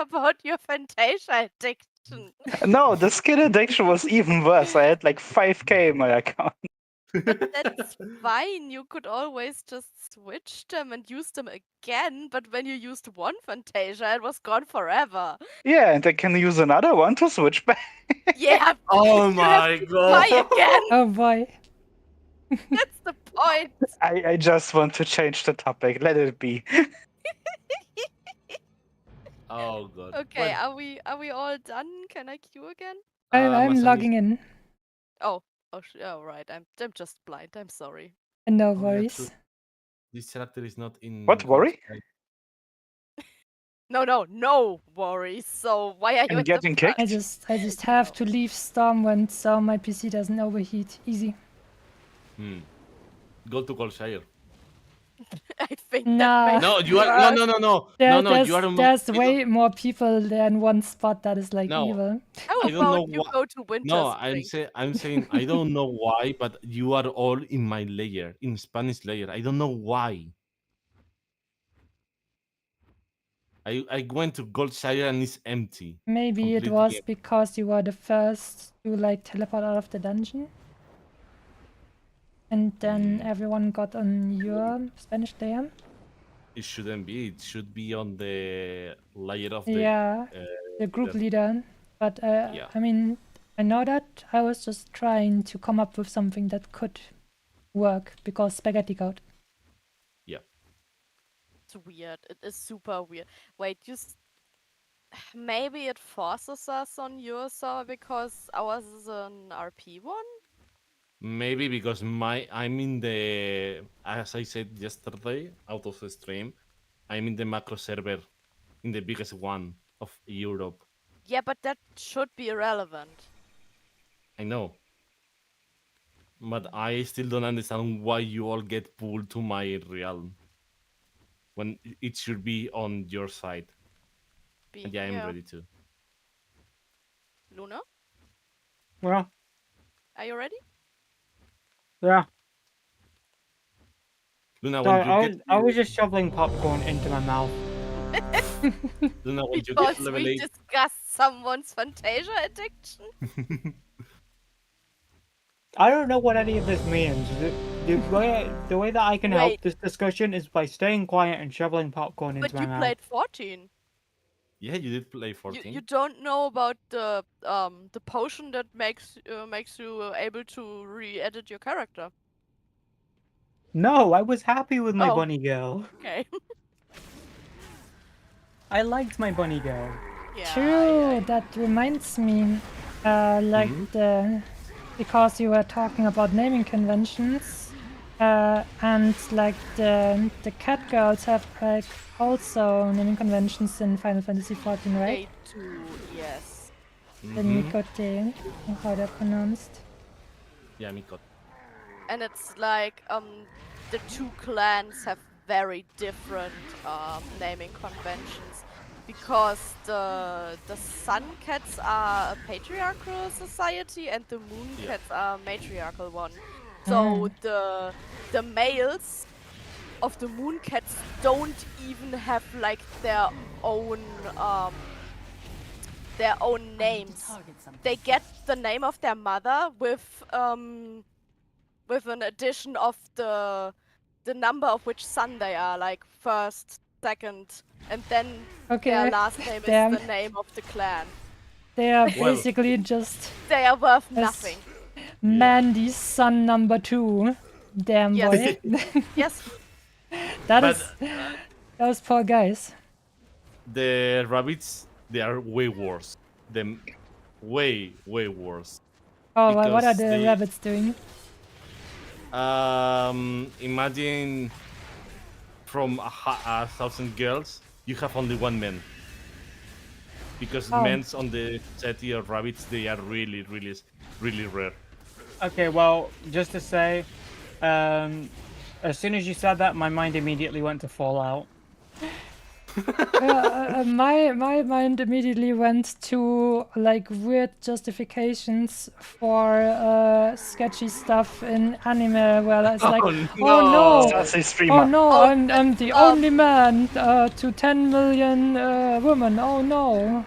about your Fantasia addiction. No, the skin addiction was even worse. I had like 5k in my account. But that's fine. You could always just switch them and use them again. But when you used one Fantasia, it was gone forever. Yeah, and I can use another one to switch back. Yeah. Oh you have my to buy god! again. Oh boy. That's the point. I just want to change the topic. Let it be. Oh god. Okay, Well, are we all done? Can I queue again? I'm Masami- logging in. Oh right. I'm just blind. I'm sorry. No Oh, yeah, worries. true. This character is not in. What, worry? No worries. So why are you And in getting the kicked? I just have to leave Stormwind so my PC doesn't overheat. Easy. Go to Goldshire. I think Nah. that makes No, you are no. There's way more people than one spot that is like No. evil. How I don't about know you why- go to Winter No, Spring? I'm saying I don't know why, but you are all in my layer, in Spanish layer. I don't know why. I went to Goldshire and it's empty. Maybe it Completely was empty. because you were the first to like teleport out of the dungeon. And then everyone got on your Spanish layer. It shouldn't be. It should be on the layer of the. Yeah, the group leader. But Yeah. I mean, I know that. I was just trying to come up with something that could work because spaghetti code. It's weird. It is super weird. Wait, maybe it forces us on your server because ours is an RP one? Maybe because I'm in the, as I said yesterday out of the stream, I'm in the macro server, in the biggest one of Europe. Yeah, but that should be irrelevant. I know. But I still don't understand why you all get pulled to my realm when it should be on your side. And yeah, I'm ready to. Luna, Well, are you ready? yeah. Luna, So when you I was just shoveling popcorn into my mouth. Luna, when you Because get level we 8, discussed someone's Fantasia addiction? I don't know what any of this means. The way that I can help Wait. this discussion is by staying quiet and shoveling popcorn into But my you mouth. played 14. yeah, you did play 14. You don't know about the potion that makes you able to re-edit your character. No, I was happy with my Oh. bunny girl. Okay. I liked my bunny girl. Yeah. True, that reminds me, because you were talking about naming conventions, and like the cat girls have like also naming conventions in Final Fantasy XIV, right? A2, yes. The Mikote, how they're pronounced. Yeah, Miko. And it's like the two clans have very different naming conventions because the Sun Cats are a patriarchal society and the Moon Cats are a matriarchal one. So the males of the Moon Cats don't even have like their own names. They get the name of their mother with an addition of the number of which son they are, like first, second, and then their last name is the name of the clan. They are basically just They are worth nothing. Mandy's son number 2. Damn boy. Yes. Those poor guys. The rabbits, they are way worse. Way worse. Oh, what are Because the rabbits doing? Imagine from 1,000 girls, you have only one man. Because men's on the society of rabbits, they are really rare. Okay, well, just to say, as soon as you said that, my mind immediately went to Fallout. My mind immediately went to like weird justifications for sketchy stuff in anime where it's like, Oh, oh no, Sassy oh streamer. no, Oh, I'm the only man to 10 million women. Oh no.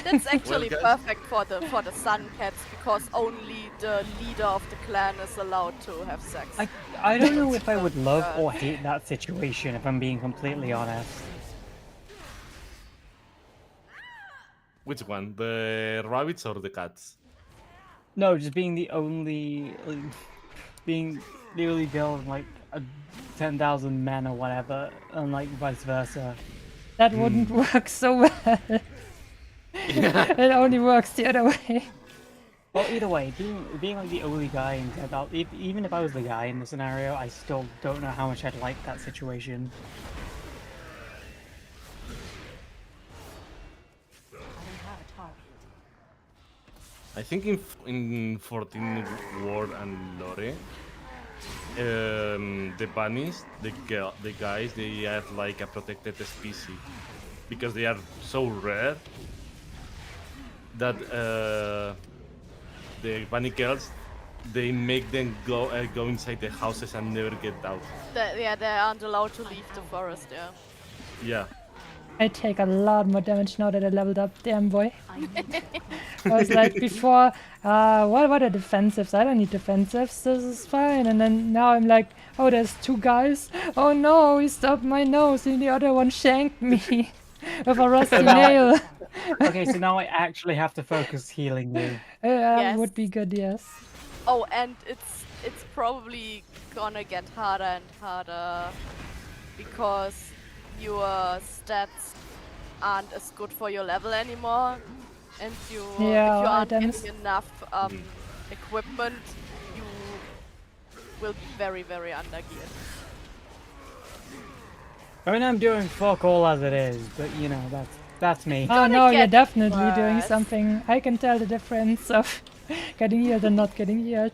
That's actually guys. perfect for the Sun Cats because only the leader of the clan is allowed to have sex. I don't know if I would love God. or hate that situation, if I'm being completely honest. Which one? The rabbits or the cats? No, just being the only, being the only girl in like 10,000 men or whatever, and like vice versa. That wouldn't work so well. It only works the other way. Well, either way, being like the only guy in 10,000, even if I was the guy in the scenario, I still don't know how much I'd like that situation. I think in 14 War and Lore, the bunnies, the guys, they are like a protected species because they are so rare that the bunny girls, they make them go inside the houses and never get out. Yeah, they aren't allowed to leave the forest. Yeah. Yeah. I take a lot more damage now that I leveled up. Damn boy. I was like before, what are defensives? I don't need defensives. This is fine. And then now I'm like, oh, there's two guys. Oh no, he stopped my nose, and the other one shanked me with a rusty nail. Okay, so now I actually have to focus healing you. Yes. Would be good, yes. Oh, and it's probably gonna get harder and harder because your stats aren't as good for your level anymore, and you if you aren't items. getting enough equipment, you will be very undergeared. I mean, I'm doing fuck all as it is, but you know, that's me. Oh Gonna no, you're get definitely doing worse. something. I can tell the difference of getting healed and not getting healed.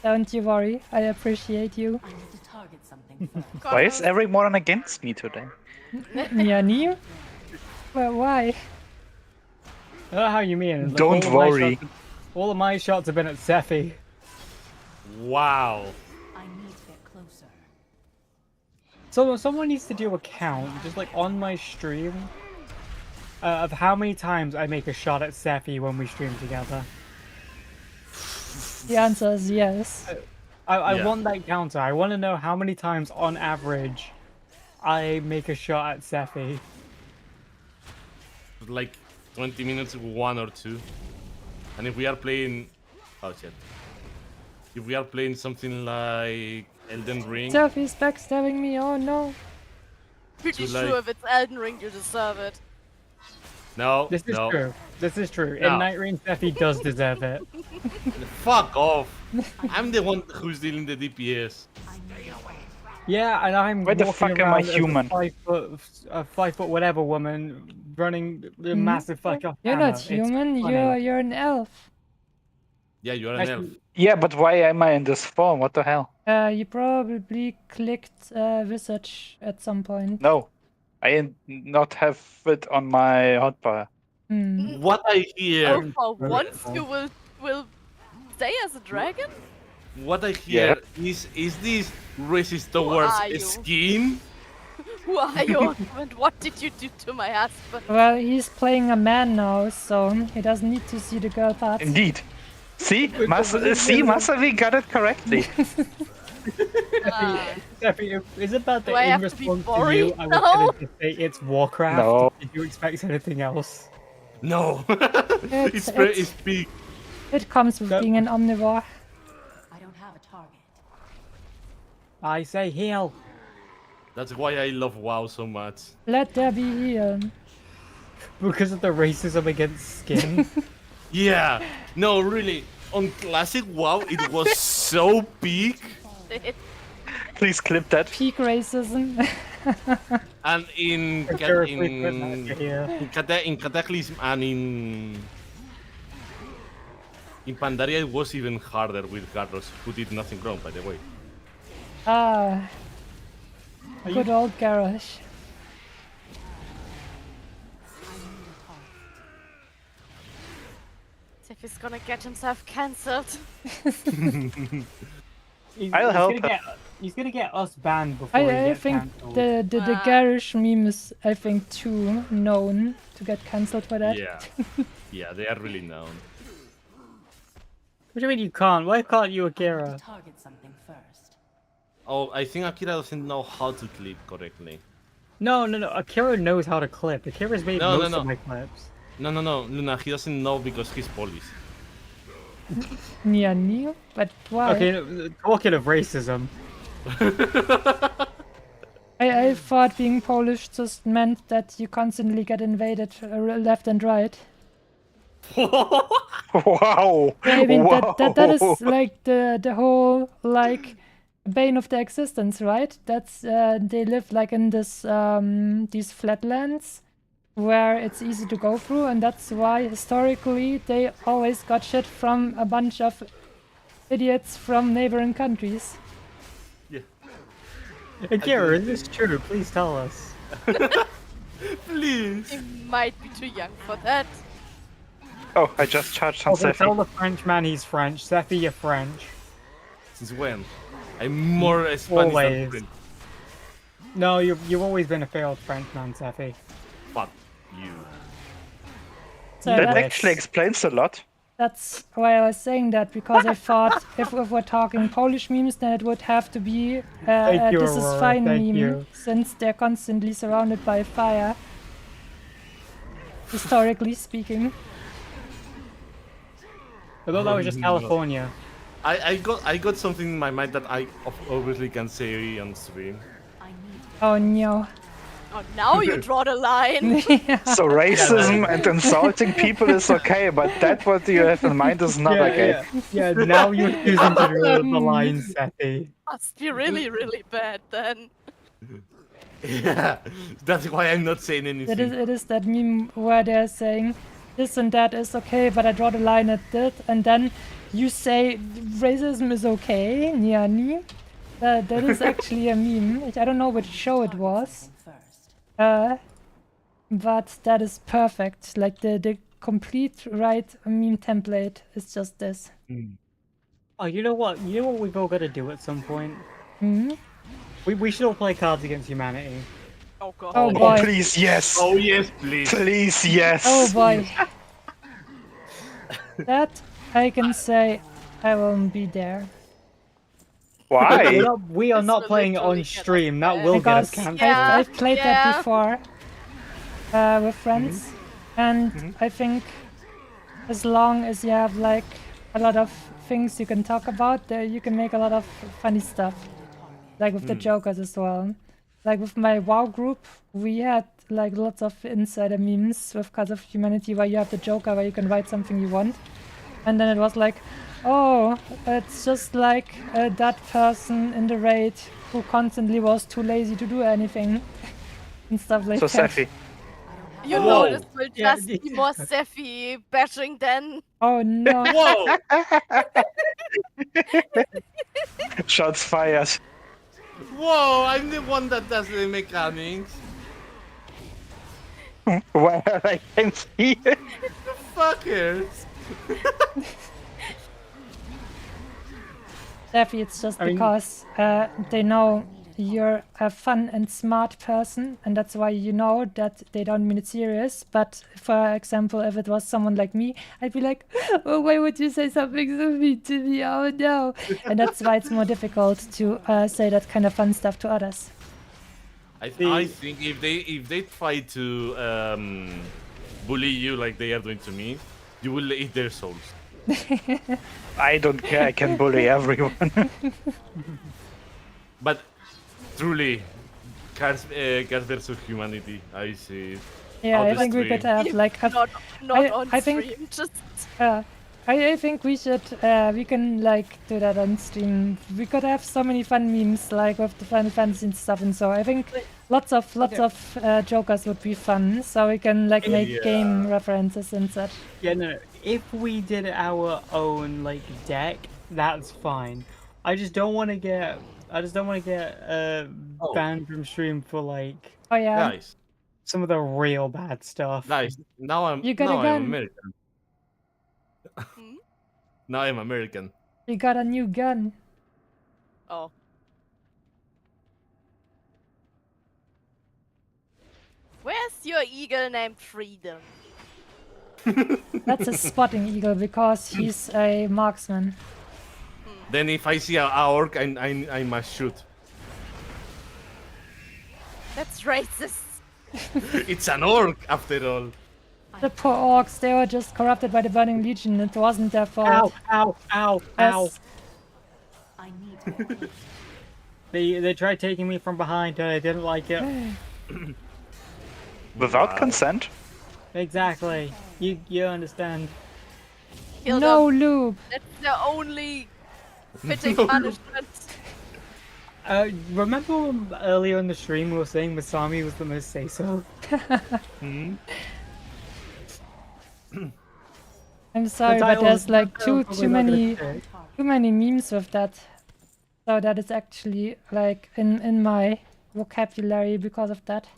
Don't you worry, I appreciate you. I need to target something first. Why is everyone against me today? Yeah, Neil? Well, why? I don't know how you mean. Like, Don't worry. All of my shots have been at Sephi. Wow. I need to get closer. So someone needs to do a count, just like on my stream, of how many times I make a shot at Sephi when we stream together. The answer is yes. I Yeah. want that counter. I want to know how many times on average I make a shot at Sephi. Like 20 minutes, one or two. And if we are playing, oh shit. If we are playing something like Elden Ring, Sophie's backstabbing me, oh no. Pretty to, sure like- if it's Elden Ring, you deserve it. no, This is no, true. This is true. No. In Night Rain, Sephi does deserve it. fuck off. I'm the one who's dealing the DPS. Yeah, and I'm Why the walking fuck am I around as a human? 5 foot whatever woman running the massive fuck off. You're hammer. not It's human, funny. you're an elf. Yeah, you are an elf. Actually, Yeah, but why am I in this form? What the hell? You probably clicked visage at some point. No, I not have it on my hotbar. Hmm. What I hear, Oh, for once you will stay as a dragon? what I hear is this racist towards are you? skin? Who are you? And what did you do to my husband? Well, he's playing a man now, so he doesn't need to see the girl parts. Indeed. See, Masavi got it correctly. Sephi, is it bad Do that I in have to be response to boring you, I was now? going to say it's Warcraft? No. Did you expect anything else? No, It's- it's big. It comes with So- being an omnivore. I don't have a target. I say heal. That's why I love WoW so much. Let there be heal. Because of the racism against skin. Yeah, no, really. On classic WoW, it was so big, Please clip that. Peak racism. and in Seriously, put that here. in Cataclysm and in Pandaria, it was even harder with Garros, who did nothing wrong, by the way. Ah, good old Garrosh. Seffi's gonna get himself cancelled. I'll help He's gonna get us banned before he I gets think cancelled. the garish meme is, I think, too known to get cancelled for that. Yeah. Yeah, they are really known. What do you mean you can't? Why can't you, Akira? Target something first. Oh, I think Akira doesn't know how to clip correctly. No. Akira knows how to clip. Akira's made No, most no. of my clips. No, Luna, he doesn't know because he's Polish. Yeah, but why? Okay, talking of racism. I thought being Polish just meant that you constantly get invaded left and right. Wow. Yeah, I mean Wow. that is like the whole like bane of their existence, right? That's they live like in this these flatlands where it's easy to go through, and that's why historically they always got shit from a bunch of idiots from neighboring countries. Yeah. Akira, is this true? Please tell us. Please. He might be too young for that. Oh, I just charged on Okay, tell Sephi. the Frenchman he's French. Sephi, you're French. Since when? I'm more Spanish than Always. French. No, you've always been a failed Frenchman, Sephi. Fuck you. So That Yes. actually explains a lot. that's why I was saying that, because I thought if we're talking Polish memes, then it would have to be Thank you, this is Aurora, fine thank meme, you. since they're constantly surrounded by fire. Historically speaking. I thought that was just California. I got something in my mind that I obviously can say on stream. I need Oh no. Oh, now you draw the line. So racism and insulting people is okay, but that what you have in mind is not okay. Yeah, now you're choosing to draw the line, Sephi. Must be really, really bad then. Yeah, that's why I'm not saying anything. It is that meme where they're saying this and that is okay, but I draw the line at that, and then you say racism is okay, Niani. That is actually a meme. I don't know which show it was. something first. But that is perfect. Like the complete right meme template is just this. Oh, you know what? You know what we've all got to do at some point? Hmm? We should all play Cards Against Humanity. Oh god. Oh Oh, boy. please, yes. Oh yes, please. Please, yes. Oh boy. That I can say I won't be there. Why? We are This not will playing it literally on get us stream. That banned. will get us Because cancelled. Yeah. I've played yeah. that before with friends, and I think as long as you have like a lot of things you can talk about, you can make a lot of funny stuff, like with the jokers as well. Like with my WoW group, we had like lots of insider memes with Cards of Humanity where you have the joker where you can write something you want, and then it was like, oh, it's just like that person in the raid who constantly was too lazy to do anything and stuff like So, that. Sephi, You Whoa. know this will Yeah, just be more Sephi bashing than. Oh no. Whoa! shots fired. Whoa! I'm the one that does the mechanics. Well, I can see it. Fuckers. Steffi, it's just I mean- because they know you're a fun and smart person, and that's why you know that they don't mean it serious. But for example, if it was someone like me, I'd be like, oh, why would you say something so mean to me? Oh no. And that's why it's more difficult to say that kind of fun stuff to others. I think if they try to bully you like they are doing to me, you will eat their souls. I don't care, I can bully everyone. But truly, Cards versus Humanity. I see it. Yeah, How I to think we could stream. have like a Not on I think- stream. Just I think we should we can like do that on stream. We could have so many fun memes like with the Final Fantasy and stuff, and so I think lots of jokers would be fun. So we can like make Yeah. game references and such. Yeah, no. If we did our own like deck, that's fine. I just don't want to get. Banned from stream for like Oh yeah, Guys, some of the real bad stuff. now I'm You got a now gun. I'm American. Now I'm American. You got a new gun. Oh. Where's your eagle named Freedom? That's a spotting eagle because he's a marksman. Then if I see a orc, I must shoot. That's racist. It's an orc after all. The poor orcs, they were just corrupted by the Burning Legion. It wasn't their fault. Ow! Ow! Ow! Ow! Yes. I need more. They tried taking me from behind and I didn't like it. Without consent? Exactly. You understand. Kill No them. loop. That's the only fitting No punishment. Remember when earlier in the stream we were saying Masami was the most say-so? I'm sorry, The but title there's is like probably too not gonna many fit. too many memes with that. So that is actually like in my vocabulary because of that.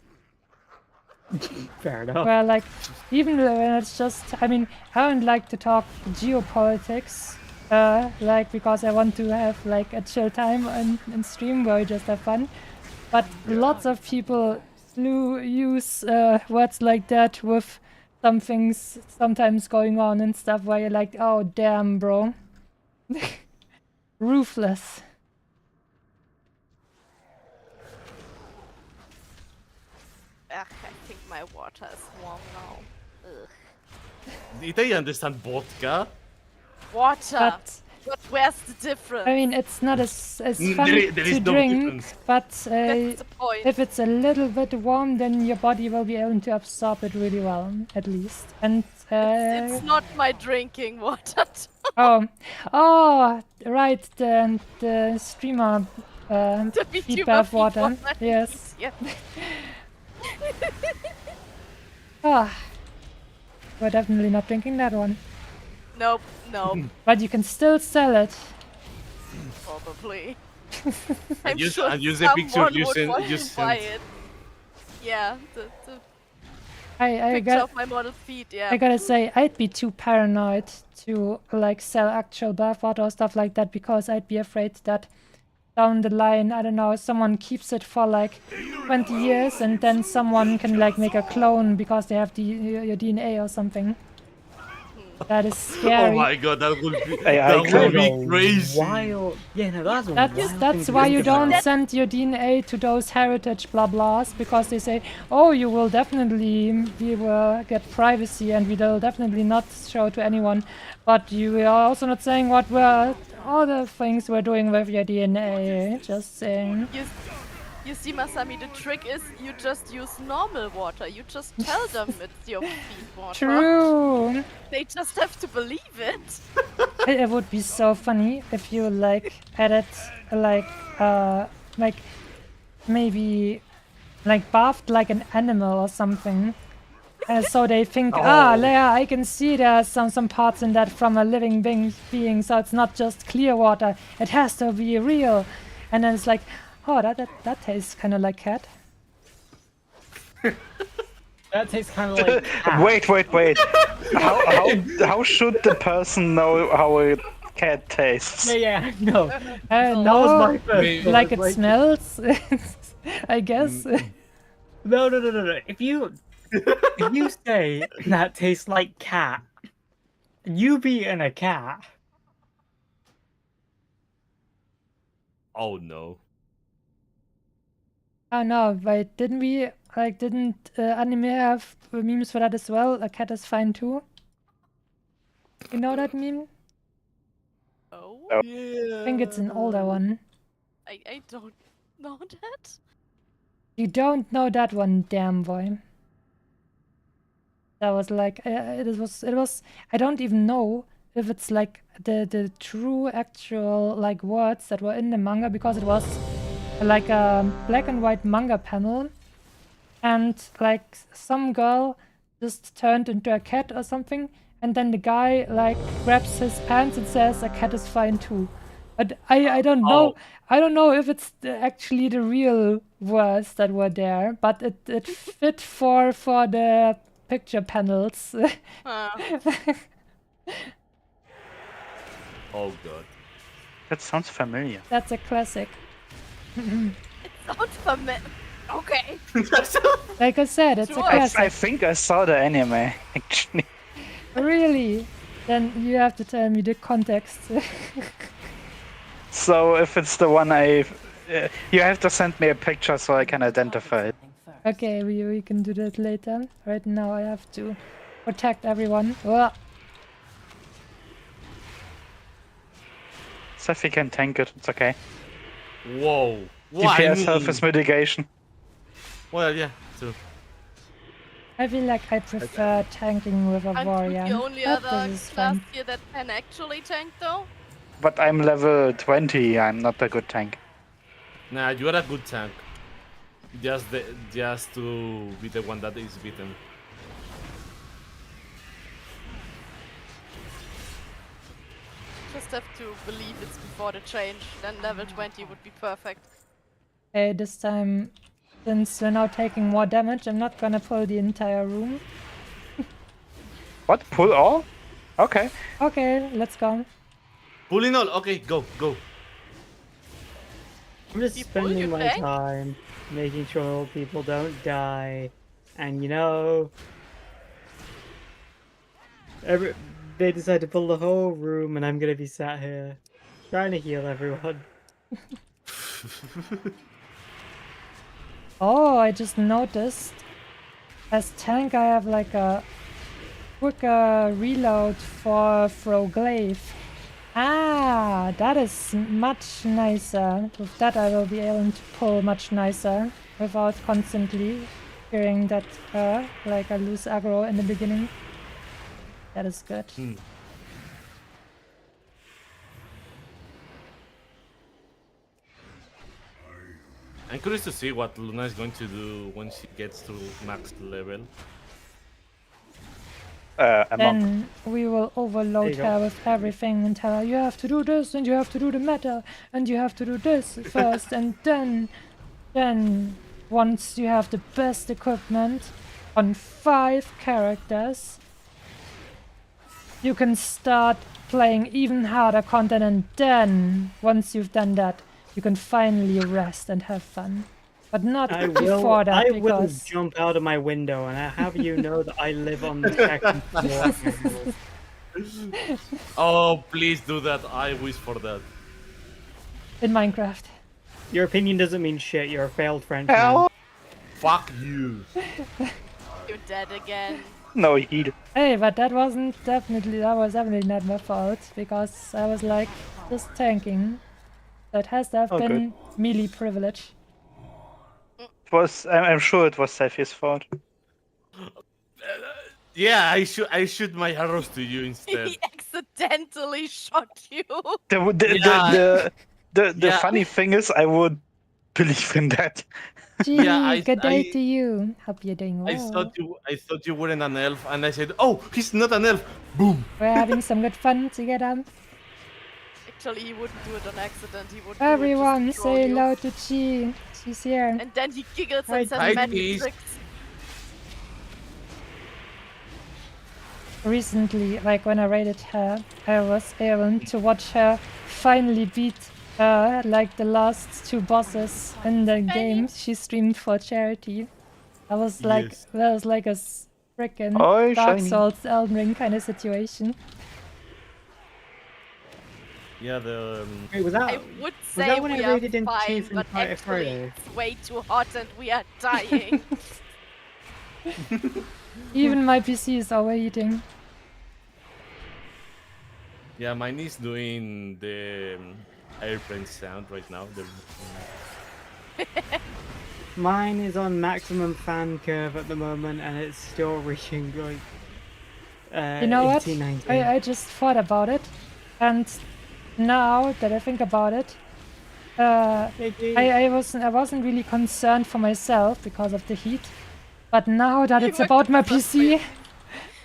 Fair enough. Where like even when it's just, I mean, I don't like to talk geopolitics, like because I want to have like a chill time in stream where we just have fun. But lots of people use words like that with some things sometimes going on and stuff where you're like, oh damn, bro, ruthless. Ugh, I think my water is warm now. Ugh. Did I understand vodka? Water. But Where's the difference? I mean, it's not as Mm, fun there is to no drink, difference. but That's the point. if it's a little bit warm, then your body will be able to absorb it really well, at least. And It's not my drinking water. oh, right, the streamer The feed VTuber bath feed water. Yes. Yeah. Ah, we're definitely not drinking that one, Nope. Nope. but you can still sell it. Probably. And use- sure and use the picture someone you would sent- want you to buy sent. it. Yeah, the I picture got. of my model feed. Yeah. I gotta say, I'd be too paranoid to like sell actual bathwater or stuff like that because I'd be afraid that down the line, I don't know, someone keeps it for like 20 years and then someone can like make a clone because they have your DNA or something. That is Oh scary. my god, that would be AI that would be clone. crazy. Wild. Yeah, no, that's a That's wild that's thing to why you think about. don't send your DNA to those heritage blah blahs because they say, oh, you will definitely get privacy and we will definitely not show to anyone. But you are also not saying what were other things we're doing with your DNA. Just saying. You see, Masami, the trick is you just use normal water. You just tell them it's your feed water. True. They just have to believe it. It would be so funny if you like added like maybe like bathed like an animal or something. So they think, Leia, I can see there's some parts in that from a living being, so it's not just clear water. It has to be real. And then it's like, oh, that tastes kind of like cat. That tastes kind of like. cat. Wait. How should the person know how a cat tastes? Yeah, no. That No, was my first like thought, it smells, I guess. No. If you say that tastes like cat, you've eaten a cat. Oh no. Oh no, wait, didn't anime have memes for that as well? A cat is fine too? You know that meme? Oh, I think it's an older one. I don't know that. You don't know that one, damn boy. That was like, it was, I don't even know if it's like the true actual like words that were in the manga because it was like a black and white manga panel and like some girl just turned into a cat or something and then the guy like grabs his pants and says a cat is fine too. But I don't know. I don't know if it's actually the real words that were there, but it fit for the picture panels. Oh god. That sounds familiar. That's a classic. Sounds familiar. Okay. Like I said, it's Sure. a I classic. think I saw the anime, actually. Really? Then you have to tell me the context. So if it's the one you have to send me a picture so I can identify it. Okay, we can do that later. Right now I have to protect everyone. Ugh. Sephi can tank it, it's okay. Whoa. Well, I DPS health mean- is mitigation. Well, yeah, true. I feel like I prefer tanking with a I'm warrior. the only but other this is class fun. here that can actually tank though. But I'm level 20, I'm not a good tank. Nah, you are a good tank. Just to be the one that is beaten. Just have to believe it's before the change. Then level 20 would be perfect. Okay, this time, since we're now taking more damage, I'm not gonna pull the entire room. What? Pull all? Okay. Okay, let's go. Pulling all. Okay, go. I'm just You pull spending your my tank? time making sure people don't die, and they decide to pull the whole room, and I'm gonna be sat here trying to heal everyone. Oh, I just noticed. As tank, I have like a quicker reload for throw glaive. Ah, that is much nicer. With that, I will be able to pull much nicer without constantly fearing that like I lose aggro in the beginning. That is good. I'm curious to see what Luna is going to do when she gets to max level. A monk. Then we will overload There you her go. with everything and tell her you have to do this and you have to do the meta and you have to do this first and then once you have the best equipment on 5 characters, you can start playing even harder content, and then once you've done that, you can finally rest and have fun. But not before that, I will because jump out of my window, and I have you know that I live on the second floor. Oh, please do that. I wish for that. in Minecraft. Your opinion doesn't mean shit. You're a failed Frenchman. Hell Fuck you. You're dead again. no heal. Hey, but that was definitely not my fault, because I was like just tanking. That has to have Oh, been melee privilege. I'm sure it was Sephi's fault. Yeah, I shoot my arrows to you instead. He accidentally shot you. The Yeah. funny thing is, I would believe in that. Gee, Yeah, good day I- to you. Hope you're doing well. I thought you weren't an elf, and I said, "Oh, he's not an elf." Boom. We're having some good fun together. Actually, he wouldn't do it on accident. He would Everyone, do it just to troll say you. hello to Chi. She's here. And then he giggles Hi, and says hi, magic Cheese. tricks. Recently, like when I raided her, I was able to watch her finally beat like the last 2 bosses in the game she streamed for charity. That was like Yes. a freaking Oi, Dark shiny. Souls Elden Ring kind of situation. Yeah, the Wait, was I that? would that say when we I are raided into fine, Chief and but Fighter actually Friday? it's way too hot and we are dying. Even my PC is overheating. yeah, mine is doing the airplane sound right now. Mine is on maximum fan curve at the moment, and it's still reaching like. You know what? 18, 19. I just thought about it, and now that I think about it, I wasn't really concerned for myself because of the heat, but now that it's were about my PC,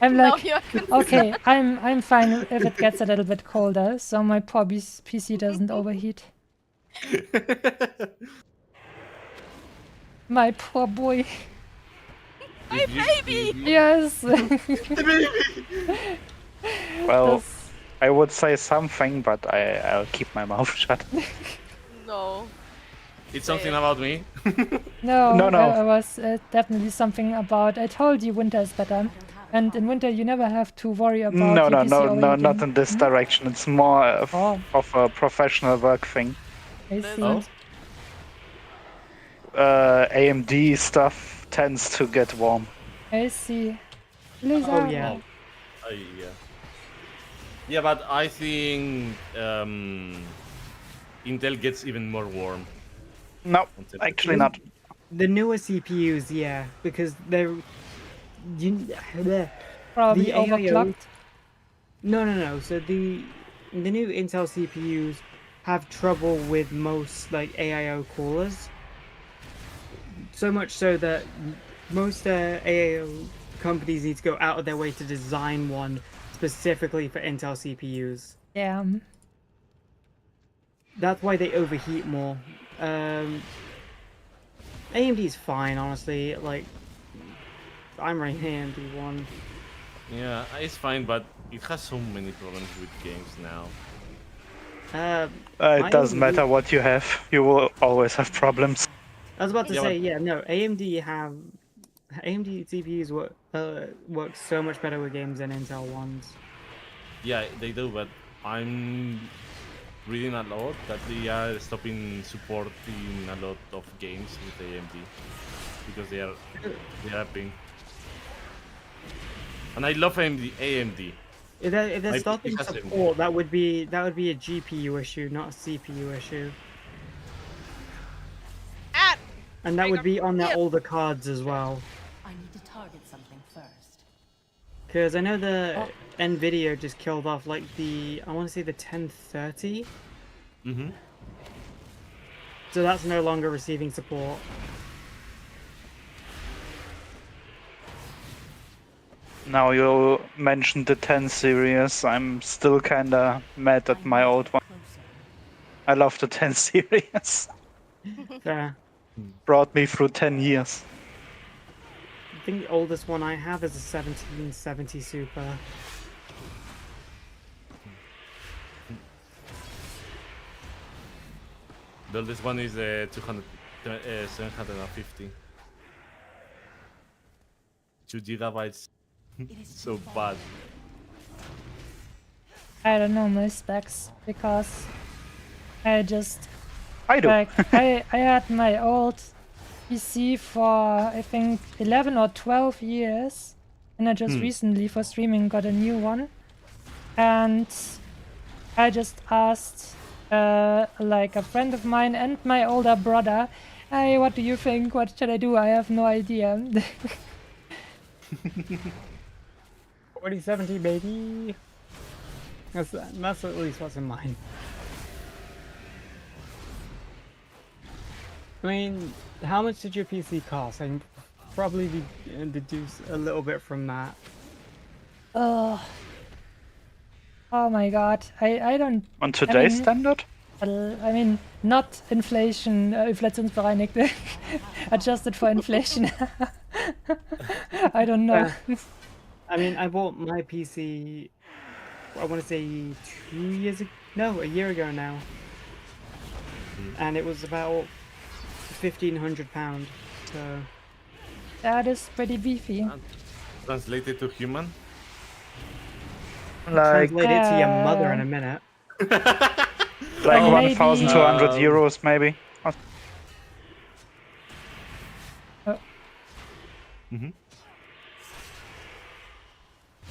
I'm Now like, you're concerned. okay, I'm fine if it gets a little bit colder, so my poor PC doesn't overheat. My poor boy. My baby! Yes. Well, Das I would say something, but I'll keep my mouth shut. No. It's something about me. No, No, no. it was definitely something about. I told you winter is better, and in winter you never have to worry about. No, your no, PC no, no, overheating. not in this direction. It's more Oh. of a professional work thing. I This see. Oh. AMD stuff tends to get warm. I see. Blizzard. Oh yeah. Yeah. Yeah, but I think Intel gets even more warm. No, on temperature. actually not. The newer CPUs, yeah, because they're Probably the AIO overclocked. No. So the new Intel CPUs have trouble with most like AIO coolers. So much so that most AIO companies need to go out of their way to design one specifically for Intel CPUs. Damn. That's why they overheat more. AMD is fine, honestly. Like, I'm running AMD one. Yeah, it's fine, but it has so many problems with games now. It doesn't matter what you have. You will always have problems. I was about to Yeah, say, but- yeah, no. AMD CPUs work so much better with games than Intel ones. Yeah, they do, but I'm reading a lot that they are stopping supporting a lot of games with AMD because they are paying. And I love AMD. If they're My stopping PC has AMD. support, that would be a GPU issue, not a CPU issue. Ah! And that would be on their Yeah. older cards as well. I need to target something first. Because I know the Nvidia just killed off like I want to say the 1030. Mm-hmm. So that's no longer receiving support. Now you mentioned the 10 series. I'm still kinda mad at my old one. Closer. I love the 10 series. Fair. Brought me through 10 years. I think the oldest one I have is a 1770 Super. The oldest one is 750. 2 gigabytes. It is So too far. bad. I don't know my specs because I just I do. like I had my old PC for I think 11 or 12 years, and I just recently for streaming got a new one, and I just asked like a friend of mine and my older brother, "Hey, what do you think? What should I do? I have no idea." 4070, baby. That's at least what's in mine. I mean, how much did your PC cost? I can probably deduce a little bit from that. Oh my god, I don't. On today's mean- standard? I mean, not inflation, inflationsbereinigt, adjusted for inflation. I don't know. I mean, I bought my PC, I want to say 2 years ago, no, a year ago now. And it was about £1,500, so... That is pretty beefy. Translated to human. Like Translate it to your mother in a minute. like maybe- 1,200 euros maybe. Mm-hmm.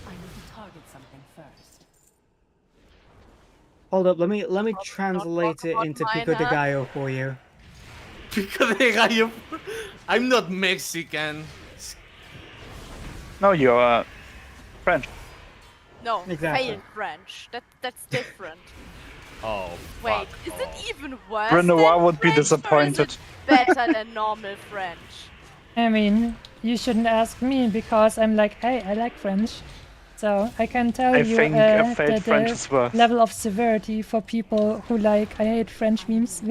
I need to target something first. Hold up, let me translate it about into mine, Pico de huh? Gallo for you. Because I'm not Mexican. No, you're French. No, Exactly. failed French. That's different. Oh, Wait, fuck is off. it even worse? Renoir than would be French, or is disappointed. it better than normal French? I mean, you shouldn't ask me because I'm like, hey, I like French. So I can tell I you think a failed the French is worse. level of severity for people who like, I hate French memes.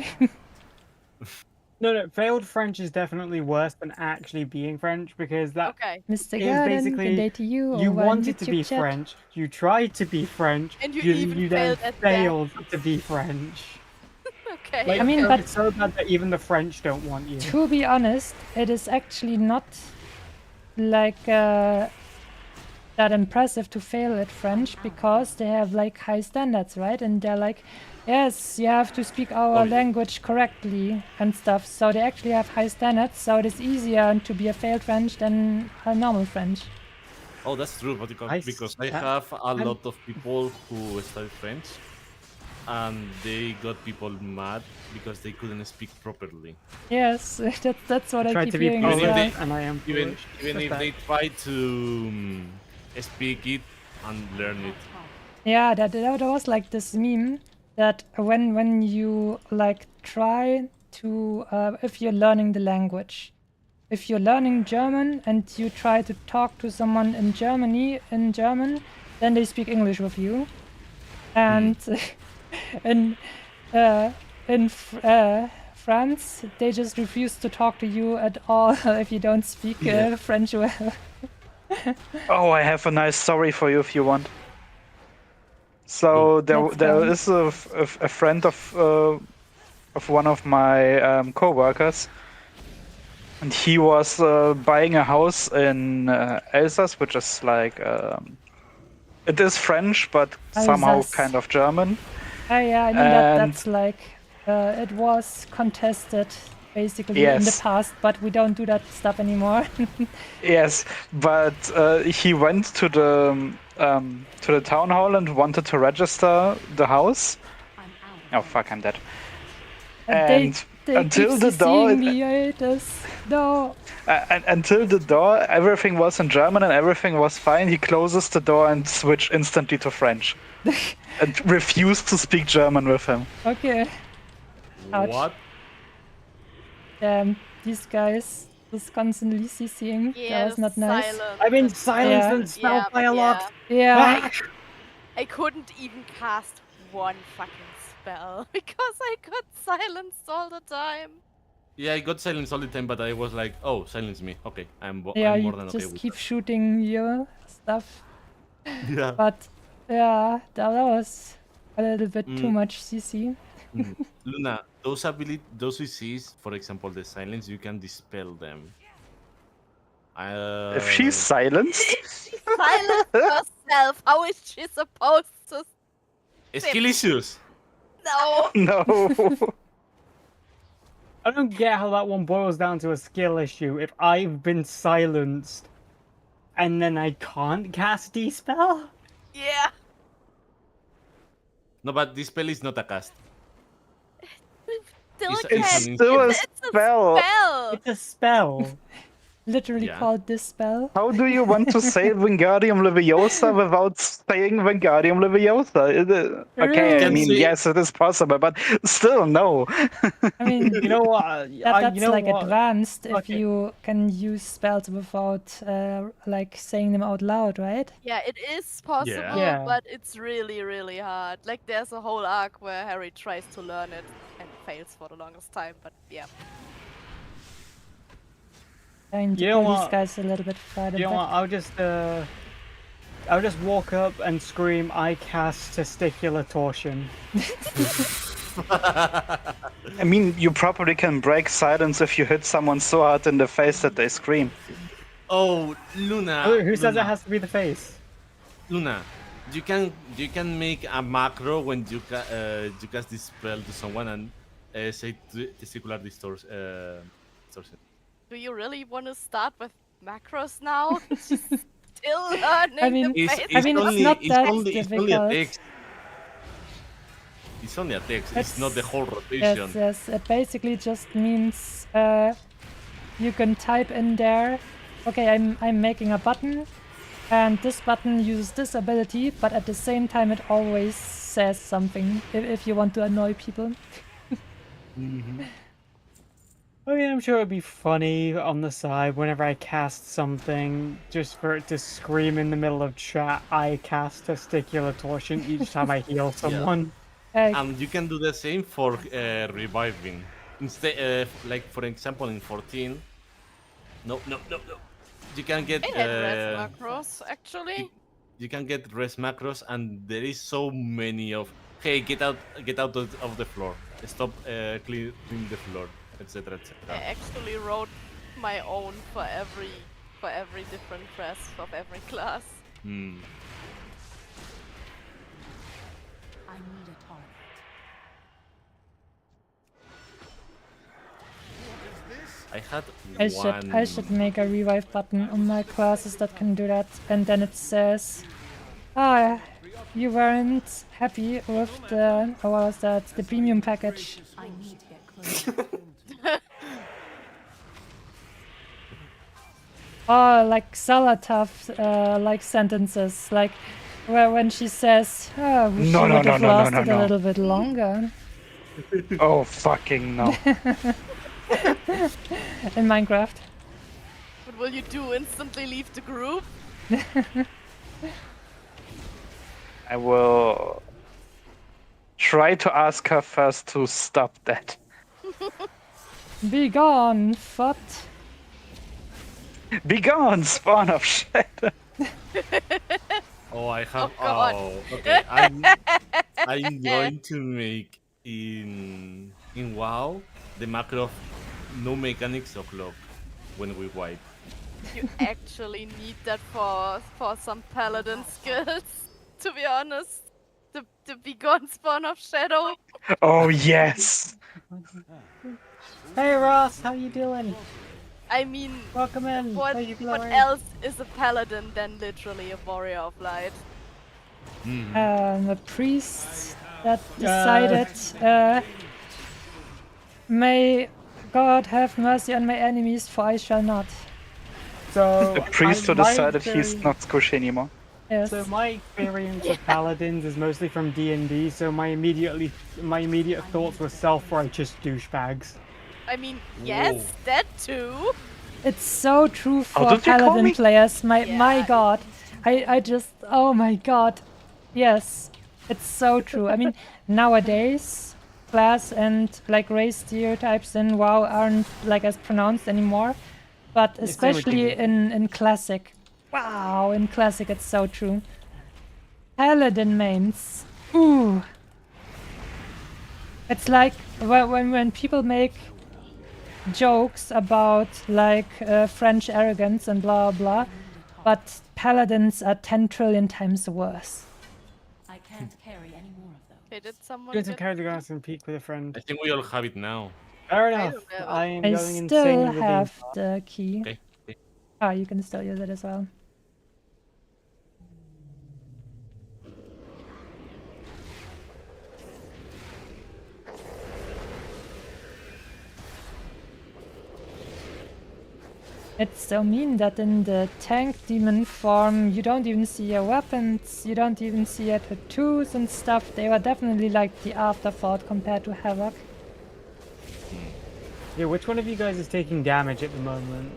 No, failed French is definitely worse than actually being French because that Okay. Mr. is Garden, basically good day to you. you over on wanted to YouTube be chat. French, you tried to be French, And you even then failed at that. failed to be French. Okay. Like, I mean, okay. but- it's so bad that even the French don't want you. To be honest, it is actually not like that impressive to fail at French because they have like high standards, right? And they're like, yes, you have to speak our Oh, yeah. language correctly and stuff. So they actually have high standards. So it is easier to be a failed French than a normal French. Oh, that's true, because I have a lot of people who study French, and they got people mad because they couldn't speak properly. Yes, that's what I Tried keep to be hearing as Even if Polish, well. and I am Even Polish. even Just if that. they try to speak it and learn it. Yeah, that was like this meme that when you like try to if you're learning the language, if you're learning German and you try to talk to someone in Germany in German, then they speak English with you, and in France they just refuse to talk to you at all if you don't speak French well. Oh, I have a nice story for you if you want. So Let's there go. is a friend of one of my co-workers, and he was buying a house in Alsace, which is like it is French, but somehow Alsace. kind of German. Yeah, I mean And- that's like it was contested basically in the Yes. past, but we don't do that stuff anymore. Yes, but he went to the town hall and wanted to register the house. I'm out. Oh fuck, I'm dead. And they until keep the door, CCing me, I hate this. No. until the door, everything was in German and everything was fine. He closes the door and switched instantly to French, and refused to speak German with him. Okay. Ouch. What? These guys just constantly CCing. Yeah, That was not nice. silence. I've been and- silenced Yeah. and spelled by a yeah. lot. Yeah. I couldn't even cast one fucking spell because I got silenced all the time. Yeah, I got silence all the time, but I was like, oh, silence me. Okay, I'm Yeah, more you than okay just with keep shooting your stuff. that. Yeah. But yeah, that was a little bit too Mm. much CC. Luna, those CCs, for example, the silence, you can dispel them. If she's silenced, Silence yourself. How is she supposed to? skill issues. No. no. I don't get how that one boils down to a skill issue. If I've been silenced and then I can't cast Dispel? Yeah. No, but dispel is not a cast. Still It's- can. it's still a It's spell. spell. It's a spell. Literally Yeah. called this spell. How do you want to say Wingardium Leviosa without saying Wingardium Leviosa? Okay, I Can mean, say- yes, it is possible, but still, no. I mean, You know what? that's you know like what? advanced if Okay. you can use spells without like saying them out loud, right? Yeah, it is possible, Yeah. but it's really, really hard. Like, there's a whole arc where Harry tries to learn it and fails for the longest time, but yeah. Trying to You know kill these what? guys a little bit farther You know what? back. I'll just walk up and scream, I cast testicular torsion. I mean, you probably can break silence if you hit someone so hard in the face that they scream. Oh, Luna. Who says it has to be the face? Luna, you can make a macro when you cast this spell to someone and say testicular distortion. Do you really want to start with macros now? She's still learning I mean, the It's, basics. it's mean, it's only, not it's that only, it's only a difficult. text. It's only a text. It's not the It's- whole rotation. Yes. It basically just means you can type in there. Okay, I'm making a button, and this button uses this ability, but at the same time it always says something if you want to annoy people. I mean, I'm sure it'd be funny on the side whenever I cast something, just for it to scream in the middle of chat, I cast testicular torsion each time I heal someone. Like, And you can do the same for reviving. Instead, like for example, in 14, no, you can get It had red macros, actually. you can get res macros, and there is so many of hey, get out of the floor, stop clean the floor, etc. I etc. actually wrote my own for every different dress of every class. Hmm. I need a target. I had I should make a revive button on my classes that can do that, and then it says, "Ah, you weren't happy with the what was that? The premium package." I need to get closer. Oh, like Salatov, like sentences, like where when she says, "Oh, wish No, you no, would no, have no, no, no, lasted a no. little bit longer." Oh, fucking no. In Minecraft. What will you do? Instantly leave the group? I will try to ask her first to stop that. Be gone, fut. Be gone, spawn of shit. Oh, I have. Oh, God. Okay. I'm going to make in WoW the macro of no mechanics of lock when we wipe. You actually need that for some paladin skills, to be honest. The begone spawn of shadow. Oh, yes. Hey Ross, how you doing? I mean, Welcome in. what How you what doing? else is a paladin than literally a warrior of light? A priest that decided, "May God have mercy on my enemies, for I shall not." So The priest who my decided he's experience- not squishy anymore. Yes. So my experience with paladins is mostly from D&D. So my immediate thoughts were self-righteous douchebags. I mean, yes, Whoa. that too. It's so true for did you call paladin me? players. My Yeah. god. I just, oh my god. Yes. It's so true. I mean, nowadays class and like race stereotypes in WoW aren't like as pronounced anymore. But same with especially D&D. in classic. Wow, in classic it's so true. Paladin mains. Ooh. It's like when people make jokes about like French arrogance and blah blah, but paladins are 10 trillion times worse. I can't carry any more of those. Okay, did someone Going to get... carry the grass and peek with a friend. I think we all have it now. Fair I enough. don't know. I am I going still insane with have the the key. Okay. Ah, you can still use it as well. It's so mean that in the tank demon form you don't even see your weapons, you don't even see your tattoos and stuff. They were definitely like the afterthought compared to Havoc. Yeah, which one of you guys is taking damage at the moment?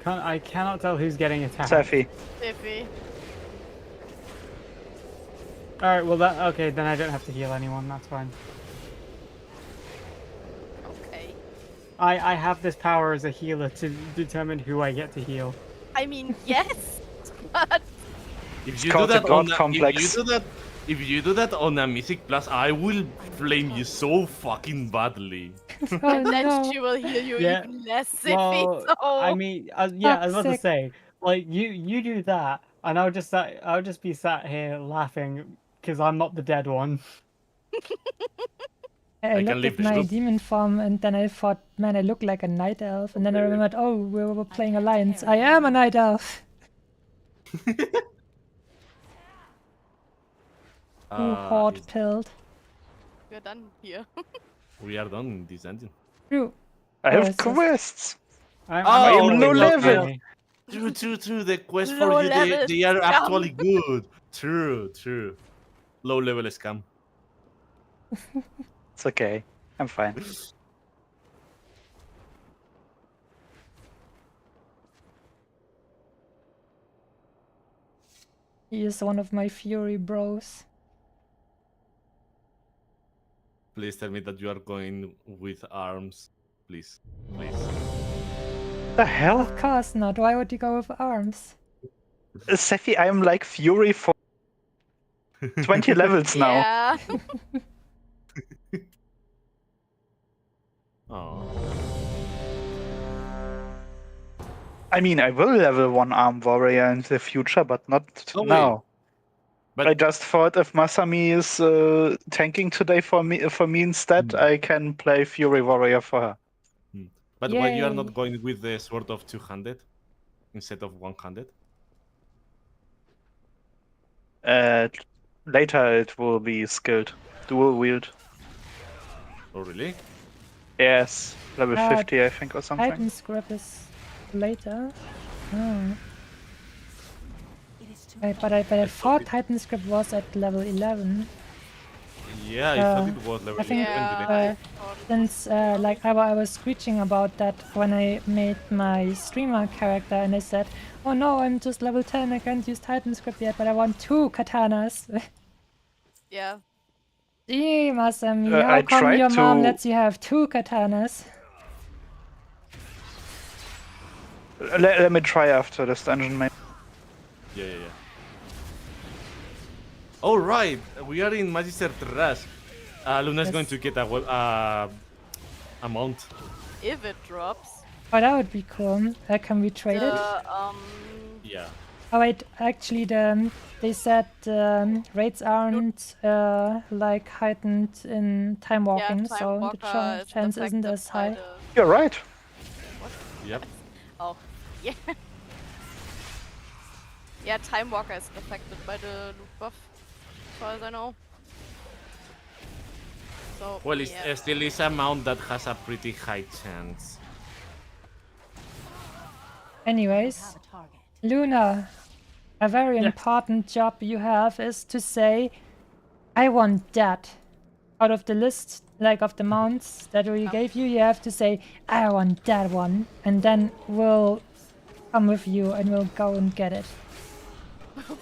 I cannot tell who's getting attacked. Seffi. Iffy. Alright, well okay, then I don't have to heal anyone, that's fine. Okay. I have this power as a healer to determine who I get to heal. I mean, yes, but If you called do the that God on a, complex. if you do that on a Mythic Plus, I will flame you so fucking badly. Oh and then no. she will heal you Yeah, even less Well, iffy. So I mean, yeah, I was about to Toxic. say, like you do that, and I'll just be sat here laughing because I'm not the dead one. I can looked leave at the my group. demon form and then I thought, man, I look like a night elf. And then I remembered, oh, we were playing Alliance. I am a night elf. Ooh, horde pilled. we're done here. We are done in this dungeon. True. I Oh, have it's just- quests. I'm Oh, am low level. True. The quests Low for you, level they are scum. actually good. True. Low level scam. It's okay. I'm fine. He is one of my Fury bros. Please tell me that you are going with arms. Please. Please. The hell? Of course not. Why would you go with arms? Sephi, I'm like Fury for 20 levels now. Yeah. Oh. I mean, I will level 1 arm warrior in the future, but not Oh, wait. now. But I just thought if Masami is tanking today for me instead, I can play Fury warrior for her. why you are Yay. not going with the sword of 200 instead of 100? Later it will be skilled. Dual wield. Oh really? Yes, level Ah, 50 I think or something. Titan's grip is later. Oh. It is too But I thought Titan's grip was at level 11. Yeah, I thought Uh, it was level I think, 11. Yeah. didn't I it? thought it Since was like I was screeching about that when I made my streamer character and I said, oh no, I'm just level 10, I can't use Titan's grip yet, but I want 2 katanas. Yeah. Gee, Masami, I how come tried your mom to- lets you have 2 katanas? Let me try after this dungeon, maybe. Yeah. All right, we are in Magister Terras. Luna's Yes. going to get a mount. If it drops. Oh, that would be cool. Can we trade it? Yeah. Oh wait, actually they said rates aren't like heightened in time walking, yeah, so Time the Walker is chance isn't affected as by high. the- You're right. Yep. Oh, yeah. Yeah, Time Walker is affected by the loot buff, as far as I know. So, Well, it's yeah. still is a mount that has a pretty high chance. Anyways, have a target. Luna, a very important job you have is to say, I want that. Out of the list, like of the mounts that we gave you, you have to say, I want that one. And then we'll come with you and we'll go and get it.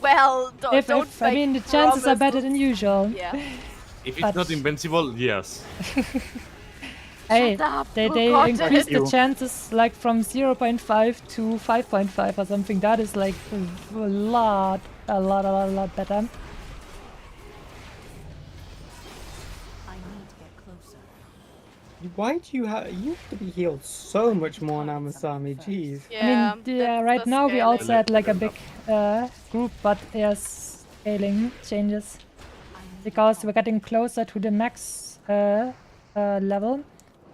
Well, don't I make mean, the chances are better than promises. usual. Yeah. If it's But- not invincible, yes. Hey, up, they forgot increased the you. chances like from 0.5 to 5.5 or something. That is like a lot better. I need to get closer. Why do you have to be healed so much more now, Masami? Jeez. Yeah, I mean, right the now we also scaling. had like a big group, but there's scaling changes because we're getting closer to the max level,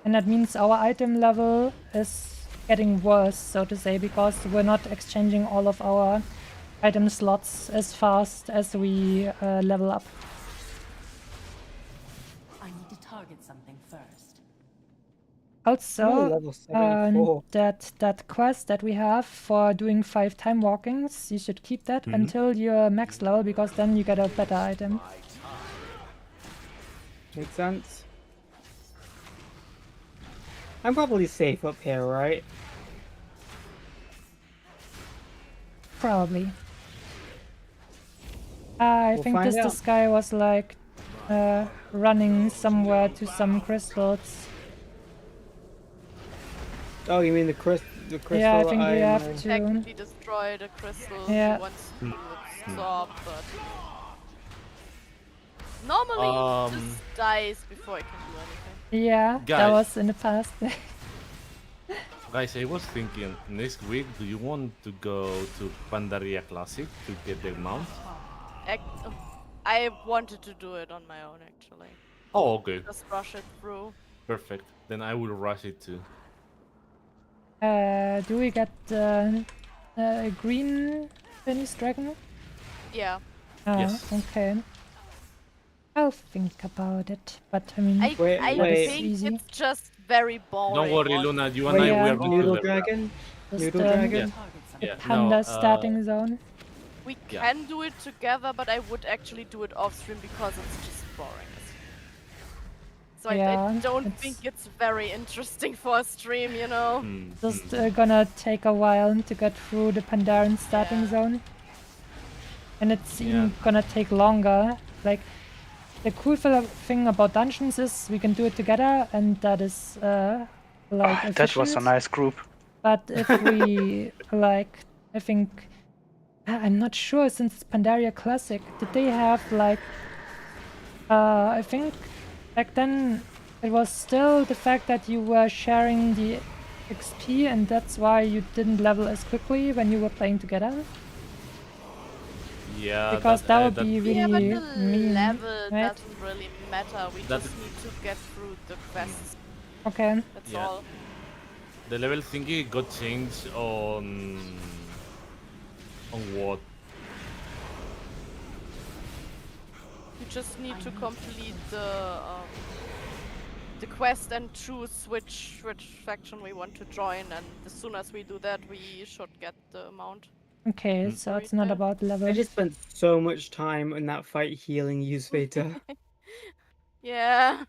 and that means our item level is getting worse, so to say, because we're not exchanging all of our item slots as fast as we level up. I need to target something first. Also, level 74. that quest that we have for doing 5 time walkings, you should keep that until your max level, because then you get a better item. Makes sense. I'm probably safe up here, right? Probably. I We'll think find this guy was like running somewhere to some crystals. Oh, you mean the crystal? Yeah, I think we have I'm, to. Technically destroy the crystal Yeah. he wants to absorb, but normally it just dies before I can do anything. Yeah, that Guys. was in the past. Guys, I was thinking, next week, do you want to go to Pandaria Classic to get the mount? I wanted to do it on my own, actually. Oh, okay. Just rush it through. Perfect. Then I will rush it too. Do we get a green Finnish dragon? Yeah. Yes. Okay. I'll think about it, but I mean, I Wait, think easy. it's just very boring. Don't worry, on- Luna. You and I, Yeah. we are going to Noodle level up. dragon? just Noodle dragon? Yeah. Target something. Yeah, panda no, starting zone. We Yeah. can do it together, but I would actually do it off stream because it's just boring. So I Yeah, don't it's- think it's very interesting for a stream, you know? Just gonna take a while to get through the Pandaren starting Yeah. zone. And it's even gonna take longer. Like, the cool thing about dungeons is we can do it together, and that is like Ah, that was a efficient. nice group. But if we like, I think I'm not sure since it's Pandaria Classic. Did they have like? I think back then it was still the fact that you were sharing the XP, and that's why you didn't level as quickly when you were playing together. Yeah, Because that would be Yeah, but really the mean, level right? doesn't really matter. We That- just need to get through the quests. Okay. That's Yeah. all. the level thingy got changed on what? You just need to complete the quest and choose which faction we want to join, and as soon as we do that, we should get the mount. Okay, so it's not about level. I just spent so much time in that fight healing you, Sveta. Yeah.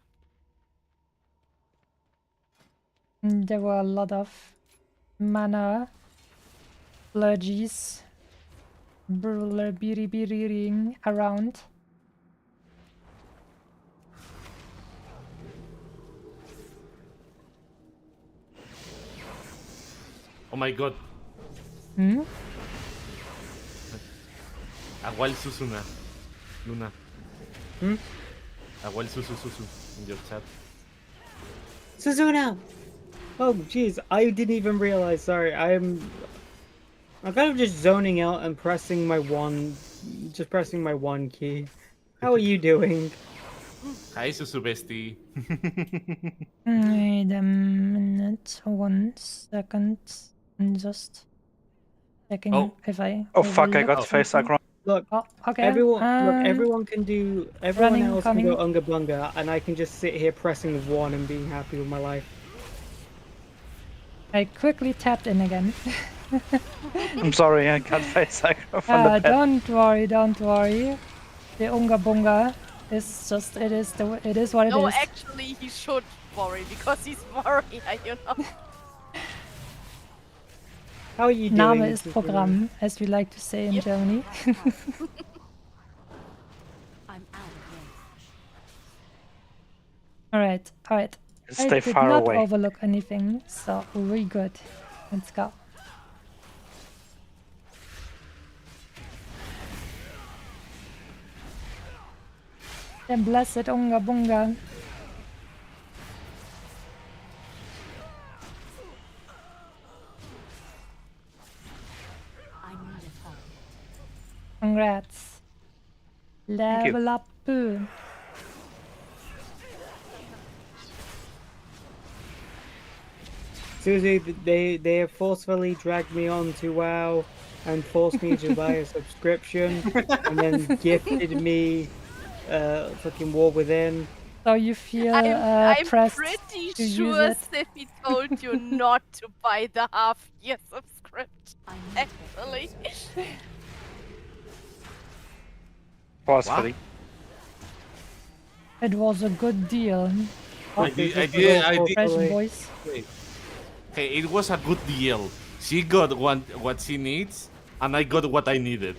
There were a lot of mana blurgies biri around. Oh my god. Hmm? Agual Susuna. Luna. Hmm? Agual Susu in your chat. Suzuna! Oh, jeez, I didn't even realize. Sorry, I'm kind of just zoning out and pressing my one key. How are you doing? Hi Susu bestie. Wait a minute, 1 second. I'm just checking Oh. if I. Oh fuck! I overlooked got face something. aggro. Look, Oh, okay. everyone can do. Everyone running, else coming. can go unga bunga, and I can just sit here pressing 1 and being happy with my life. I quickly tapped in again. I'm sorry, I got face aggro from the pet. Don't worry. The unga bunga is just it is what it No, is. actually, he should worry because he's warrior, you know. How are you doing? Name ist Suzuna? Programm, as we like to say in Yep. Germany. I'm out of range. Alright. I Stay did far not away. overlook anything, so we good. Let's go. The blessed unga bunga. I need a target. Congrats. you. Level up. Susie, they have forcefully dragged me on to WoW and forced me to buy a subscription, and then gifted me fucking War Within. So you feel I'm pressed pretty to use sure it. Stiffy told you not to buy the half-year subscription. I need to get Actually. Forcefully. It was a good deal. I did. Fresh boys. Okay, it was a good deal. She got what she needs, and I got what I needed.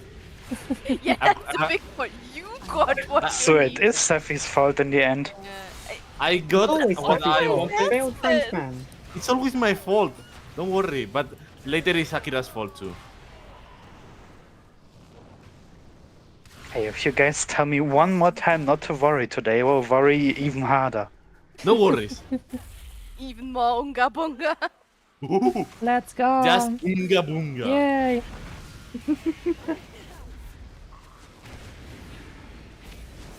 Yeah, that's the big point. You got what So you it need. is Steffi's fault in the end. I got Always what I fault. wanted. Failed Frenchman. It's always my fault. Don't worry, but later it's Akira's fault too. Hey, if you guys tell me one more time not to worry today, we'll worry even harder. No worries. Even more unga bunga. Let's go. Just unga bunga. Yay.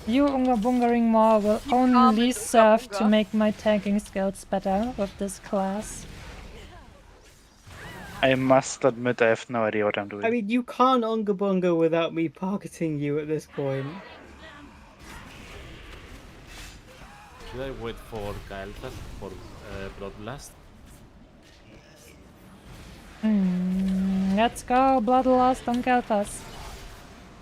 You unga bungering more will only unga serve to bunga. make my tanking skills better with this class. I must admit I have no idea what I'm doing. I mean, you can't unga bunga without me pocketing you at this point. Should I wait for Kael'thas for Bloodlust? Let's go, Bloodlust on Kael'thas.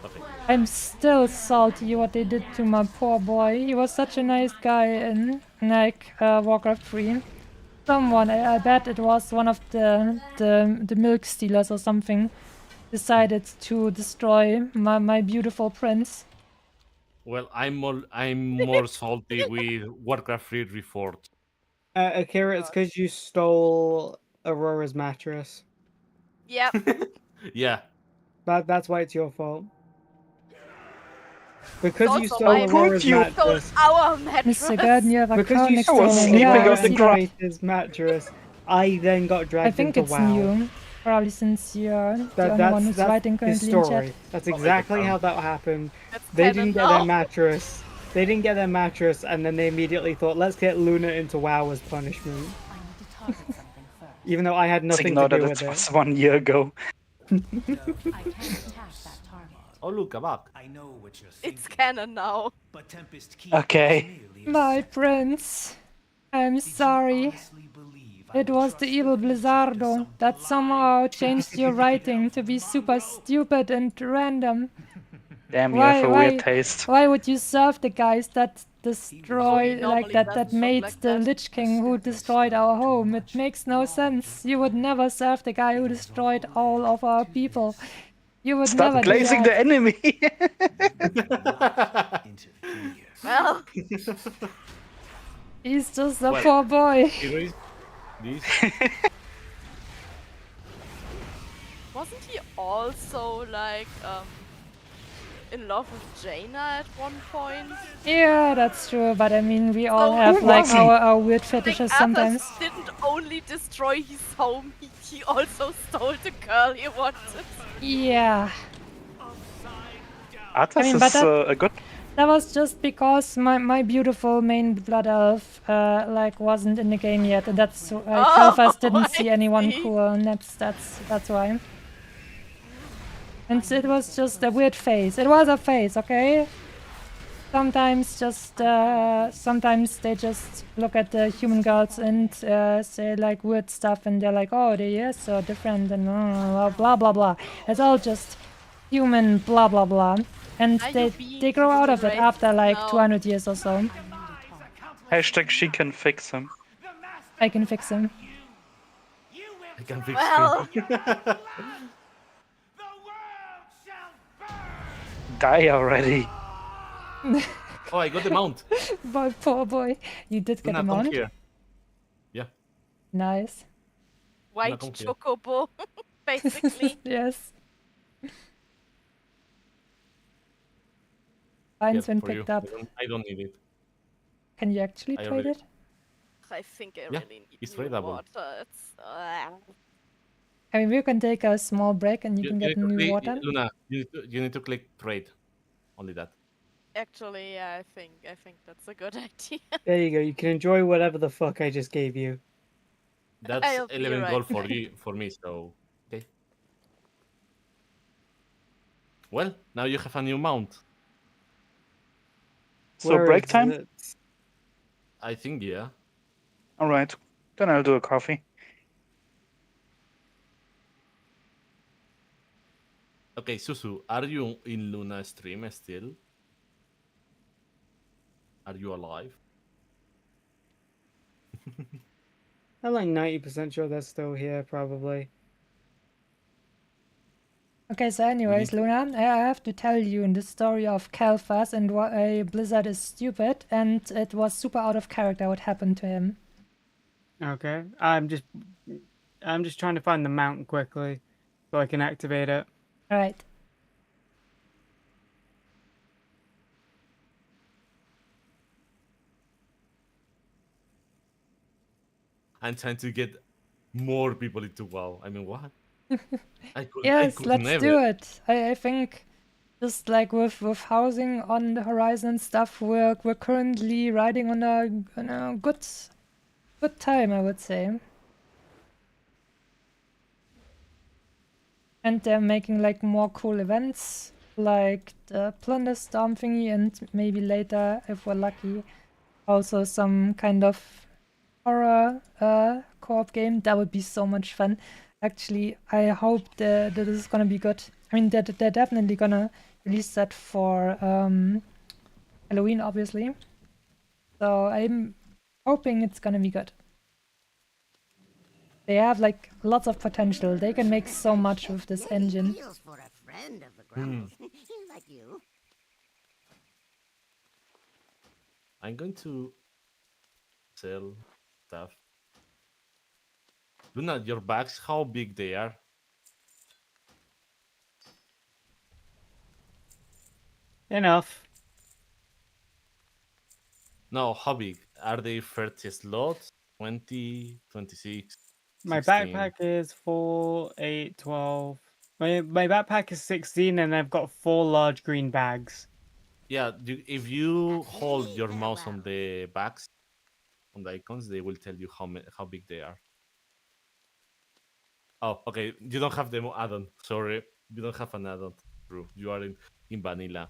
Okay. I'm still salty what they did to my poor boy. He was such a nice guy in like Warcraft 3. Someone, I bet it was one of the milk stealers or something, decided to destroy my beautiful prince. Well, I'm more salty with Warcraft 3 Reforged. Akira, it's because you stole Aurora's mattress. Yep. Yeah. That's why it's your fault. Because you also stole my Aurora's you? Stole mattress. our mattress. Mr. Garden, you have a Because car you next stole to was me. sleeping Yeah, on I the see. ground. Creator's mattress, I then got dragged I think into it's WoW. new. Probably since you're the only one who's That's writing his currently in chat. story. That's Oh, I exactly got how that happened. That's They canon didn't get now. their mattress. They didn't get their mattress, and then they immediately thought, let's get Luna into WoW as punishment. I need to target something first. Even though I had Let's nothing to ignore do that with it it. was 1 year ago. I can't attack that target. Oh, look, a bug. I know what you're thinking, It's canon now. but Tempest Key Okay. was merely a My setback. prince, I'm Did you sorry. honestly believe I It would was the trust evil future to Blizzardo some that blind somehow changed your elf writing to be super mongrel? stupid and random. Damn, you have a weird taste. Why would you serve the guys that destroy, He like normally that doesn't made look like the that. Lich King who destroyed our home? It makes no sense. You would never serve the guy who destroyed all of our people. You would never Start do glazing that. the enemy. Interfere. Well, He's just a Well, poor boy. Here is this. wasn't he also like in love with Jaina at one point? Yeah, that's true, but I mean, we all So have who like was he? our weird Like fetishes Athos sometimes. didn't only destroy his home, he also stole the girl he wanted. Yeah. Arthas I mean, but is that- a good. That was just because my beautiful main blood elf like wasn't in the game yet, and that's why Kalfas didn't see I anyone see. cool, and that's why. And it was just a weird phase. It was a phase, okay? Sometimes sometimes they just look at the human girls and say like weird stuff, and they're like, oh, they are so different, and blah blah blah. It's all just human blah blah blah. And Are they you being they grow out of it racist after like now? 200 years or so. Hashtag she can fix him. I can fix him. I can fix Well, Die already. Oh, I got the mount. Boy, poor boy. You did get Luna, him come on. here. Yeah. Nice. white come here. chocobo, basically. Yes. Yeah, Mine's been for you. picked up. I don't need it. Can you actually I trade already- it? I think I Yeah, really need it's new tradable. water. It's, I mean, we can take a small break and you can get need to new click- water. Luna, you need to click trade. Only that. actually, yeah, I think that's a good idea. There you go. You can enjoy whatever the fuck I just gave you. That's I'll be 11 right gold for you, for me. So okay. Well, now you have a new mount. So Where break is time? it? I think yeah. All right. Then I'll do a coffee. Okay, Susu, are you in Luna stream still? Are you alive? I'm like 90% sure that's still here, probably. Okay, so anyways, Luna, I have to tell you in the story of Kalfas and why Blizzard is stupid, and it was super out of character what happened to him. Okay. I'm just trying to find the mount quickly so I can activate it. Alright. I'm trying to get more people into WoW. I mean, what? I could Yes, let's never. do it. I think just like with housing on the horizon and stuff, we're currently riding on a good time, I would say. And they're making like more cool events, like the Plunder Storm thingy, and maybe later, if we're lucky, also some kind of horror co-op game. That would be so much fun. Actually, I hope that this is gonna be good. I mean, they're definitely gonna release that for Halloween, obviously. So I'm hoping it's gonna be good. They have like lots of potential. They can make so much with this engine. Deals for a friend of the Grumbles. Like you. I'm going to sell stuff. Luna, your bags, how big they are? Enough. No, how big? Are they 30 slots? 20, 26, My 16? backpack is 4, 8, 12. My backpack is 16 and I've got 4 large green bags. Yeah, if you hold your mouse on the bags, on the icons, they will tell you how big they are. Oh, okay. You don't have the add-on. Sorry, you don't have an add-on. True. You are in vanilla.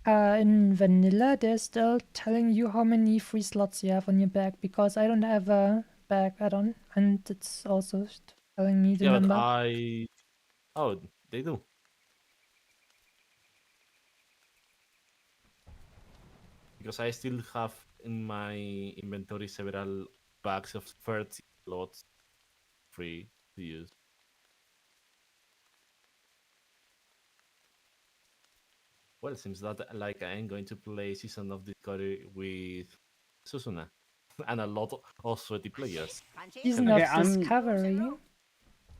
In vanilla, they're still telling you how many free slots you have on your bag because I don't have a bag add-on, and it's also telling me the Yeah, but number. Oh, they do. Because I still have in my inventory several bags of 30 slots free to use. Well, seems that like I'm going to play Season of Discovery with Susuna and a lot of sweaty players. Season Okay, of Discovery,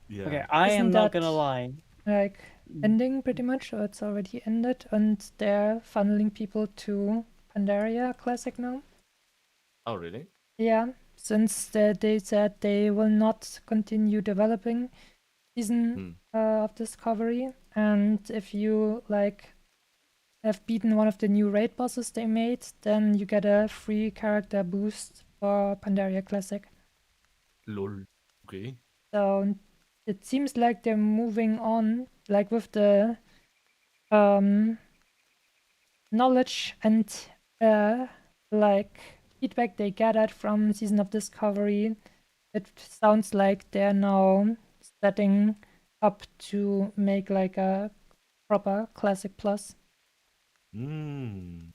Yeah. Okay, I am Isn't not gonna that- lie. like ending pretty much, or it's already ended, and they're funneling people to Pandaria Classic now. Oh, really? Yeah, since they said they will not continue developing Season of Discovery, and if you like have beaten one of the new raid bosses they made, then you get a free character boost for Pandaria Classic. Lol. Okay. So it seems like they're moving on, like with the knowledge and like feedback they gathered from Season of Discovery. It sounds like they're now setting up to make like a proper Classic Plus. Mm.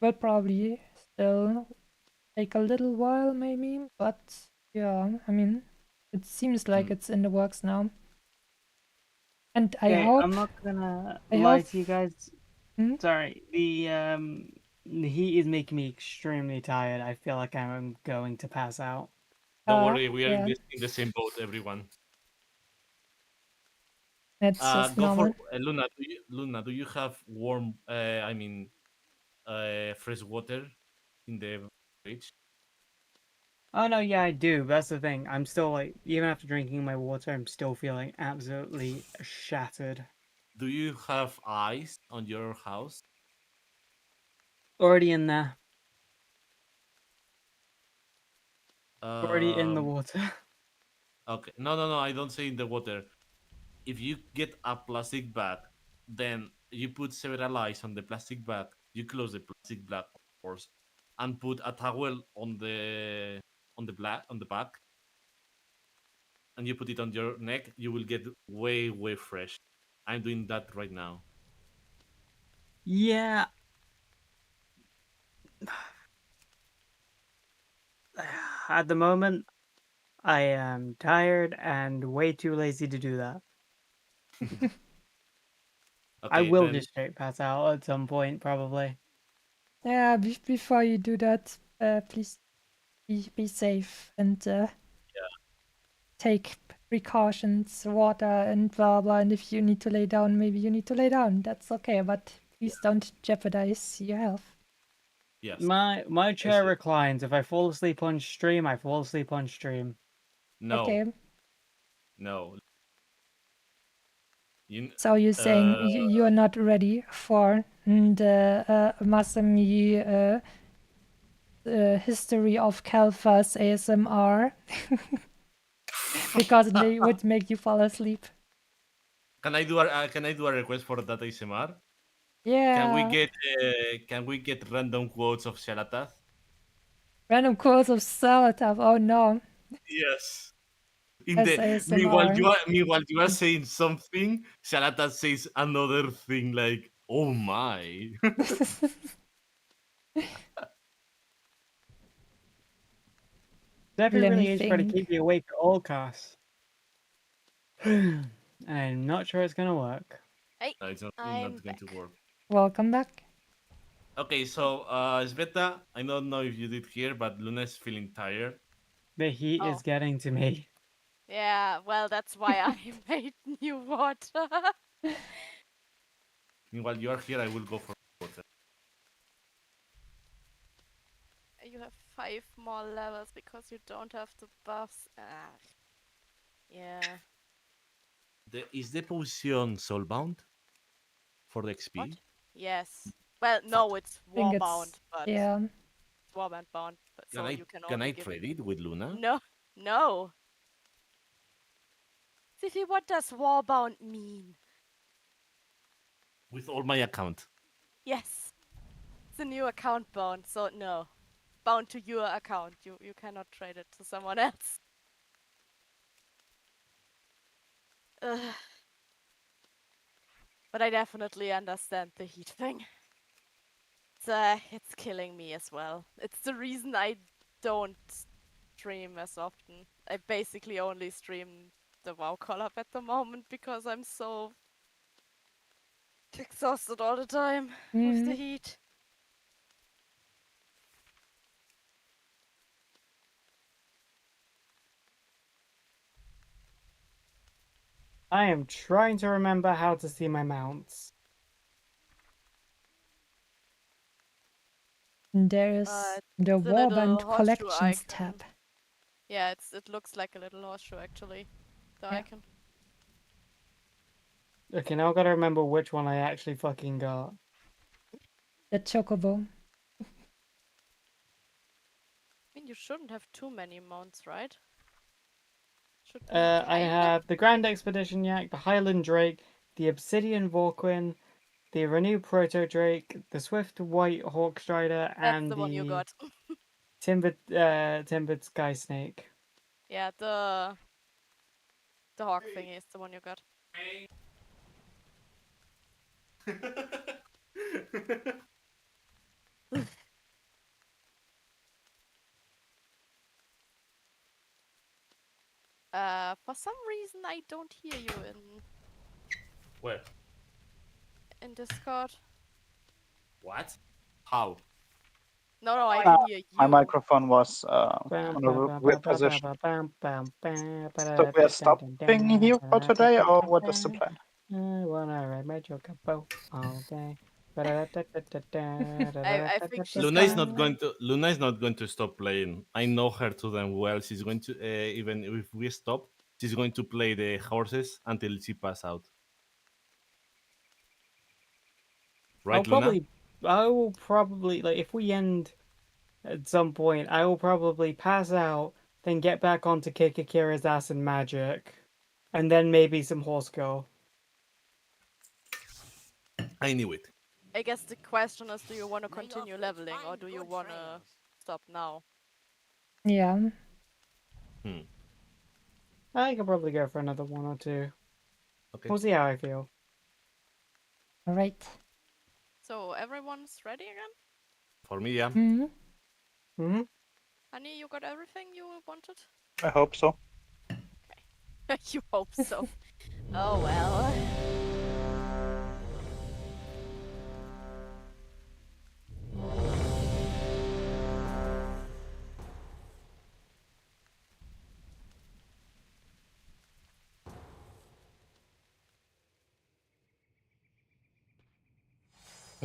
Will probably still take a little while, maybe, but yeah, I mean, it seems like it's in the works now. And I Okay, hope I'm not gonna I lie hope- to you guys. Hmm? Sorry, the heat is making me extremely tired. I feel like I'm going to pass out. Don't worry, we are yeah, in the same boat, everyone. it's just Go normal. for Luna. Luna, do you have warm? Fresh water in the fridge? Oh no, yeah, I do. But that's the thing. I'm still like, even after drinking my water, I'm still feeling absolutely shattered. Do you have ice on your house? Already in there. Already in the Um, water. okay. No. I don't say in the water. If you get a plastic bag, then you put several ice on the plastic bag. You close the plastic bag, of course, and put a towel on the back, and you put it on your neck. You will get way fresh. I'm doing that right now. Yeah. At the moment, I am tired and way too lazy to do that. I Okay, will then just straight pass out at some point, probably. Yeah, before you do that, please be safe and take precautions, water and blah blah. And if you need to lay down, maybe you need to lay down. That's okay, but please don't jeopardize your health. yes. My chair it. reclines. If I fall asleep on stream, I fall asleep on stream. No, Okay, no. You, so you're saying you're not ready for the Masami history of Kalfa's ASMR because they would make you fall asleep. can I do a request for that ASMR? Yeah. Can we get random quotes of Shalatath? Random quotes of Salatov. Oh no. Yes. As ASMR. Meanwhile you are saying something, Shalatath says another thing like, "Oh my." Definitely Let me really is trying to think. keep you awake at all costs. I'm not sure it's gonna work. Hey, No, it's not I'm going to back. work. Welcome back. Okay, so Sveta, I don't know if you did hear, but Luna is feeling tired. The heat Oh. is getting to me. Yeah, well, that's why I made new water. Meanwhile, you are here, I will go for water. You have 5 more levels because you don't have the buffs. Ah, yeah. Is the potion soulbound for the XP? What? Yes. Well, no, it's think it's warbound, but yeah. it's warband bound, but Can so I you can can only I give trade it with Luna? No, no. Fifi, what does warbound mean? With all my account. Yes, it's a new account bound, so no. Bound to your account. You cannot trade it to someone else. Ugh. But I definitely understand the heat thing. It's killing me as well. It's the reason I don't stream as often. I basically only stream the WoW Collab at the moment because I'm so exhausted all the time with the heat. I am trying to remember how to see my mounts. And there is the the little Warband horseshoe Collections icon. tab. Yeah, it looks like a little horseshoe actually. The Yeah. icon. Okay, now I've got to remember which one I actually fucking got. The Chocobo. I mean, you shouldn't have too many mounts, right? Should be I fine. have the Grand Expedition Yak, the Highland Drake, the Obsidian Vorquin, the Renew Proto Drake, the Swift White Hawk Strider, That's and the one you got. Timbered Sky Snake. Yeah, the hawk thingy is the one you got. For some reason I don't hear you Where? in Discord. What? How? No, I can hear you. My microphone was on a weird position. So we are stopping here for today, or what is the plan? I wanna ride my chocobo all day. I think she's Luna is gonna- not going to. Luna is not going to stop playing. I know her too damn well. She's going to even if we stop, she's going to play the horses until she pass out. Right, Luna? I will probably like if we end at some point, I will probably pass out, then get back onto kick Akira's ass and magic, and then maybe some horse girl. I knew it. I guess the question is, do you want to continue leveling or do you want to stop now? Yeah. I could probably go for another one or two. Okay. We'll see how I feel. All right. So everyone's ready again? For me, yeah. Mm-hmm. Honey, you got everything you wanted? I hope so. You hope so. Oh well.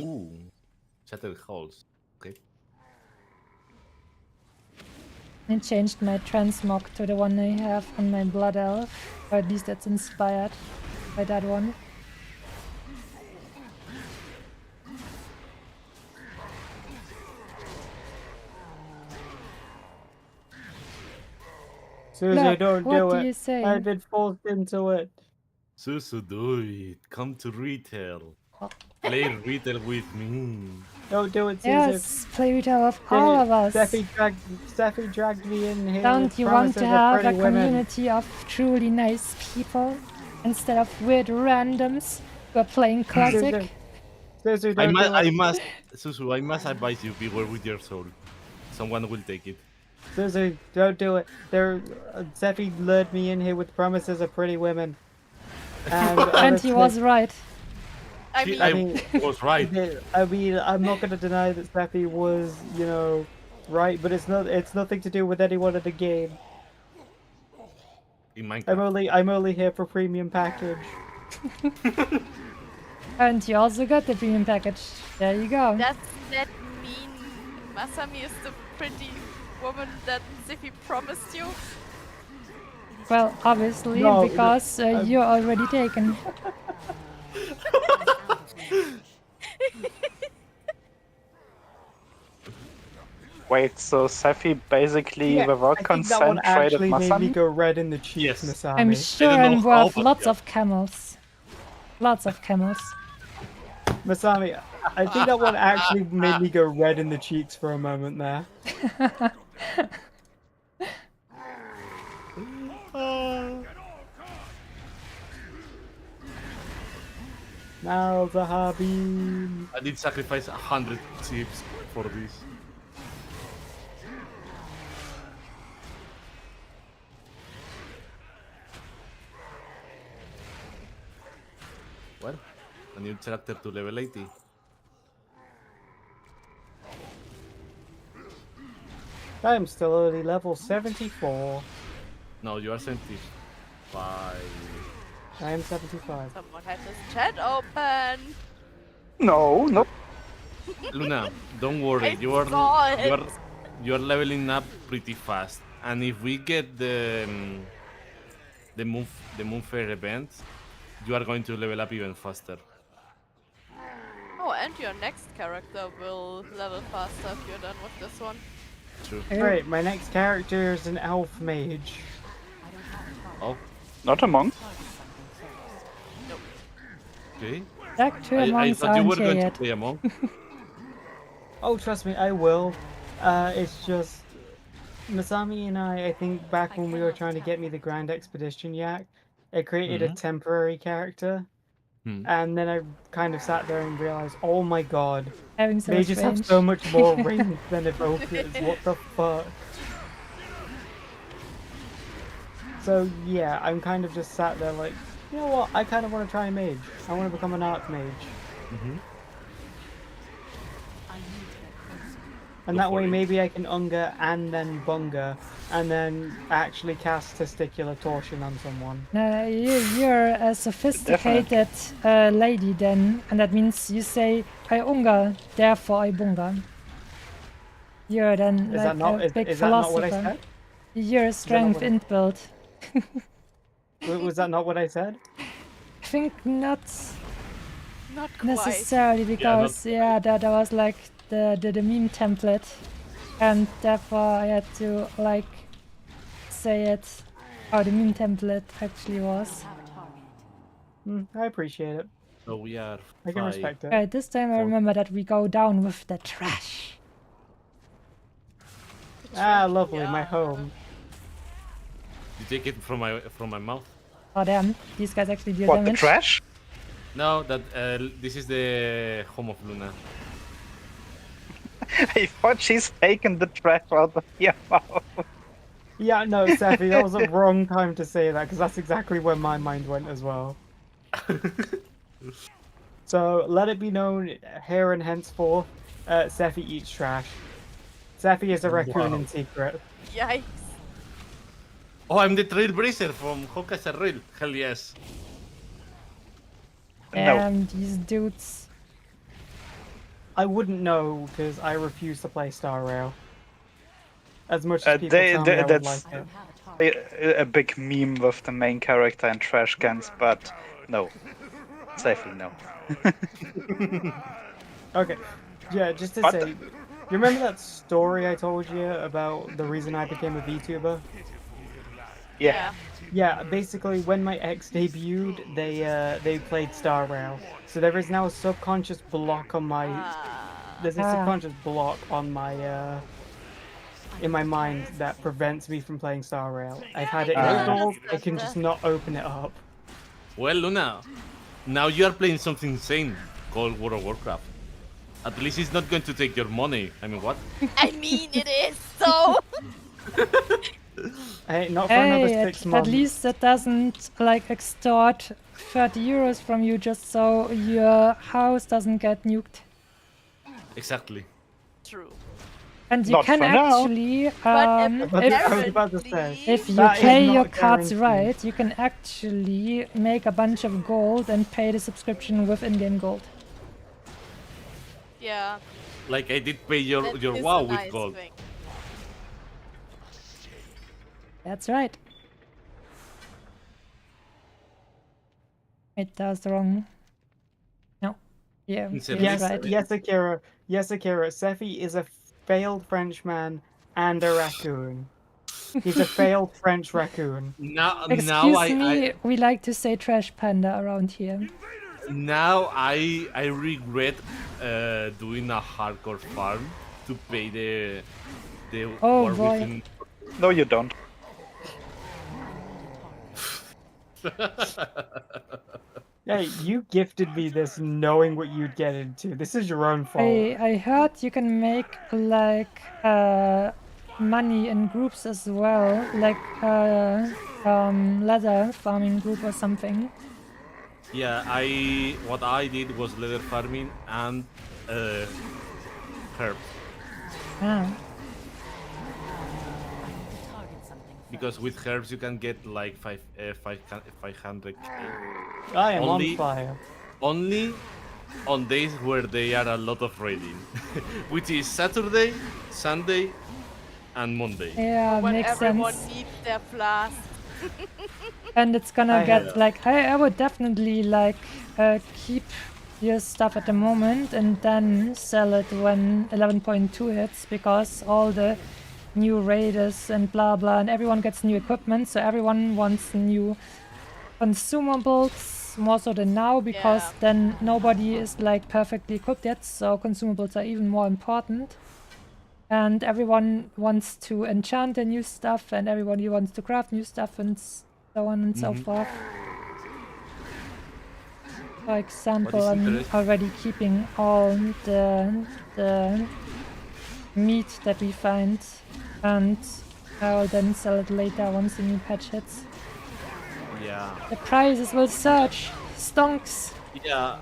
Ooh. Shattered holes. Okay. I changed my transmog to the one I have on my Blood Elf. Or at least that's inspired by that one. Susie, Look, don't what do do it. you say? I've been forced into it. Susu, do it. Come to retail. Oh. Play retail with me. Don't do it, Susie. Yes, play retail of all of us. Steffi dragged me in here. Don't with you want promises to of have a pretty women. community of truly nice people instead of weird randoms who are playing classic? Susie, don't do it. Susu, I must advise you, beware with your soul. Someone will take it. Susie, don't do it. Steffi lured me in here with promises of pretty women. And And he was right. I See, mean, I was right. I mean, I'm not going to deny that Steffi was, you know, right, but it's nothing to do with anyone in the game. In Minecraft. I'm only here for premium package. And you also got the premium package. There you go. does that mean Masami is the pretty woman that Ziffy promised you? Well, obviously, No, because you're already taken. Wait, so Safi basically, Yeah, without I think that consent, one traded actually made me Masami? go red in the cheeks, Yes. Masami. I'm sure don't know I'm how, worth but lots yeah. of camels. Lots of camels. Masami, I think that one actually made me go red in the cheeks for a moment there. Now the hobby. I did sacrifice 100 chips for this. Well, a new character to level 80. I'm still only level 74. No, you are 75. I am 75. Someone had his chat open. No, no. Luna, don't worry. I saw it. You are leveling up pretty fast. And if we get the Moonfair event, you are going to level up even faster. Oh, and your next character will level faster if you're done with this one. True. Great, my next character is an elf mage. Oh, Not a monk. okay. Back to I monks thought you were aren't here going to yet. play a monk. Oh, trust me, I will. It's just Masami and I think back when we were trying to get me the Grand Expedition Yak, I created a temporary character, and then I kind of sat there and realized, oh my god, Having so they much just have range. so much more range than evokers. What the fuck? So yeah, I'm kind of just sat there like, you know what? I kind of want to try a mage. I want to become an archmage. And that Go way for it. maybe I can Unga and then Bunga and then actually cast Testicular Torsion on someone. You're a sophisticated lady then, and that means you say I unga, therefore I bunga. You're then Is like that not a big is that not what I philosopher. said? You're strength what I- inbuilt. Was that not what I said? I think not Not quite. necessarily because that was like the meme template, and therefore I had to like say it how the meme template actually was. I appreciate it. So we are I can 5. respect it. Right, this time I remember that we go down with the trash. Ah, lovely, my home. You take it from my mouth? Oh damn, these guys actually deal What, the damage. trash? No, that this is the home of Luna. I thought she's taken the trash out of your mouth. Yeah, no, Sephi, that was the wrong time to say that because that's exactly where my mind went as well. So let it be known here and henceforth, Sephi eats trash. Sephi is a raccoon Wow. in secret. Yikes. Oh, I'm the Trailblazer from Hokka's Rail. Hell yes. Damn, these dudes. I wouldn't know because I refuse to play Star Rail. As much as people they- tell me I would that's- like it. A big meme with the main character and trash cans, but no. Safely no. Okay, yeah, just to What? say, you remember that story I told you about the reason I became a VTuber? Yeah. Yeah, basically when my ex debuted, they played Star Rail, so there is now a subconscious block on my there's a subconscious block on my in my mind that prevents me from playing Star Rail. I've had it installed, I can just not open it up. Well, Luna, now you are playing something insane called World of Warcraft. At least it's not going to take your money. I mean, what? I mean, it is so. Hey, not for another Hey, 6 at months. least it doesn't like extort 30 euros from you just so your house doesn't get nuked. Exactly. True. And you Not can for now. actually, But I was about to say. apparently, if you That is play your not cards guaranteed. right, you can actually make a bunch of gold and pay the subscription with in-game gold. yeah, Like I did pay your that is WoW a with nice gold. thing. That's right. It does wrong. No. Yeah, Instead yes, of- right. Yes, Akira. Yes, Akira. Sephi is a failed Frenchman and a raccoon. He's a failed French raccoon. Now Excuse me, we like to say trash panda around here. now I regret doing a hardcore farm to pay the Oh, war boy. within. No, you don't. Yeah, you gifted me this knowing what you'd get into. This is your own fault. I heard you can make like money in groups as well, like leather farming group or something. Yeah, what I did was leather farming and herbs. Ah, Target something Because with herbs you can get like 500k. I am Only- on fire. Only on days where they are a lot of raiding, which is Saturday, Sunday, and Monday. yeah, When makes everyone sense. needs their flask. And it's gonna I get heard. like I would definitely like keep your stuff at the moment and then sell it when 11.2 hits because all the new raiders and blah blah and everyone gets new equipment, so everyone wants new consumables more so than now because Yeah. then nobody is like perfectly equipped yet, so consumables are even more important. And everyone wants to enchant their new stuff and everybody wants to craft new stuff and so on and so forth. For example, is I'm interesting- already keeping all the meat that we find and I'll then sell it later once the new patch hits. Yeah, The prices will surge. Stonks. yeah.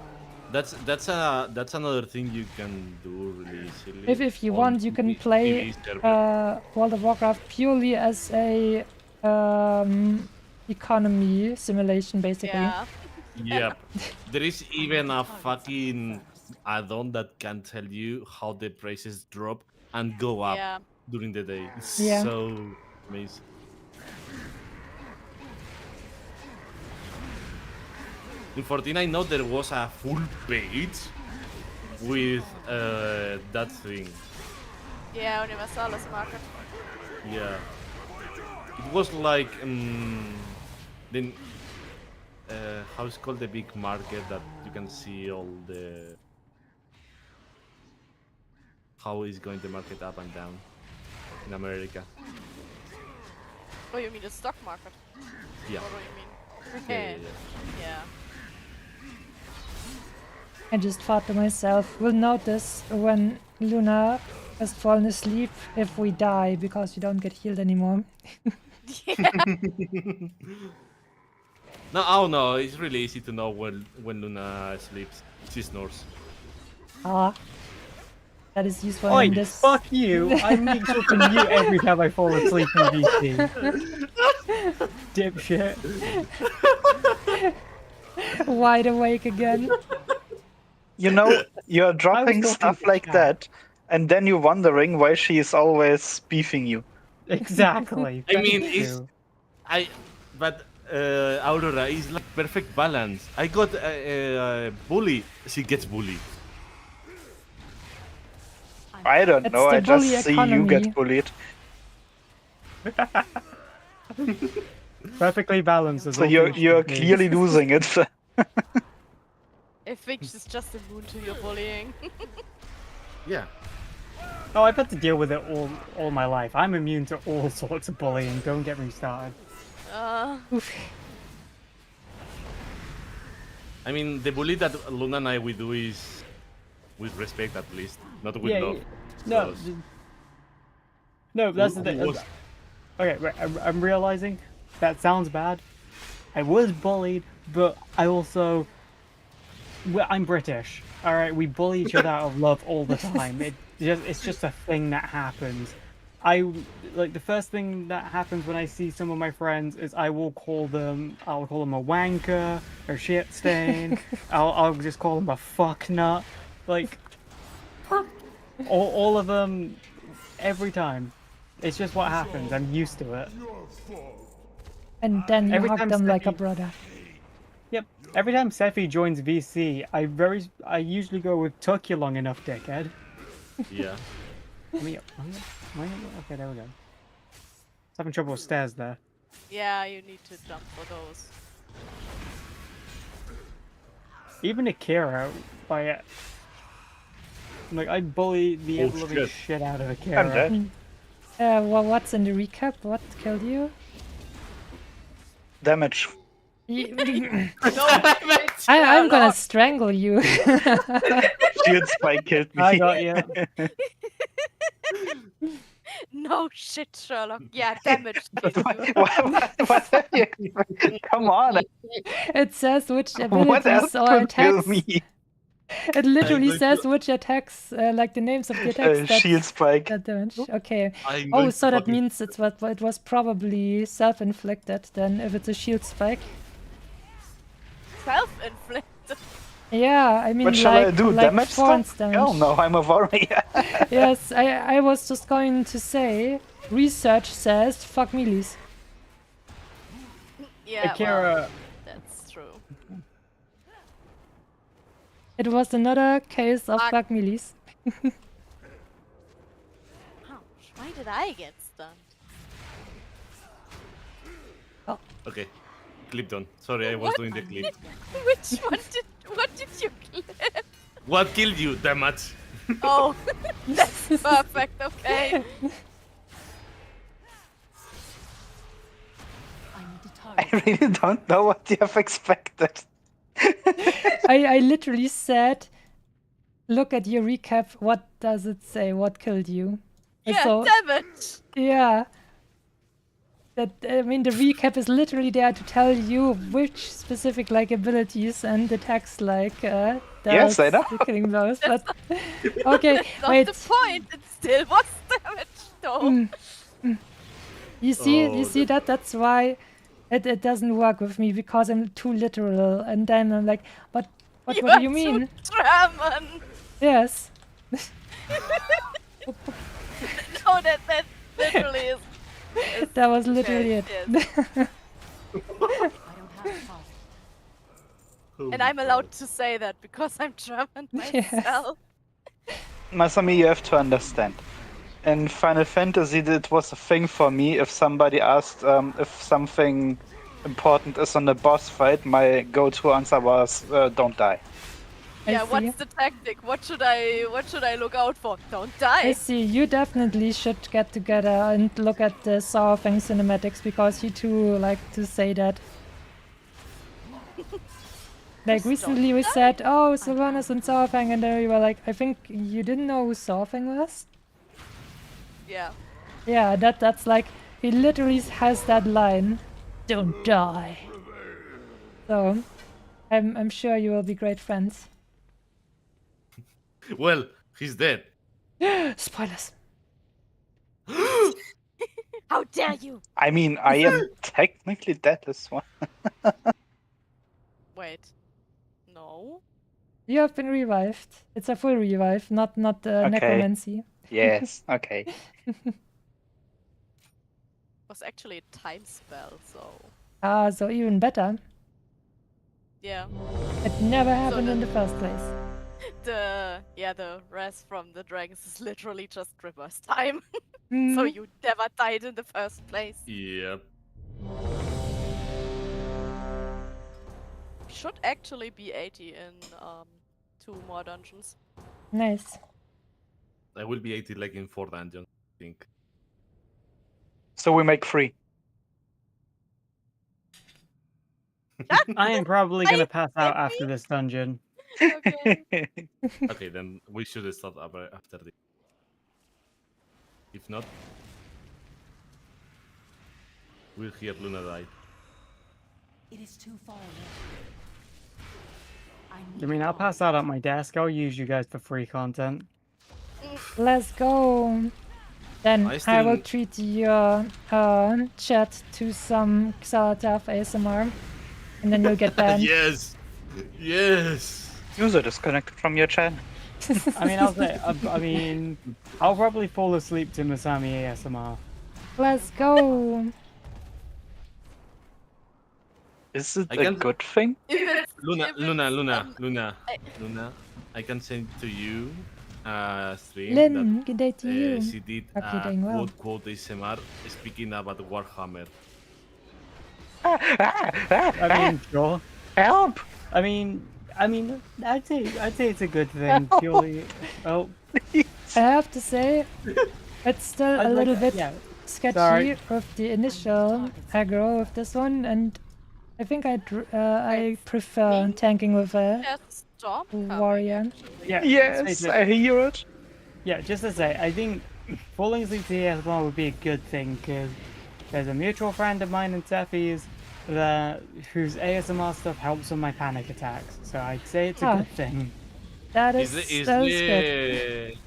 That's another thing you can do really easily. If you on want, you can PvE play server. World of Warcraft purely as a economy simulation, basically. Yeah. Yep. There is even a fucking add-on that can tell you how the prices drop and go up Yeah. during the day. It's Yeah. so amazing. In 14, I know there was a full page with that thing. Yeah, Universalis market. Yeah. It was like then how is called the big market that you can see all the how is going the market up and down in America. Oh, you mean the stock market? Yeah. What do you mean? Yeah. Yeah. I just thought to myself, we'll notice when Luna has fallen asleep if we die because you don't get healed anymore. No, oh no, it's really easy to know when Luna sleeps. She snores. Ah. That is useful Oi, in this. fuck you! I mute up and mute every time I fall asleep in VC. Dipshit. Wide awake again. You know, you're dropping talking stuff to like chat. that, and then you're wondering why she is always beefing you. Exactly. I mean, thank it's you. but Aurora is like perfect balance. I got bully. She gets bullied. I don't It's know, the I just bully see you economy. get bullied. Perfectly balanced. As So all you're things you're should be. clearly losing it. If Vix is just immune to your bullying. Yeah. Oh, I've had to deal with it all my life. I'm immune to all sorts of bullying. Don't get me started. I mean, the bully that Luna and I we do is with respect at least, not with love. No, Because no, that's the who thing. was- Okay, wait, I'm realizing that sounds bad. I was bullied, but I also... I'm British. All right, we bully each other out of love all the time. It's just a thing that happens. Like the first thing that happens when I see some of my friends is I'll call them a wanker or shit stain. I'll just call them a fuck nut. Like all of them every time. It's just what happens. I'm used to it. And then you Every hug time them like a Steffi- brother. Yep. Every time Sephi joins VC, I usually go with "took you long enough, dickhead." Yeah. Okay, there we go. Having trouble with stairs there. Yeah, you need to jump for those. Even Akira, like I bully the Oh, ever-living shit. shit out of I'm Akira. dead. Well, what's in the recap? What killed you? Damage. I'm gonna strangle you. Shield spike killed me. I got you. No shit, Sherlock. Yeah, damage killed you. What have you? Come on. It says which What abilities else or could kill attacks. me? It literally going says to- which attacks, like the names of the attacks Shield spike. that damage. Okay. I'm Oh, going so to that fucking- means it was probably self-inflicted then if it's a shield spike. Self-inflicted. Yeah, I mean What shall like I do? like Damage thorns stuff? damage. Hell no, I'm a warrior. Yes, I was just going to say research says fuck melees. Yeah, well, Akira, that's true. It was another case of Fuck. fuck melees. Ouch, why did I get stunned? Okay. Clip done. Sorry, I was doing the clip. Which one what did you clip? What killed you? Damage. Oh, that's perfect, okay. I need to I target. really don't know what you have expected. I literally said, look at your recap. What does it say? What killed you? And Yeah, so, damage. yeah. That I mean, the recap is literally there to tell you which specific like abilities and attacks like Yes, I does know. the killing blows. But okay, Not wait. the point. It still was damage, though. You see, Oh, you see that's why it doesn't work with me because I'm too literal, and then I'm like, what You do you are mean? too German. Yes. No, that literally is. That was literally Okay, it. yes. I don't have a target. And I'm allowed to say that because I'm German Yes. myself. Masami, you have to understand. In Final Fantasy, it was a thing for me. If somebody asked if something important is on the boss fight, my go-to answer was, "Don't die." I Yeah, see. what's the tactic? What should I look out for? Don't I die. see. You definitely should get together and look at the Saw Fang cinematics because you two like to say that. Like recently we said, oh, Sylvanas and Saw Fang, and then we were like, I think you didn't know who Saw Fang was? Yeah. Yeah, that's like, he literally has that line, don't die. So, I'm sure you will be great friends. Well, he's dead. Spoilers. How dare you? I mean, I am technically dead as well. Wait. No. You have been revived. It's a full revive, not necromancy. Yes, okay. It was actually a time spell, so Ah, so even better. yeah. It never happened in the- the first place. The res from the dragons is literally just reverse time. So Mhm. you never died in the first place. Yep. Should actually be 80 in 2 more dungeons. Nice. I will be 80 like in 4 dungeons, I think. So we make 3. I am probably gonna pass out Maybe? after this dungeon. Okay. Okay, then we should start after this. If not, We'll hear Luna die. It is too far away. I mean, I'll pass that at my desk. I'll use you guys for free content. Let's go. Then I will still- treat your chat to some Xalatath ASMR, and then you'll get banned. Yes! Yes! User disconnected from your chat. I mean, I'll probably fall asleep to Masami ASMR. Let's go. Is it I a can- good thing? If it's, Luna, if Luna, it's, Luna, um, Luna, I- Luna, I can send to you a stream Lynn, good day to that you. she did Hope you're doing well. quote ASMR speaking about Warhammer. I mean, sure. Help! I mean, I'd say it's a good thing. Purely, oh, I have to say, it's still a I'd like little to- bit yeah. sketchy Sorry. with the initial aggro of this one, and I think I prefer tanking with a there's a storm coming. warrior. Yeah. Yes, say I hear it. Yeah, just to say, I think falling asleep to ASMR would be a good thing because there's a mutual friend of mine and Seffi's whose ASMR stuff helps with my panic attacks. So I'd say it's a Ah. good thing. That is that is good.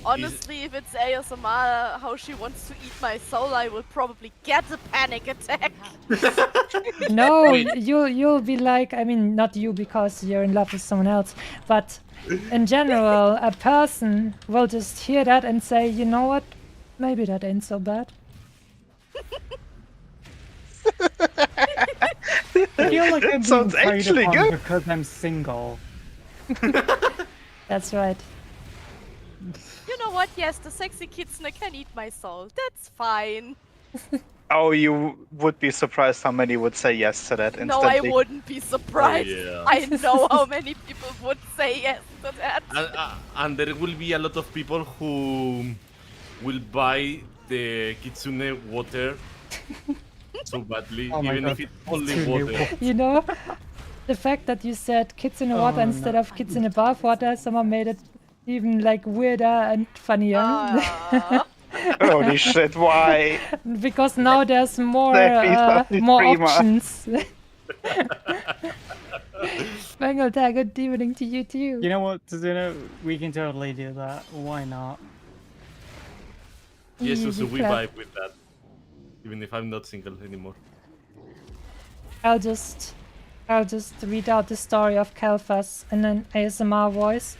Honestly, if it's ASMR, how she wants to eat my soul, I will probably get a panic attack. No, Wait. you'll be like, I mean, not you because you're in love with someone else, but in general, a person will just hear that and say, you know what, maybe that ain't so bad. I feel like I'm being sounds preyed actually upon good. because I'm single. That's right. You know what? Yes, the sexy kitsune can eat my soul. That's fine. Oh, you would be surprised how many would say yes to that No, I instantly. wouldn't be surprised. yeah. I know how many people would say yes to that. And there will be a lot of people who will buy the kitsune water so badly, Oh my even God, if it's only kitsune water. You know, the fact that you said kids in the water Oh, instead no. of kids in the bath water somehow made it even like weirder and funnier. Ah. Holy shit, why? Because now there's more That is more prima. options. Bengal tag, good evening to you too. You know what, Tsuzuno? We can totally do that. Why not? Yes, so Easy we clap. vibe with that. Even if I'm not single anymore. I'll just read out the story of Kalfas in an ASMR voice,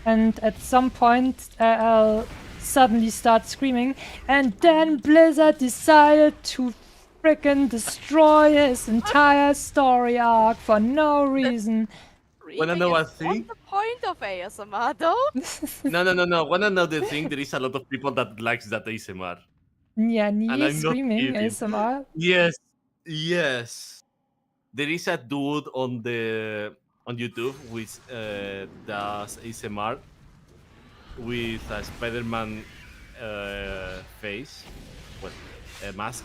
and at some point I'll suddenly start screaming, and then Blizzard decided to frickin' destroy his entire story arc for no reason. Wanna know Screaming a is thing? not the point of ASMR, though. No. Wanna know the thing? There is a lot of people that likes that ASMR. Yeah, And Nia I'm not screaming kidding. ASMR. Yes. There is a dude on YouTube which does ASMR with a Spider-Man face, well, a mask,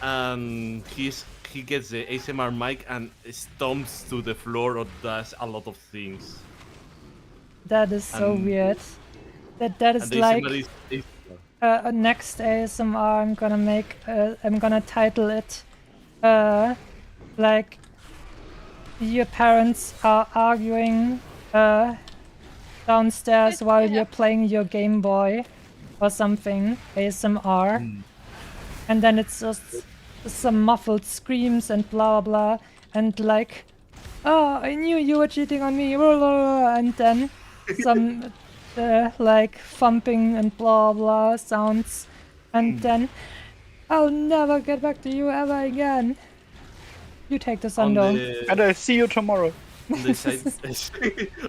and he gets the ASMR mic and stomps to the floor or does a lot of things. That is so And- weird. That is And the like ASMR is next ASMR I'm gonna make. I'm gonna title it like your parents are arguing downstairs while you're playing your Game Boy or something, ASMR. And then it's just some muffled screams and blah blah, and like, oh, I knew you were cheating on me, blah, blah, blah, and then some like thumping and blah blah sounds, and then I'll never get back to you ever again. You take the sun down. And I'll see you tomorrow. On the side,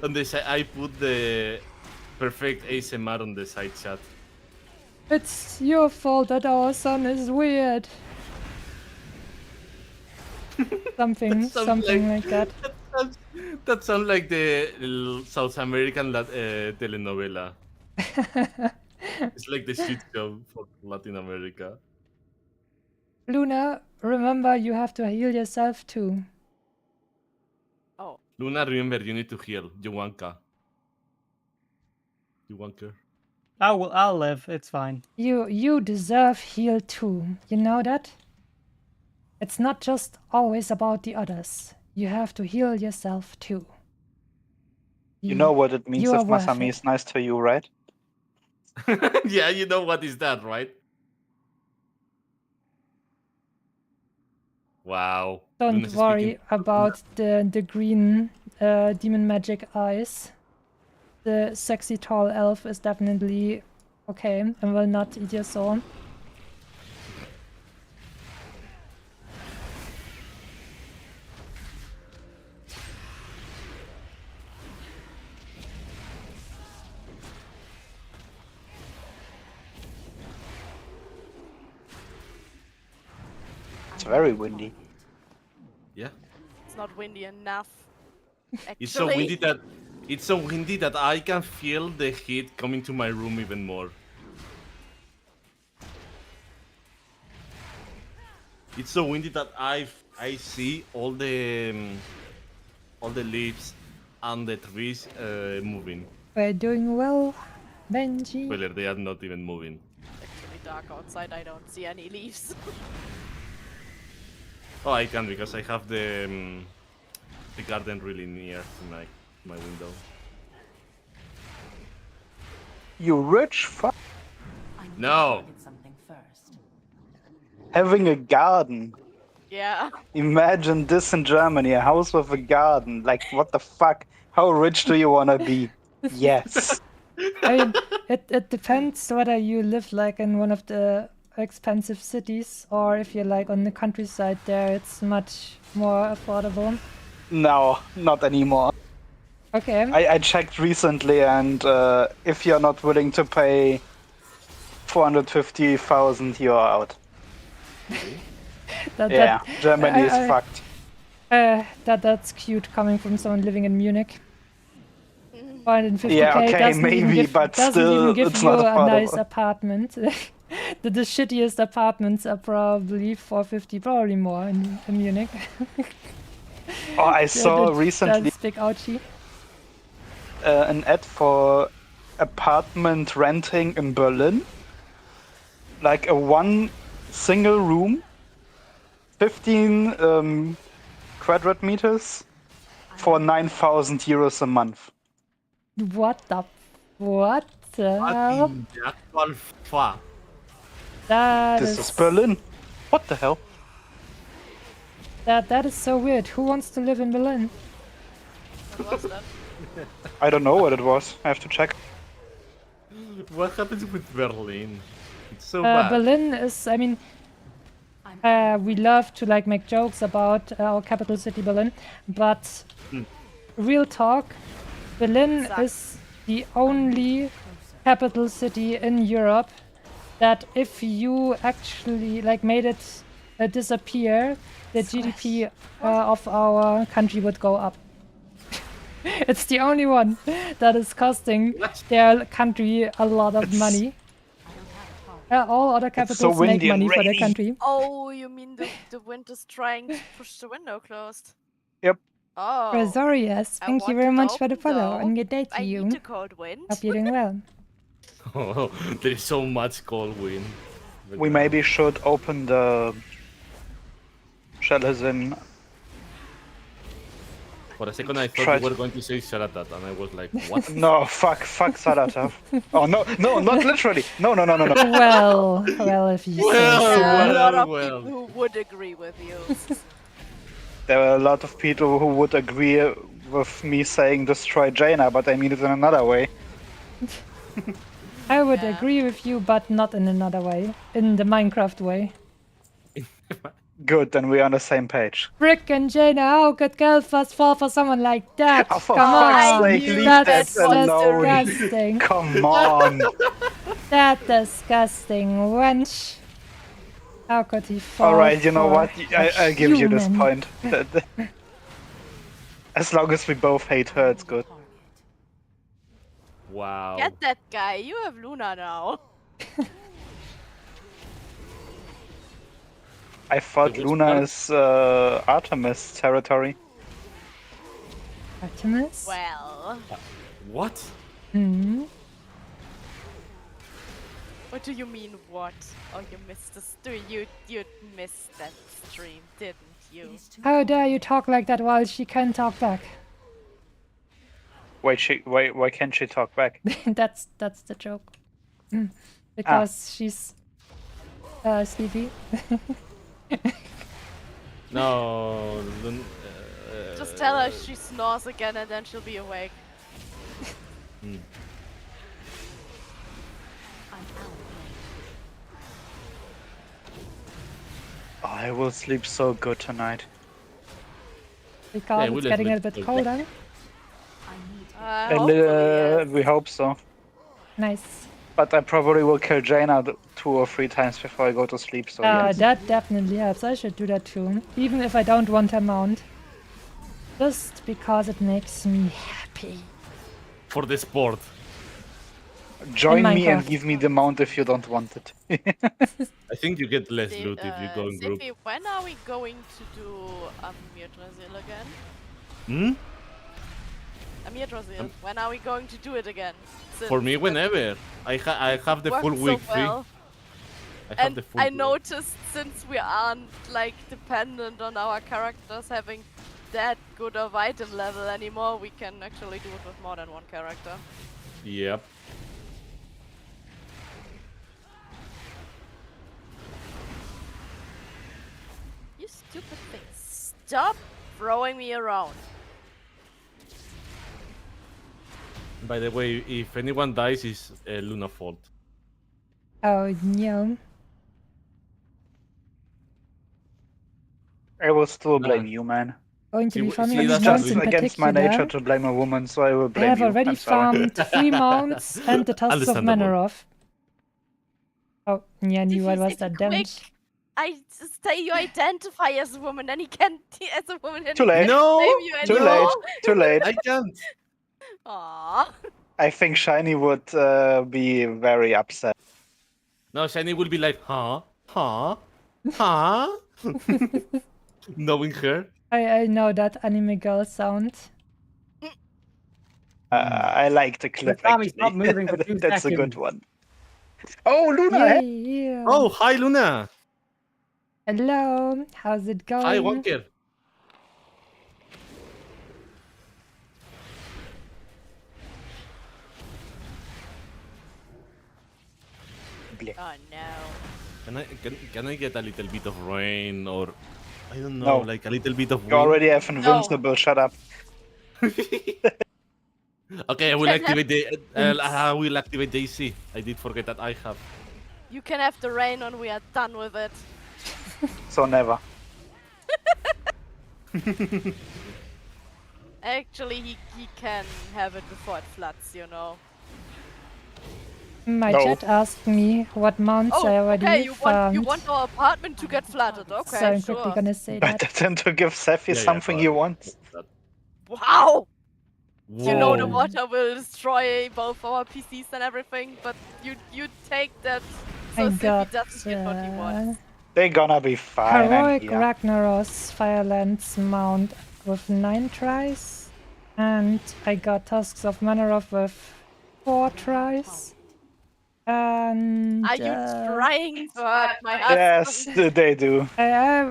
on the side, I put the perfect ASMR on the side chat. It's your fault that our son is weird. Something, sounds something like that. That sounds like the South American telenovela. It's like the shit show for Latin America. Luna, remember you have to heal yourself too. Oh, Luna, remember, you need to heal. You wanker. You wanker. I'll live. It's fine. You deserve heal too. You know that? It's not just always about the others. You have to heal yourself too. You know what it means you if are worth Masami it. is nice to you, right? Yeah, you know what is that, right? Wow. Don't Luna's worry speaking- about the green demon magic eyes. The sexy tall elf is definitely okay and will not eat your soul. It's very windy. Yeah. It's not windy enough. Actually. It's so windy that I can feel the heat coming to my room even more. It's so windy that I see all the leaves and the trees moving. We're doing well, Benji. Well, they are not even moving. Actually dark outside. I don't see any leaves. Oh, I can because I have the garden really near to my window. You rich fuck. I need No. to get something first. Having a garden. Yeah. Imagine this in Germany, a house with a garden. Like, what the fuck? How rich do you want to be? Yes. I mean, it depends whether you live like in one of the expensive cities or if you're like on the countryside there, it's much more affordable. No, not anymore. Okay. I checked recently, and if you're not willing to pay 450,000, you're out. Yeah, Germany is fucked. That's cute coming from someone living in Munich. 450k Yeah, okay, doesn't maybe, even give, but doesn't still, even give it's you not a nice affordable. apartment. The shittiest apartments are probably 450, probably more in Munich. Oh, I saw recently That's big ouchie. an ad for apartment renting in Berlin. Like a one single room, 15 quadrat meters for 9,000 euros a month. What the hell? The actual fuck. This is Berlin. What the hell? That is so weird. Who wants to live in Berlin? What was that? I don't know what it was. I have to check. What happens with Berlin? It's so bad. Berlin is, I mean, we love to like make jokes about our capital city, Berlin, but real talk, Berlin is the only capital city in Europe that if you actually like made it disappear, the GDP of our country would go up. It's the only one that is costing their country a lot of money. All other capitals so make windy and money for their rainy. country. Oh, you mean the wind is trying to push the window closed? Yep. Oh. Rosarius, I thank you want very it much for the open, follow though. and good day to I you. need a cold wind. Hope you're doing well. Oh, there is so much cold wind. We maybe should open the Shalazin. For a second, I thought Tried- you were going to say Sharatat, and I was like, what? No, fuck Saratov. Oh, no, not literally. No. Well, if you say Well, so. There are a lot of well. people who would agree with you. There are a lot of people who would agree with me saying destroy Jaina, but I mean it in another way. I would Yeah. agree with you, but not in another way. In the Minecraft way. Good, then we're on the same page. Brick and Jaina, how could Gelfast fall for someone like that? Oh, for Come fuck's on, sake, leave that's that alone. disgusting. Come on. That disgusting wench. How could he fall? Alright, you know for what? a I'll give you this human? point. As long as we both hate her, it's good. Wow. Get that guy. You have Luna now. I thought Which Luna part? is Artemis territory. Artemis? Well. What? Hmm. What do you mean, what? Oh, you missed the stream. You missed that stream, didn't you? How dare you talk like that while she can talk back? Why can't she talk back? That's the joke. Because she's sleepy. No. Just tell her she snores again and then she'll be awake. An ally I will sleep so good tonight. Because we it's let getting a it bit go. colder. I need Hopefully, yes. We hope so. Nice. But I probably will kill Jaina 2 or 3 times before I go to sleep, so yes. That definitely helps. I should do that too. Even if I don't want her mount. Just because it makes me happy. For the sport. Join me and Minecraft. give me the mount if you don't want it. I think you get less See, loot if you go in group. Zippy, when are we going to do Yggdrasil again? Hmm? Yggdrasil, when are we going to do it again? For me, Since whenever. I have the it full worked week so free. well. I have And the full I week. noticed since we aren't like dependent on our characters having that good of item level anymore, we can actually do it with more than one character. Yep. You stupid thing. Stop throwing me around. By the way, if anyone dies, it's Luna's fault. Oh no. I will still blame you, man. Going to be See, farming see, these that's mounts Just in against my nature particular. to blame a woman, so I will I blame have you. already I'm sorry. farmed 3 mounts and the tusks of Understandable. Manoroth. Oh, Nyanny, what was Zippy, that quick. damage? I just say you identify as a woman, and he can't as a woman. And Too he late. can't No! blame you Too anymore. late. Too late. I can't. Aww. I think Shiny would be very upset. No, Shiny will be like, huh? Huh? Huh? Knowing her. I know that anime girl sound. I like the clip, Tommy, stop actually. moving for 2 That's a good seconds. one. Oh, Luna! Yeah, eh? yeah. Oh, hi, Luna. Hello, how's it going? Hi, Wonker. Oh no. Can I get a little bit of rain or I don't know, No. like a little bit of You wind? already have Invincible, shut up. Okay, I will Can activate the I will activate the AC. I did forget that I have. You can have the rain when we are done with it. So never. Actually, he can have it before it floods, you know. My No. chat asked me what mounts Oh, I already okay. You farmed. want our apartment to get flooded? Okay, so I'm sure. quickly gonna say Better that. than to give Sephi Yeah, something but- he wants. Wow. You know the Whoa. water will destroy both our PCs and everything, but you take that so I Zippy got doesn't get what he wants. They're gonna be fine. I'm Heroic here. Ragnaros Firelands mount with 9 tries. And I got Tusks of Manoroth with 4 tries. And Are you trying to hurt my husband? Yes, they do.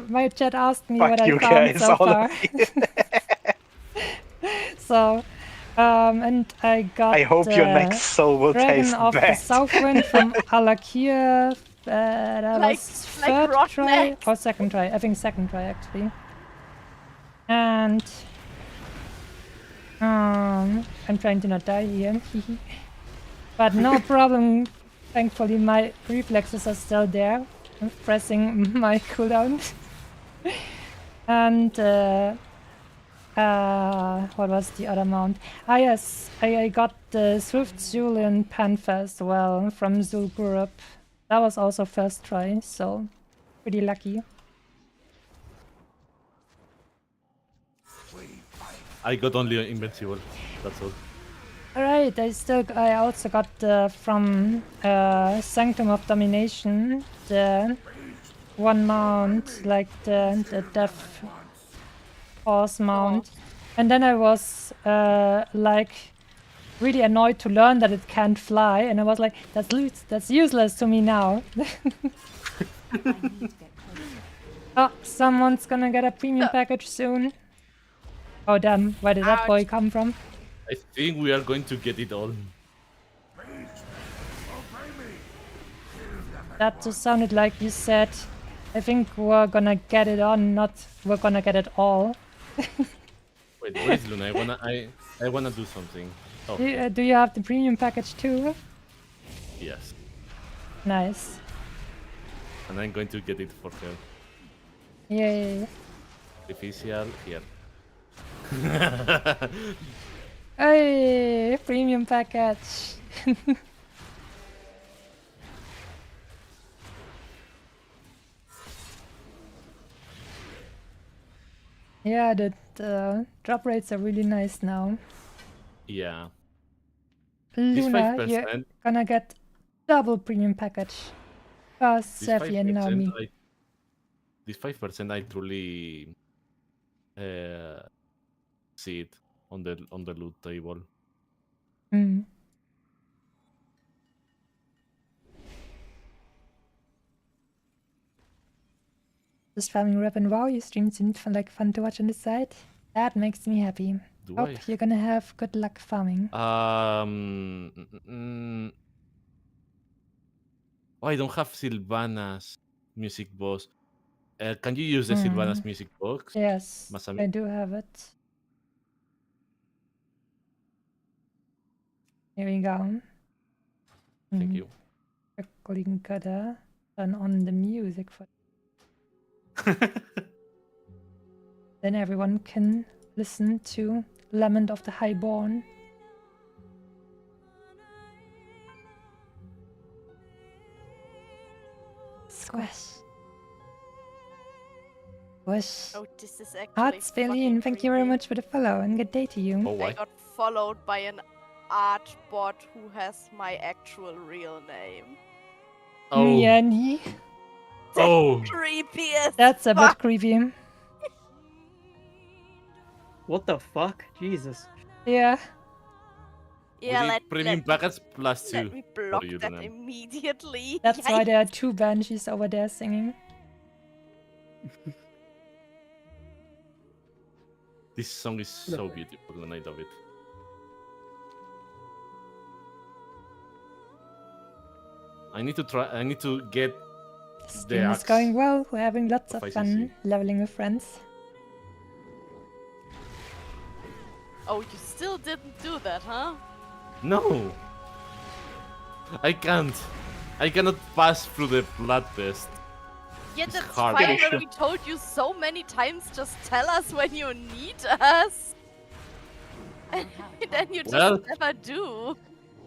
my chat asked me Fuck what you I found guys, so all far. of you. So, and I got I hope your next soul will Dragon taste of the bad. Southwind from Alakir. That Like- was like third rotten try eggs. or second try. I think second try actually. And I'm trying to not die here. But no problem. Thankfully, my reflexes are still there. I'm pressing my cooldown. And what was the other mount? Ah yes, I got the Swift Julian Panther as well from Zul'Gurub. That was also first try, so pretty lucky. I got only invincible. That's all. Alright, I also got from Sanctum of Domination the one mount, like the Death Horse mount. And then I was like really annoyed to learn that it can't fly, and I was like, that's useless to me now. I need to get closer. Oh, someone's gonna get a premium package soon. Oh damn, where did that boy Ouch. come from? I think we are going to get it all. That just sounded like you said, I think we're gonna get it on, not we're gonna get it all. Wait, where is Luna? I wanna do something. Oh, Do you have the premium package too? yes. Nice. And I'm going to get it for her. Yay. Artificial here. Hey, premium package. Yeah, the drop rates are really nice now. Yeah. This Luna, you're 5%. gonna get double premium package. First This Sefi and now me. This 5% I truly see it on the loot table. Mm. Just farming rep and WoW, your stream seemed fun to watch on the side. That makes me happy. Do Hope I? you're gonna have good luck farming. Oh, I don't have Sylvana's music box. Can you use the Sylvana's music box? Yes, Masami? I do have it. Here we go. Thank you. Quickly gotta turn on the music for. Then everyone can listen to Lament of the Highborn. Squish. Squish. Oh, this is actually Hearts, Berlin, thank you very creepy. much for the follow and good day to you. Oh, I why? got followed by an art bot who has my actual real name. Oh. Yanni. Oh. Creepy as That's a bit fuck. creepy. What the fuck? Jesus. Yeah. Yeah, We let, did premium let, packets plus 2. let me block you, that Luna. immediately. That's why Yikes. there are two banshees over there singing. This song is so beautiful and I love it. I need to get the Stream is axe. going well. We're having lots of of fun ICC. leveling with friends. Oh, you still didn't do that, huh? No! I can't. I cannot pass through the blood test. Yeah, It's that's hard. fine, Yeah, but sure. we told you so many times, just tell us when you need us. And then you just Well- never do.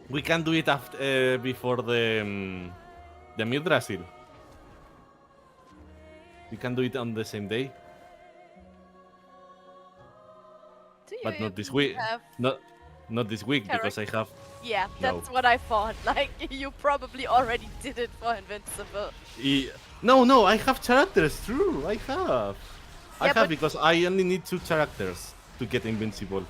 We can do it after before the Midrasil. We can do it on the same day, Do you but not this even week. have- Not this week because I have. Yeah, No. that's what I thought. Like, you probably already did it for Invincible. No, I have characters. True, I have. I Yeah, have but- because I only need 2 characters to get invincible.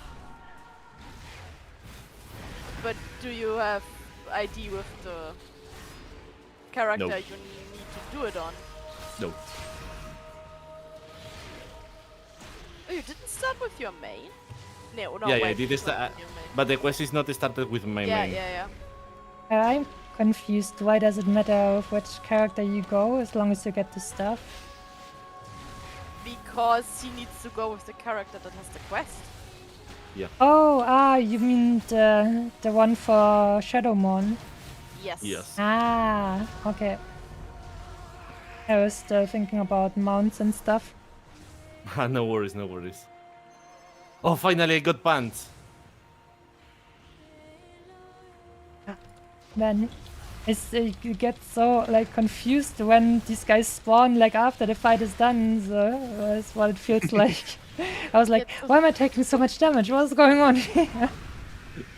But do you have ID with the character No. you need to do it on? No. Oh, you didn't start with your main? No, no. Yeah, I wait, did it's start, not with your main. but the quest is not started with my yeah, main. yeah. I'm confused. Why does it matter with which character you go as long as you get the stuff? Because he needs to go with the character that has the quest. Oh, you mean the one for Shadowmourn? Yes. Yes. Ah, okay. I was still thinking about mounts and stuff. No worries, no worries. Oh, finally I got pants. Then you get so like confused when these guys spawn like after the fight is done. So that's what it feels like. I was like, why am I taking so much damage? What's going on here?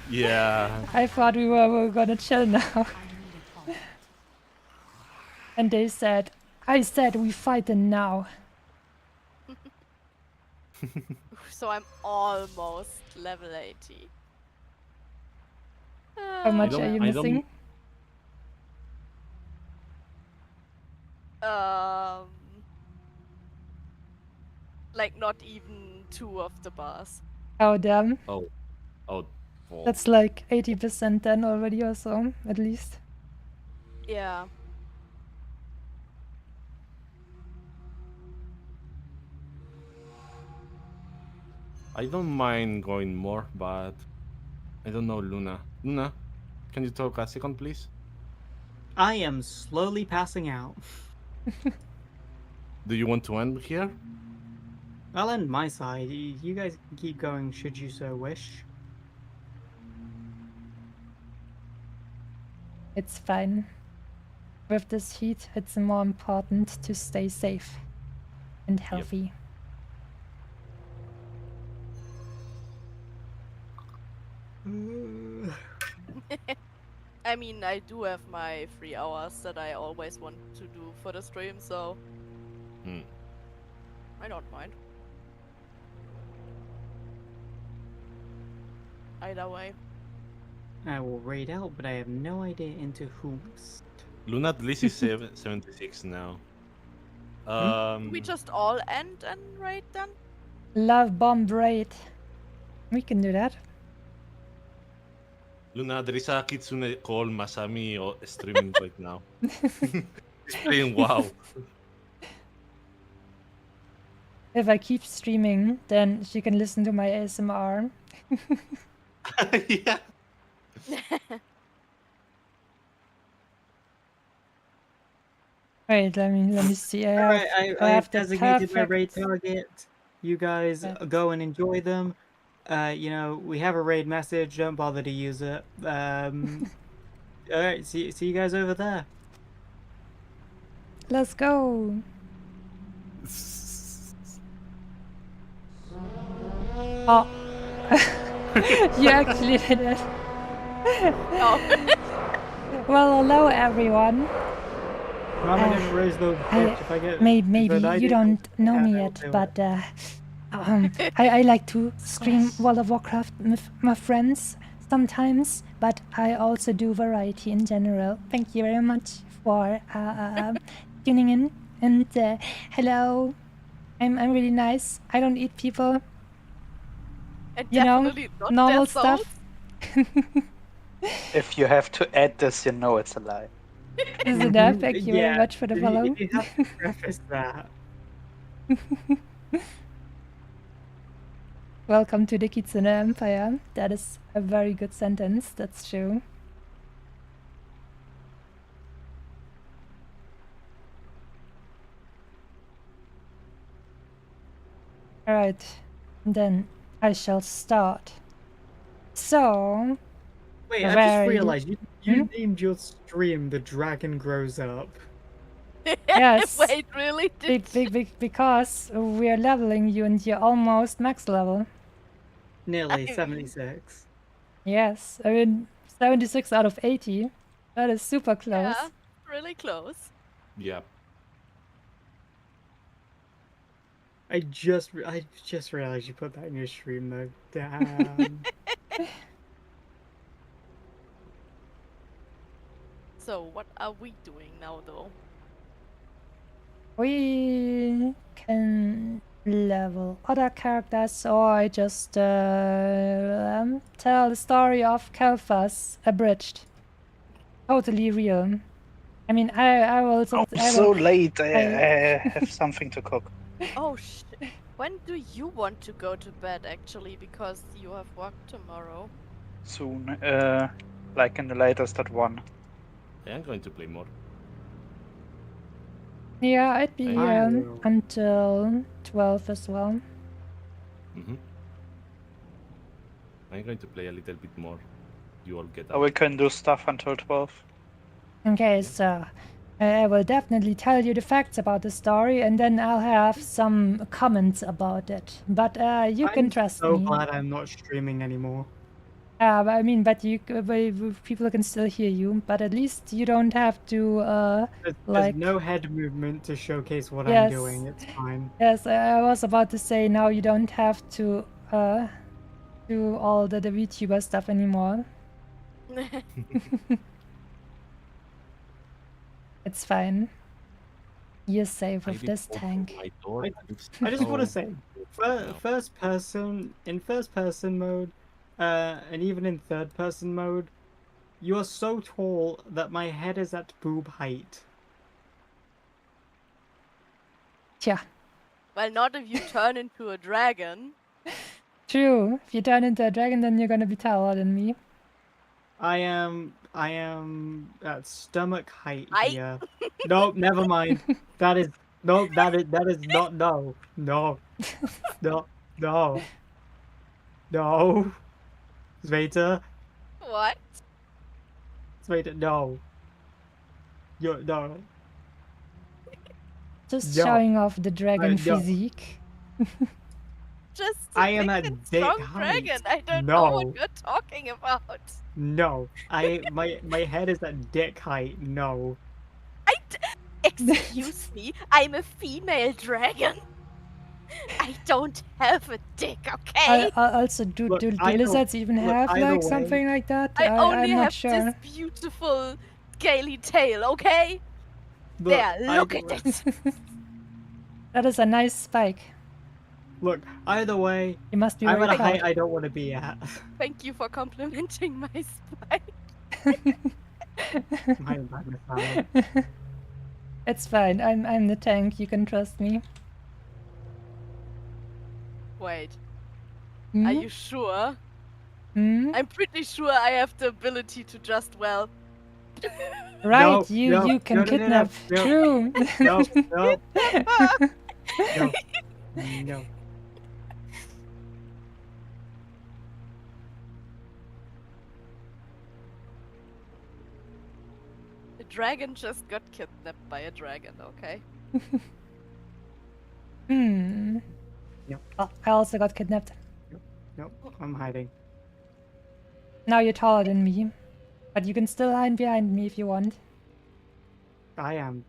Yeah. I thought we were gonna chill now. I need a point. And they said, I said we fight now. So I'm almost level 80. How much don't- are you I don't- missing? Um, like not even 2 of the bars. Oh damn. Oh, oh. That's like 80% then already or so, at least. Yeah. I don't mind going more, but I don't know, Luna. Luna, can you talk a second, please? I am slowly passing out. Do you want to end here? I'll end my side. You guys can keep going should you so wish. It's fine. With this heat, it's more important to stay safe and healthy. I mean, I do have my 3 hours that I always want to do for the stream, so Hmm. I don't mind. Either way. I will raid out, but I have no idea into whomst. Luna at least is 76 now. We just all end and raid then? Love bomb raid. We can do that. Luna, there is a kitsune called Masami streaming right now. He's playing WoW. If I keep streaming, then she can listen to my ASMR. Yeah. Wait, let me see. I have, Alright, I have have the designated my raid perfect- target. You guys go and enjoy them. You know, we have a raid message. Don't bother to use it. Alright, see you guys over there. Let's go. Oh. You actually did it. Oh. Well, hello everyone. I'm gonna raise those bitch if I get. Maybe but I you do- don't know yeah, me I'll yet, do it. but I like to stream World of Warcraft with my friends sometimes, but I also do variety in general. Thank you very much for tuning in, and hello. I'm really nice. I don't eat people. And You know, definitely not normal their souls. stuff. If you have to add this, you know it's a lie. Is it that? Thank you very Yeah, much for the follow. You have to preface that. Welcome to the Kitsune Empire. That is a very good sentence, that's true. Alright, then I shall start. So, Wait, I Very- just realized you named your stream "The Dragon Grows Up." Yes. Wait, really? because we're leveling you and you're almost max level. Nearly I- 76. Yes, I mean 76 out of 80. That is super close. Yeah, really close. Yeah. I just realized you put that in your stream though. Damn. So, what are we doing now, though? We can level other characters, or I just tell the story of Kel'Thas abridged. Totally real. I mean, I will. Oh, I so will late. I have something to cook. Oh, when do you want to go to bed, actually? Because you have work tomorrow. Soon. Like in the latest at 1. I am going to play more. yeah, I'd be I will. until 12 as well. Mm-hmm. I'm going to play a little bit more. You all get So up. we can do stuff until 12. Okay, so I will definitely tell you the facts about the story, and then I'll have some comments about it. But you can trust so me. glad I'm not streaming anymore. But I mean, but people can still hear you. But at least you don't have to. There's Like- no head movement to showcase what Yes. I'm doing. It's fine. Yes, I was about to say now you don't have to do all the VTuber stuff anymore. It's fine. You're safe I with did this open tank. my door, and it's I just want to so- say, No. first person mode, and even in third person mode, you are so tall that my head is at boob height. Yeah, Well, not if you turn into a dragon. true. If you turn into a dragon, then you're gonna be taller than me. I am at stomach height I- here. Nope, never mind. That is that is not no. No. No. No. No. Zveta. What? Zveta, no. You're no. Just No. showing off the dragon no. physique. Just I a am big at and dick strong height. dragon. I don't know No. what you're talking about. No. My head is at dick height. No. Excuse me, I'm a female dragon. I don't have a dick, okay? Also, do Look, do either- lizards even look, have either like way- something like that? I only I'm not have sure. this beautiful scaly tail, okay? Look, There, look either at way- it. That is a nice spike. Look, either way, You must be I'm very at a proud. height I don't want to be at. Thank you for complimenting my spike. My bad. It's fine. I'm the tank. You can trust me. Wait, Hmm? are you sure? Hmm? I'm pretty sure I have the ability to just, well... Right, No, you no, you can no, no, no, kidnap. no. True. No, no, no, no. The dragon just got kidnapped by a dragon, okay? Hmm. No. Oh, I also got kidnapped. Nope, I'm hiding. Now you're taller than me, but you can still hide behind me if you want. I am.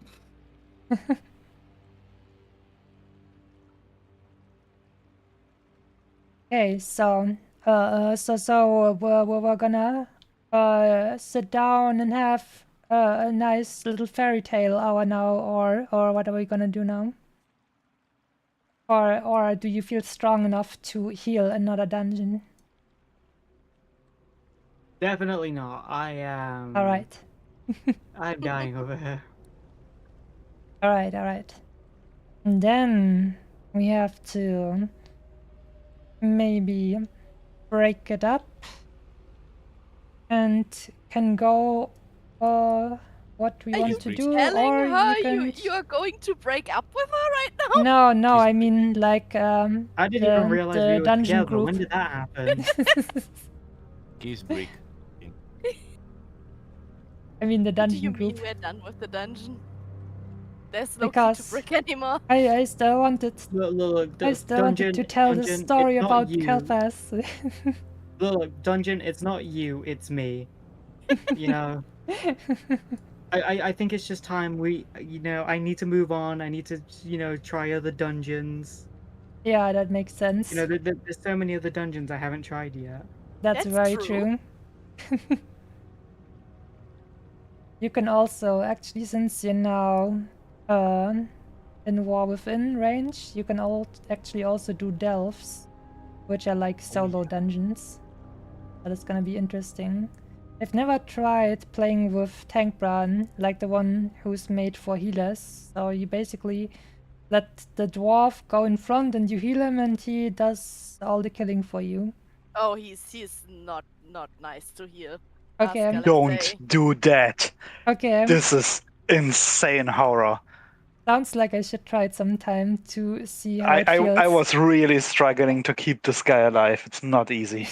Okay, so we're gonna sit down and have a nice little fairy tale hour now, or what are we gonna do now? Or do you feel strong enough to heal another dungeon? Definitely not. I am. All right, I'm dying over here. all right, all right. And then we have to maybe break it up and can go what we Are want you to do, telling or her you can you are going to break up with her right now? no, I mean like I didn't the, even realize the we were dungeon together. group. When did that happen? Kiss break. I mean the What do you dungeon mean group. we're done with the dungeon? There's no key Because to brick anymore. I still wanted Look, I still wanted to tell the story it's not about you. Kel'Thas. Look, dungeon, it's not you, it's me. You know, I think it's just time I need to move on. I need to, try other dungeons. Yeah, that makes sense. There's so many other dungeons I haven't tried yet. That's That's very true. true. You can also actually, since you're now in War Within range, you can actually also do delves, which are like solo dungeons. That is gonna be interesting. I've never tried playing with Tank Bran, like the one who's made for healers. So you basically let the dwarf go in front and you heal him and he does all the killing for you. Oh, he's not nice to hear. Okay, Ask her, let's Don't say. do that. okay. This is insane horror. Sounds like I should try it sometime to see how it I feels. was really struggling to keep this guy alive. It's not easy.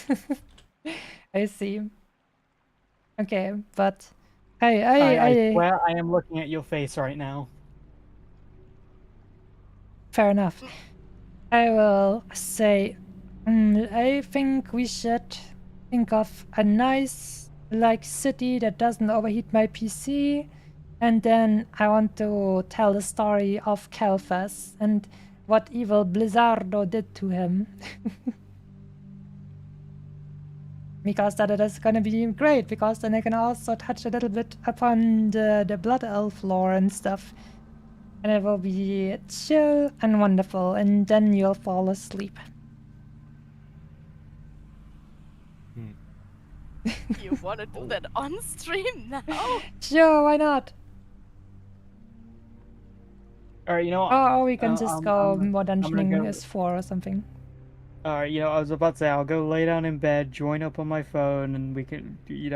I see. Okay, but I I swear I am looking at your face right now. fair enough. I will say, I think we should think of a nice like city that doesn't overheat my PC, and then I want to tell the story of Kel'Thas and what evil Blizzardo did to him. because that is gonna be great, because then I can also touch a little bit upon the blood elf lore and stuff, and it will be chill and wonderful, and then you'll fall asleep. You wanna do that on stream now? Sure, why not? Alright, you know what? Or we can just go more gonna dungeoning go- as 4 or something. Alright, you know, I was about to say, I'll go lay down in bed, join up on my phone, and we can, be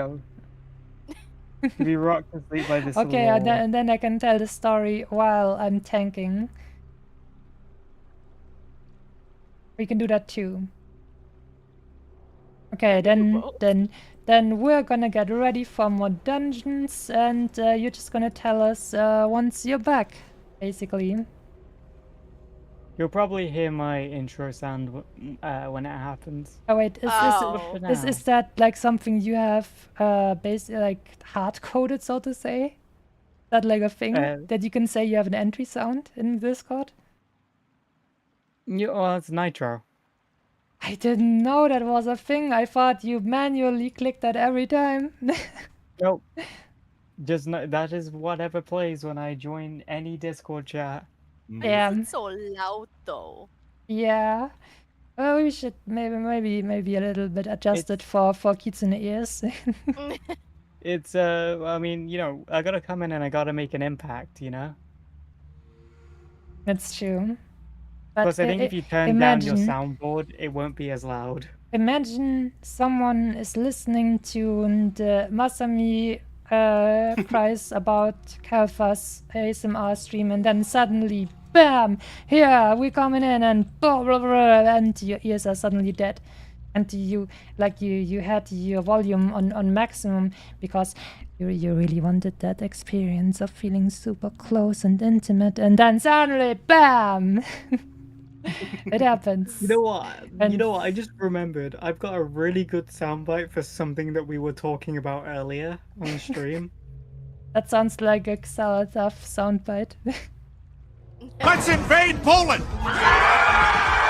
rocked to sleep by this Okay, lore. and then I can tell the story while I'm tanking. We can do that too. Okay, both. then we're gonna get ready for more dungeons, and you're just gonna tell us once you're back, basically. You'll probably hear my intro sound when it happens. Oh wait, Oh. is that like something you have basically like hard coded, so to say? Is that like a thing that you can say you have an entry sound in Discord? Well, it's Nitro. I didn't know that was a thing. I thought you manually click that every time. Nope. Just that is whatever plays when I join any Discord chat. Yeah. It's so loud though. Yeah. Well, we should maybe a little bit adjust it for kids in the ears. It's I mean, I gotta come in and I gotta make an impact, That's true. But Plus, I think if you turn down your imagine- soundboard, it won't be as loud. Imagine someone is listening to the Masami cries about Kalfa's ASMR stream, and then suddenly, bam! Here we're coming in, and blah, blah, blah, and your ears are suddenly dead, and you had your volume on maximum because you really wanted that experience of feeling super close and intimate, and then suddenly, bam! It happens. You know what? And- I just remembered. I've got a really good soundbite for something that we were talking about earlier on stream. That sounds like a Xalatough soundbite. Let's invade Poland!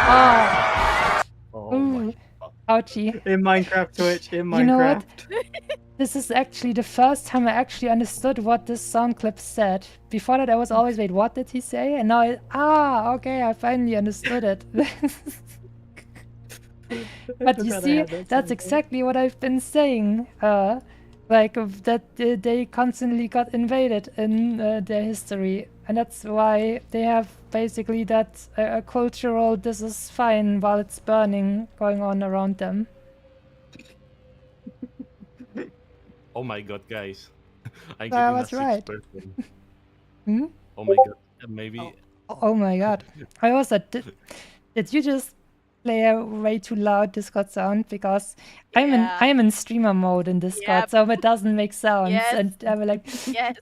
Oh, Oh ooh, my. ouchie. In Minecraft Twitch, in Minecraft. You know what? This is actually the first time I actually understood what this sound clip said. Before that, I was always, wait, what did he say? And now, okay, I finally understood it. But you see, that's exactly what I've been saying. That they constantly got invaded in their history. And that's why they have basically that cultural "this is fine while it's burning" going on around them. Oh my god, guys. I'm I getting was a right. 6%. Hmm? Oh my god. Maybe. Oh my god. I also did you just play a way too loud Discord sound? Because Yeah. I'm in streamer mode in Discord, Yep. so it doesn't make sounds. Yes. And I'm like, Yes.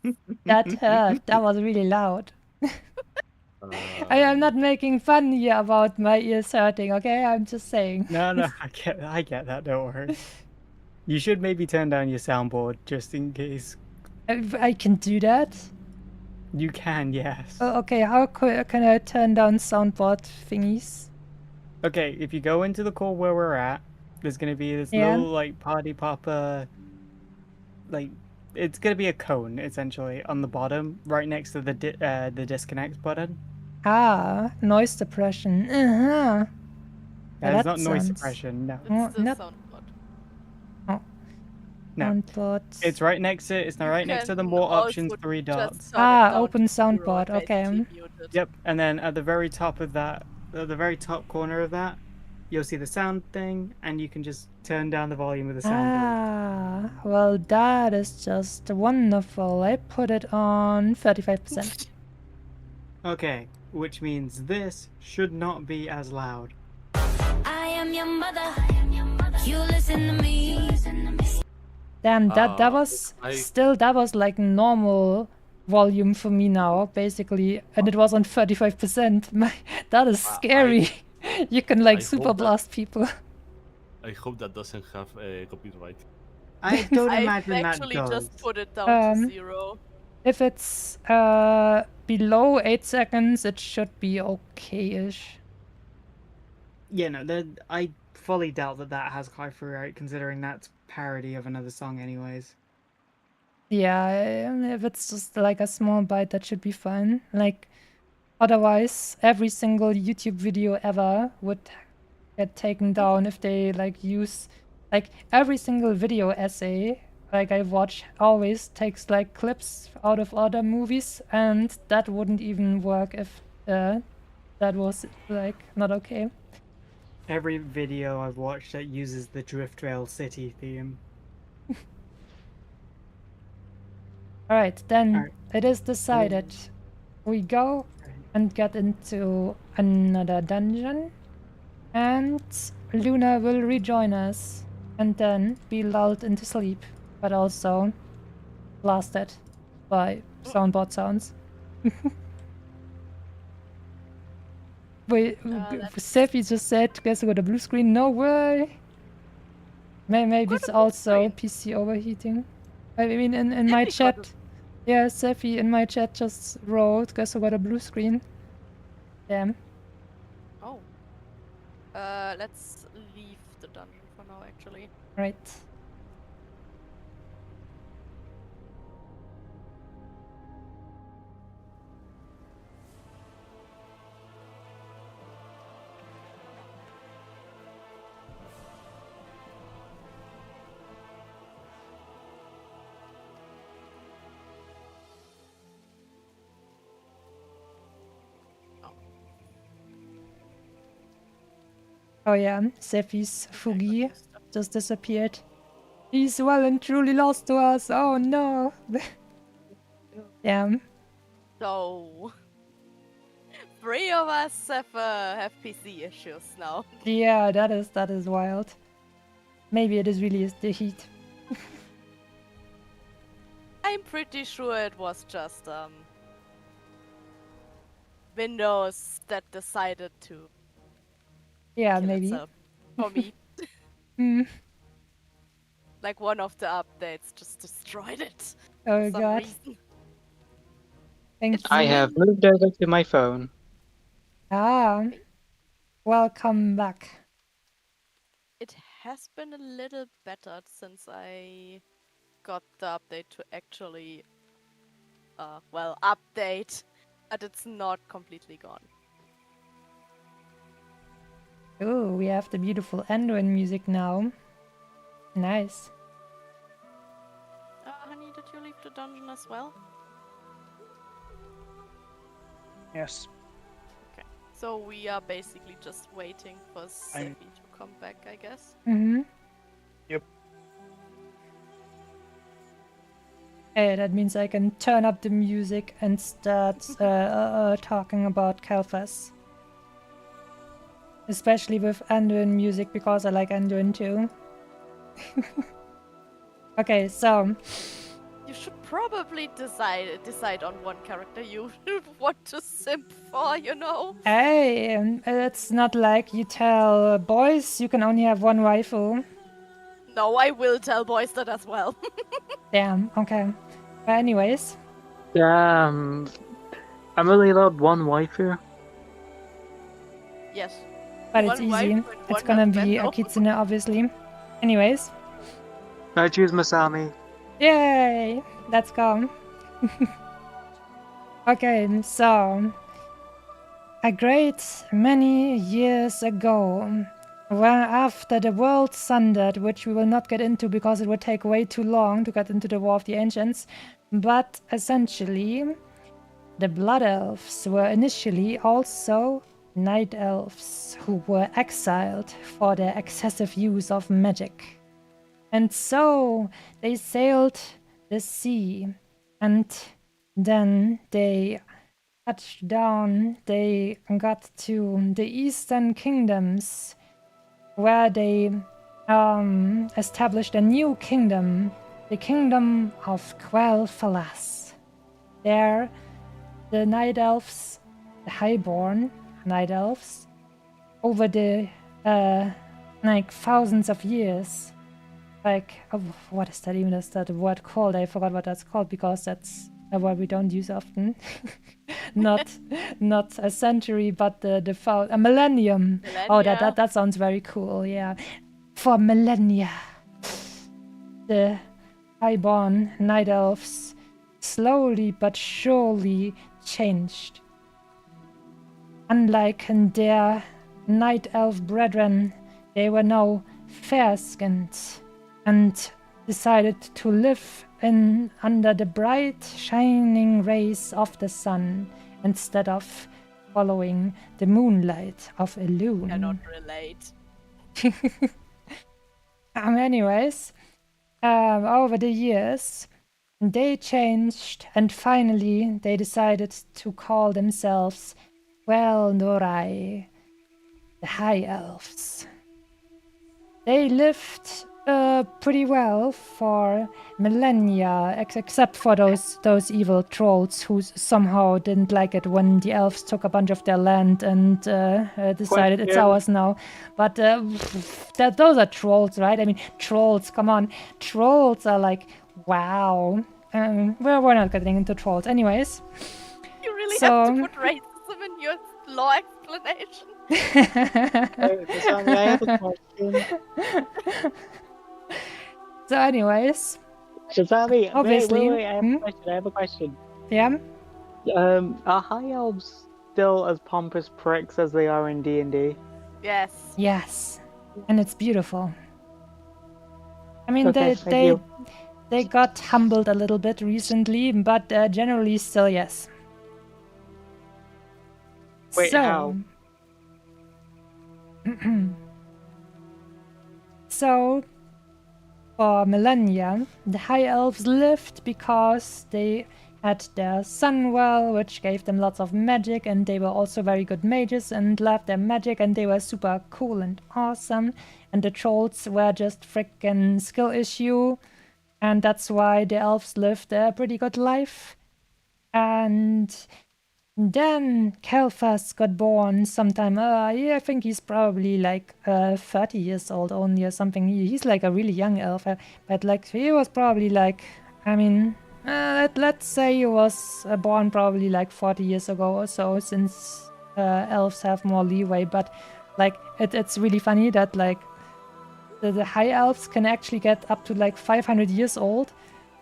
that hurt. That was really loud. I am not making fun here about my ears hurting, okay? I'm just saying. No, I get that. Don't worry. You should maybe turn down your soundboard just in case. I can do that. You can, yes. Oh, okay, how can I turn down soundboard thingies? Okay, if you go into the core where we're at, there's gonna be this Yeah. little like party popper, like it's gonna be a cone essentially on the bottom, right next to the disconnect button. Ah, noise suppression. Uh-huh. It's that not noise sounds- suppression. No, It's the not- soundboard. no. Soundboard. It's right next to. It's not right next to the Can more also options, 3 just dots. turn it down open to 0 soundboard, and okay. basically mute it. Yep, and then at the very top of that, at the very top corner of that, you'll see the sound thing, and you can just turn down the volume of the soundboard. Ah, well, that is just wonderful. I put it on 35%. Okay, which means this should not be as loud. I am your mother. You listen to me. Damn, that was that was like normal volume for me now, basically, and it was on 35%. That is scary. You can like I super hope that- blast people. I hope that doesn't have copyright. I don't I imagine that actually does. just put it down to Um, 0. If it's below 8 seconds, it should be okay-ish. Yeah, no, fully doubt that that has Kai throughout, considering that's parody of another song, anyways. Yeah, if it's just like a small bite, that should be fine. Like, otherwise, every single YouTube video ever would get taken down if they like use like every single video essay like I watch always takes like clips out of other movies, and that wouldn't even work if that was like not okay. Every video I've watched that uses the Driftrail City theme. All right, then Alright. it is decided. We go and get into another dungeon, and Luna will rejoin us and then be lulled into sleep, but also blasted by soundboard sounds. Wait, Sephi just said, guess what, a blue screen? No way! Maybe it's also PC overheating. I mean, in my chat, yeah, Sephi in my chat just wrote, guess what, a blue screen? Damn. Oh. Let's leave the dungeon for now, actually. Right. Oh yeah, Sephi's Fugi just disappeared. He's well and truly lost to us. Oh no. Damn. So, 3 of us have PC issues now. Yeah, that is wild. Maybe it is really the heat. I'm pretty sure it was just Windows that decided to Yeah, kill maybe. itself for me. Hmm. Like one of the updates just destroyed it. Oh for some god. reason. Thank It's you. I have moved over to my phone. Ah. Welcome back. It has been a little better since I got the update to actually, well, update, but it's not completely gone. Oh, we have the beautiful Anduin music now. Nice. Honey, did you leave the dungeon as well? Yes. So we are basically just waiting for Sephi to come back, I guess. Mm-hmm. Yep. Hey, that means I can turn up the music and start talking about Kalfas. Especially with Anduin music, because I like Anduin too. Okay, so... You should probably decide on one character you want to simp for, you know? Hey, it's not like you tell boys you can only have one waifu. No, I will tell boys that as well. Damn, okay. But anyways, I'm only allowed one waifu. Yes. but it's One wife easy. and It's one gonna be husband, a no? kitsune, obviously. Anyways, I choose Masami. yay! Let's go. Okay, so... A great many years ago, well, after the world sundered, which we will not get into because it would take way too long to get into the War of the Ancients, but essentially, the Blood Elves were initially also Night Elves who were exiled for their excessive use of magic. And so they sailed the sea, and then they touched down, they got to the Eastern Kingdoms, where they established a new kingdom, the Kingdom of Quel'Thalas. There, the Night Elves, the Highborn Night Elves, over the like thousands of years, like, oh, what is that even? Is that a word called? I forgot what that's called because that's what we don't use often. not a century, but a millennium. Oh, that sounds very cool. Yeah, for millennia, the highborn night elves slowly but surely changed. Unlike their night elf brethren, they were now fair-skinned and decided to live under the bright, shining rays of the sun instead of following the moonlight of Elune. Cannot relate. Anyways, over the years, they changed, and finally they decided to call themselves Norai, the High Elves. They lived pretty well for millennia, except for those evil trolls who somehow didn't like it when the elves took a bunch of their land and decided it's ours now. But those are trolls, right? I mean, trolls, come on. Trolls are like, wow. We're not getting into trolls. Anyways. You really have to put racism in your law explanation. Masami, I have a question. So anyways, Shazami, obviously, wait, I have a question. Yeah? Are high elves still as pompous pricks as they are in D&D? Yes. Yes. And it's beautiful. I mean, Okay, they got humbled a little bit recently, but generally still yes. Wait, how? So, for millennia, the High Elves lived because they had their sun well, which gave them lots of magic, and they were also very good mages and loved their magic, and they were super cool and awesome. And the trolls were just frickin' skill issue, and that's why the elves lived a pretty good life. And then Kel'Thas got born sometime, I think he's probably like 30 years old only or something. He's like a really young elf, but like he was probably like, I mean, let's say he was born probably like 40 years ago or so, since elves have more leeway. But like it's really funny that like the high elves can actually get up to like 500 years old.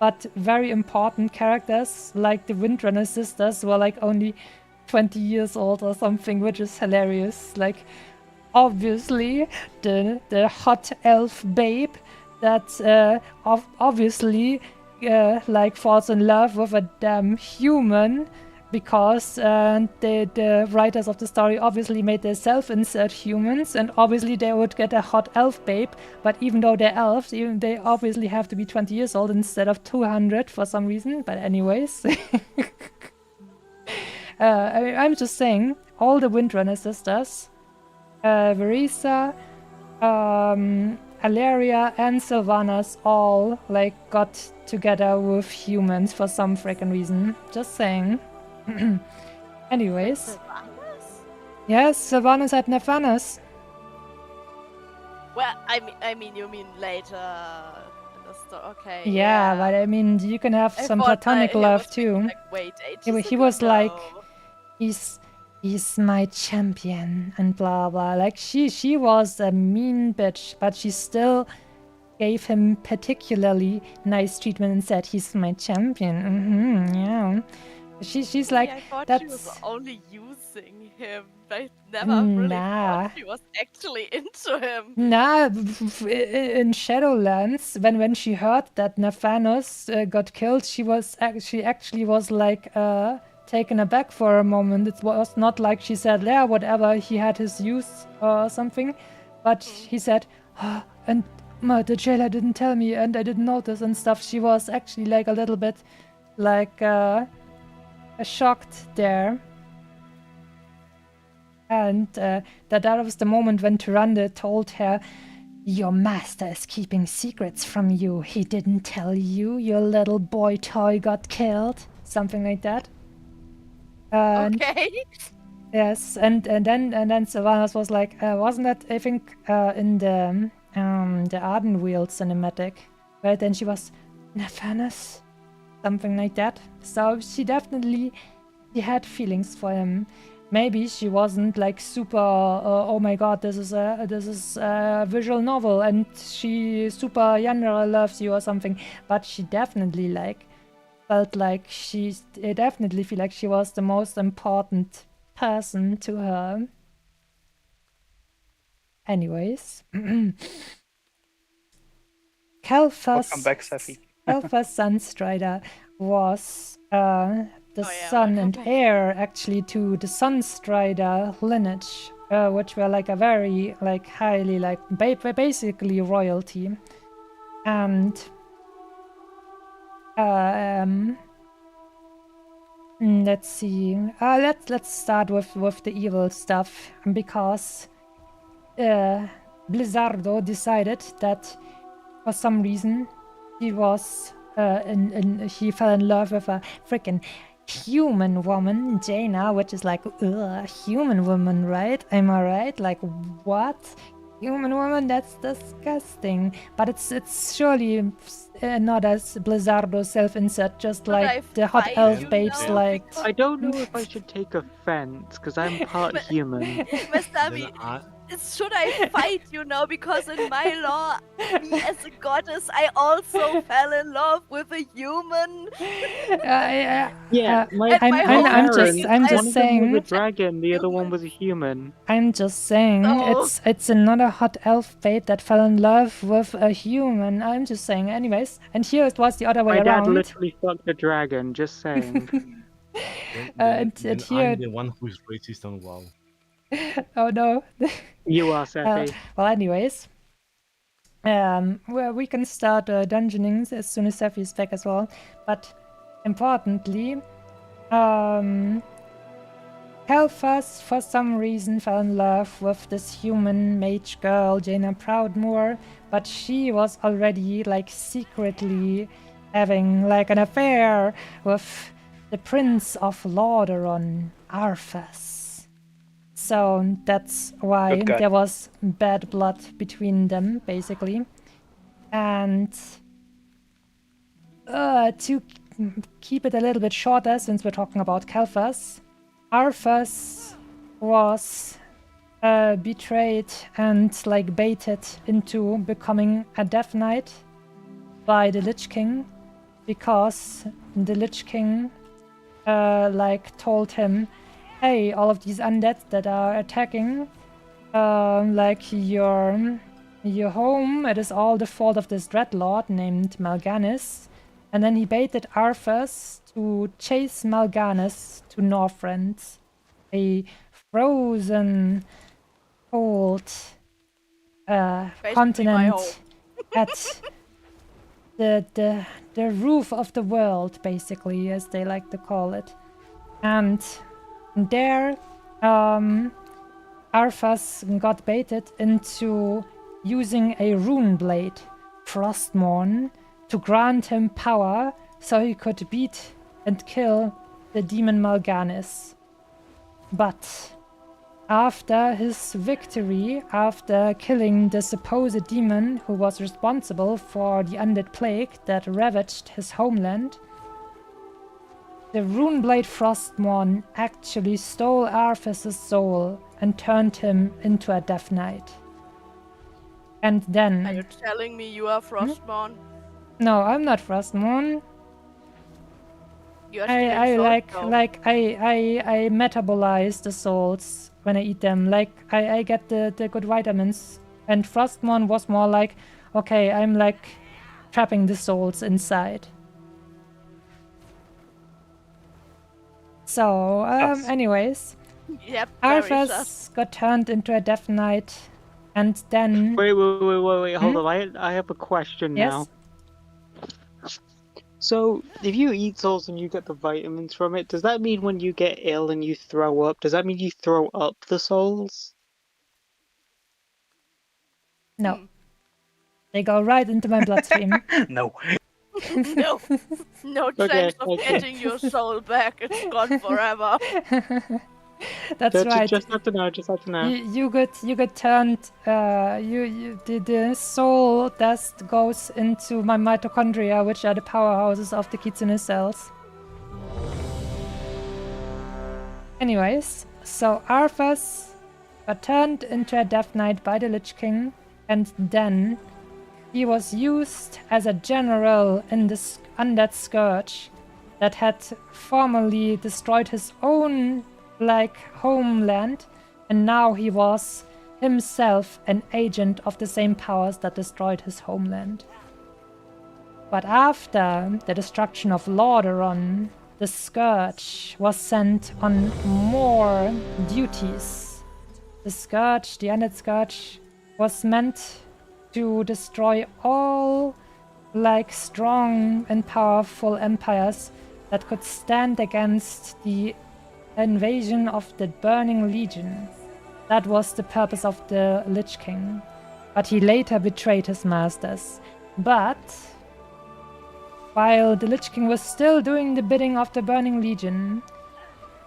But very important characters, like the Windrunner sisters, were like only 20 years old or something, which is hilarious. Like, obviously, the hot elf babe that obviously like falls in love with a damn human, because the writers of the story obviously made their self-insert humans, and obviously they would get a hot elf babe, but even though they're elves, they obviously have to be 20 years old instead of 200 for some reason. But anyways, I'm just saying, all the Windrunner sisters, Verisa, Alaria, and Sylvanas all like got together with humans for some freaking reason. Just saying. Anyways. Sylvanas? Yes, Sylvanas had Nephanas. Well, I mean, you mean later in the story? Okay. Yeah, but I mean, you can have some platonic love too. Like, wait, he was like, he's my champion and blah blah. Like she was a mean bitch, but she still gave him particularly nice treatment and said, "He's my champion." Yeah. She's like, I thought that's... she was only using him. I never really thought she was actually into him. Nah, in Shadowlands, when she heard that Nephanos got killed, she actually was like taken aback for a moment. It was not like she said, yeah, whatever, he had his use or something, but he said, oh, and the jailer didn't tell me and I didn't notice and stuff. She was actually like a little bit like shocked there. And that was the moment when Tyrande told her, your master is keeping secrets from you. He didn't tell you your little boy toy got killed. Something like that. Okay. Yes, and then Sylvanas was like, wasn't that, I think, in the Ardenweald cinematic, right? Then she was, Nephanos? something like that. So she had feelings for him. Maybe she wasn't like super. Oh my God, this is a visual novel, and she super Yandere loves you or something. But she definitely like felt like I definitely feel like she was the most important person to her. Anyways, Welcome back, Safi. Kelfa's Sunstrider was the yeah, son welcome and back. heir actually to the Sunstrider lineage, which were like a very like highly like basically royalty, and let's see. Let's start with the evil stuff, because Blizzardo decided that for some reason he was he fell in love with a freaking human woman, Jaina, which is like, ugh, human woman, right? Am I right? Like, what? Human woman? That's disgusting. But it's surely not as Blizzardo self-insert, just Should I like the hot fight elf you babes, now? like. I don't know if I should take offense because I'm part human. Wasabi, should I fight you now? Because in my law, me as a goddess, I also fell in love with a human. Yeah, my And my I'm whole just thing is I'm I- one just of them saying. was a dragon, the other one was a human. I'm just saying, Oh. it's another hot elf babe that fell in love with a human. I'm just saying, anyways. And here it was the other way My dad around. literally fucked a dragon, just saying. And Then here, I'm the one who is racist on WoW. oh no. You are, Sephi. Well, anyways, well, we can start dungeoning as soon as Sephi is back as well. But importantly, Helfas for some reason fell in love with this human mage girl, Jaina Proudmoore, but she was already like secretly having like an affair with the Prince of Lordaeron, Arthas. So that's why Good guy. there was bad blood between them, basically. And to keep it a little bit shorter, since we're talking about Kelfas, Arthas was betrayed and like baited into becoming a Death Knight by the Lich King, because the Lich King like told him, hey, all of these undead that are attacking like your home, it is all the fault of this dreadlord named Mal'Ganis. And then he baited Arthas to chase Mal'Ganis to Northrend, a frozen, cold Basically my continent home. at the roof of the world, basically, as they like to call it. And there, Arthas got baited into using a rune blade, Frostmourne, to grant him power so he could beat and kill the demon Mal'Ganis. But after his victory, after killing the supposed demon who was responsible for the undead plague that ravaged his homeland, the runeblade Frostmourne actually stole Arthas' soul and turned him into a Death Knight. And Are then... you telling me you are Frostmourne? No, I'm not Frostmourne. You are I stealing souls, though. I metabolize the souls when I eat them. Like I get the good vitamins. And Frostmourne was more like, okay, I'm like trapping the souls inside. So, Sus. anyways, Yep, very sus. Arthas got turned into a Death Knight, and then Wait, hold on. I have a question yes, now. So, if you eat souls and you get the vitamins from it, does that mean when you get ill and you throw up, does that mean you throw up the souls? no, they go right into my bloodstream. No. No, no Okay, chance of okay. getting your soul back. It's gone forever. That's Just, right. just have to know. Just have to know. You get turned. The soul dust goes into my mitochondria, which are the powerhouses of the kitsune cells. Anyways, so Arthas got turned into a Death Knight by the Lich King, and then he was used as a general in this undead scourge that had formerly destroyed his own homeland, and now he was himself an agent of the same powers that destroyed his homeland. But after the destruction of Lordaeron, the Scourge was sent on more duties. The Scourge, the Undead Scourge, was meant to destroy all strong and powerful empires that could stand against the invasion of the Burning Legion. That was the purpose of the Lich King. But he later betrayed his masters. But while the Lich King was still doing the bidding of the Burning Legion,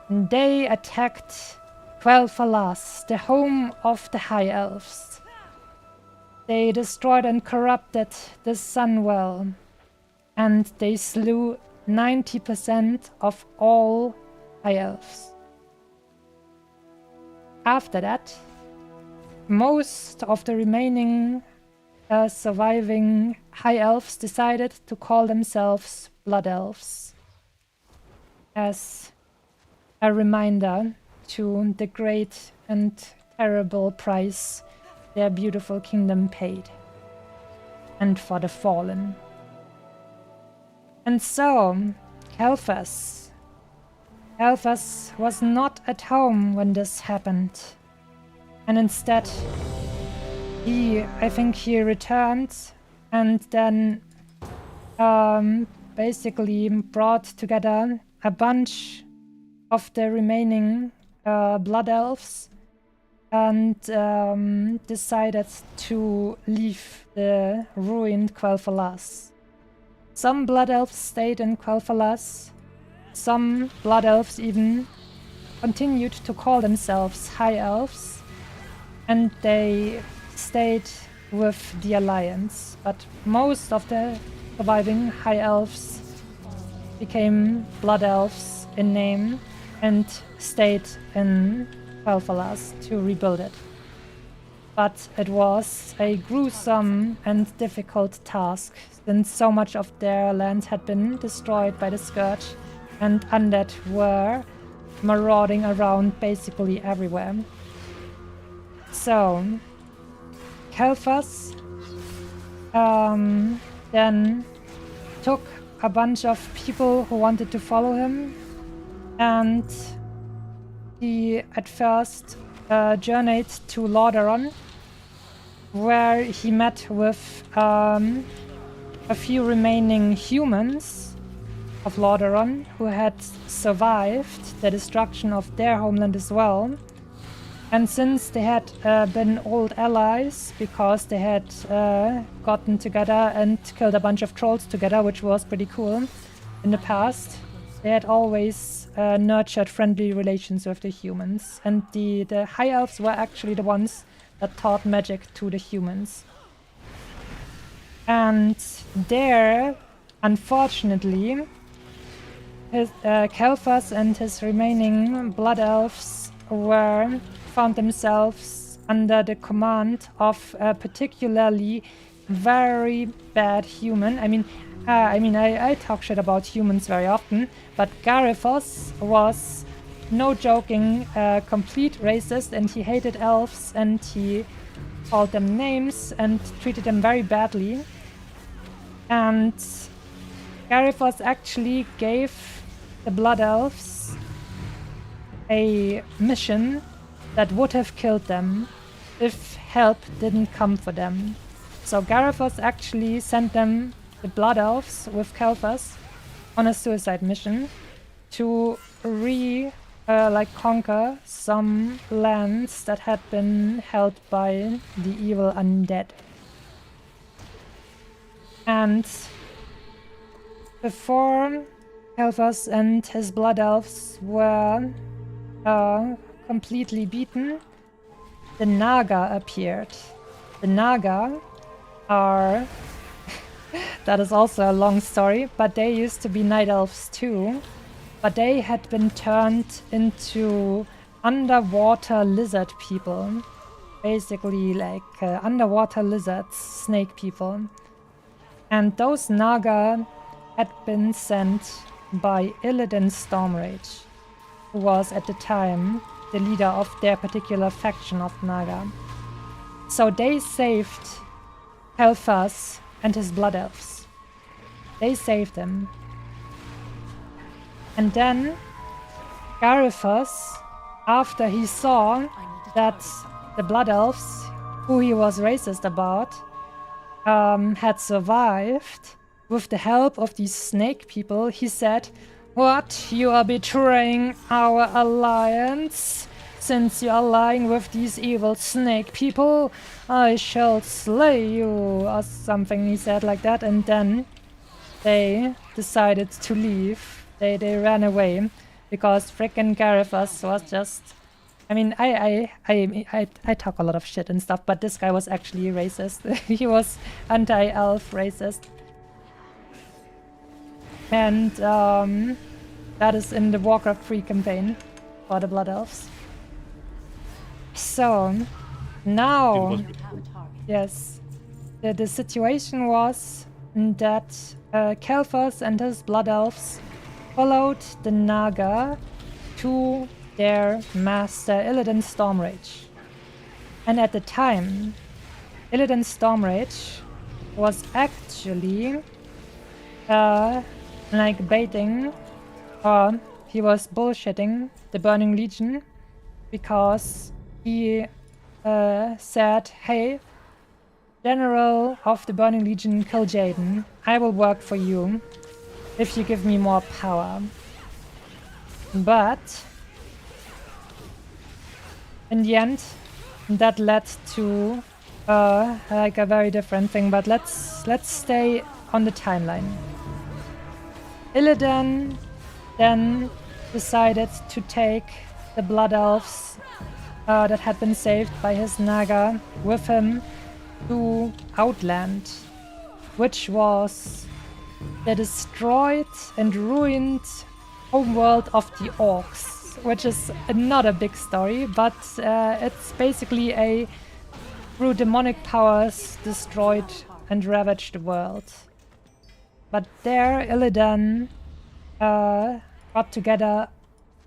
they attacked Quel'Thalas, the home of the High Elves. They destroyed and corrupted the Sunwell, and they slew 90% of all High Elves. After that, most of the remaining surviving High Elves decided to call themselves Blood Elves as a reminder to the great and terrible price their beautiful kingdom paid, and for the fallen. And so, Kel'Thas was not at home when this happened, and instead I think he returned and then basically brought together a bunch of the remaining Blood Elves and decided to leave the ruined Quel'Thalas. Some Blood Elves stayed in Quel'Thalas. Some Blood Elves even continued to call themselves High Elves, and they stayed with the Alliance. But most of the surviving High Elves became Blood Elves in name and stayed in Quel'Thalas to rebuild it. But it was a gruesome and difficult task, since so much of their land had been destroyed by the Scourge, and undead were marauding around basically everywhere. So, Kel'Thas then took a bunch of people who wanted to follow him, and he at first journeyed to Lordaeron, where he met with a few remaining humans of Lordaeron who had survived the destruction of their homeland as well. And since they had been old allies, because they had gotten together and killed a bunch of trolls together, which was pretty cool in the past, they had always nurtured friendly relations with the humans. And the High Elves were actually the ones that taught magic to the humans. And there, unfortunately, Kel'Thas and his remaining Blood Elves found themselves under the command of a particularly very bad human. I talk shit about humans very often, but Garithos was, no joking, a complete racist, and he hated elves, and he called them names and treated them very badly. And Garithos actually gave the Blood Elves a mission that would have killed them if help didn't come for them. So Garithos actually sent them, the Blood Elves, with Kel'Thas on a suicide mission to conquer some lands that had been held by the evil undead. And before Kel'Thas and his Blood Elves were completely beaten, the Naga appeared. The Naga are... that is also a long story, but they used to be night elves too. But they had been turned into underwater lizard people. Basically like underwater lizards, snake people. And those Naga had been sent by Illidan Stormrage, who was at the time the leader of their particular faction of Naga. So they saved Hel'Thas and his blood elves. They saved them. And then Garithos, after he saw that the blood elves, who he was racist about, had survived, with the help of these snake people, he said, "What? You are betraying our alliance? Since you are allying with these evil snake people, I shall slay you," or something he said like that. And then they decided to leave. They ran away because frickin' Garithos was just... I mean, I talk a lot of shit and stuff, but this guy was actually racist. He was anti-elf racist. And that is in the Warcraft 3 campaign for the Blood Elves. So, now... Yes. The situation was that Kel'Thas and his Blood Elves followed the Naga to their master Illidan Stormrage. And at the time, Illidan Stormrage was actually like baiting, or he was bullshitting the Burning Legion, because he said, "Hey, General of the Burning Legion, Kil'jaeden, I will work for you if you give me more power." But in the end, that led to like a very different thing. But let's stay on the timeline. Illidan then decided to take the Blood Elves that had been saved by his Naga with him to Outland, which was the destroyed and ruined homeworld of the Orcs, which is not a big story, but it's basically a, through demonic powers, destroyed and ravaged the world. But there, Illidan got together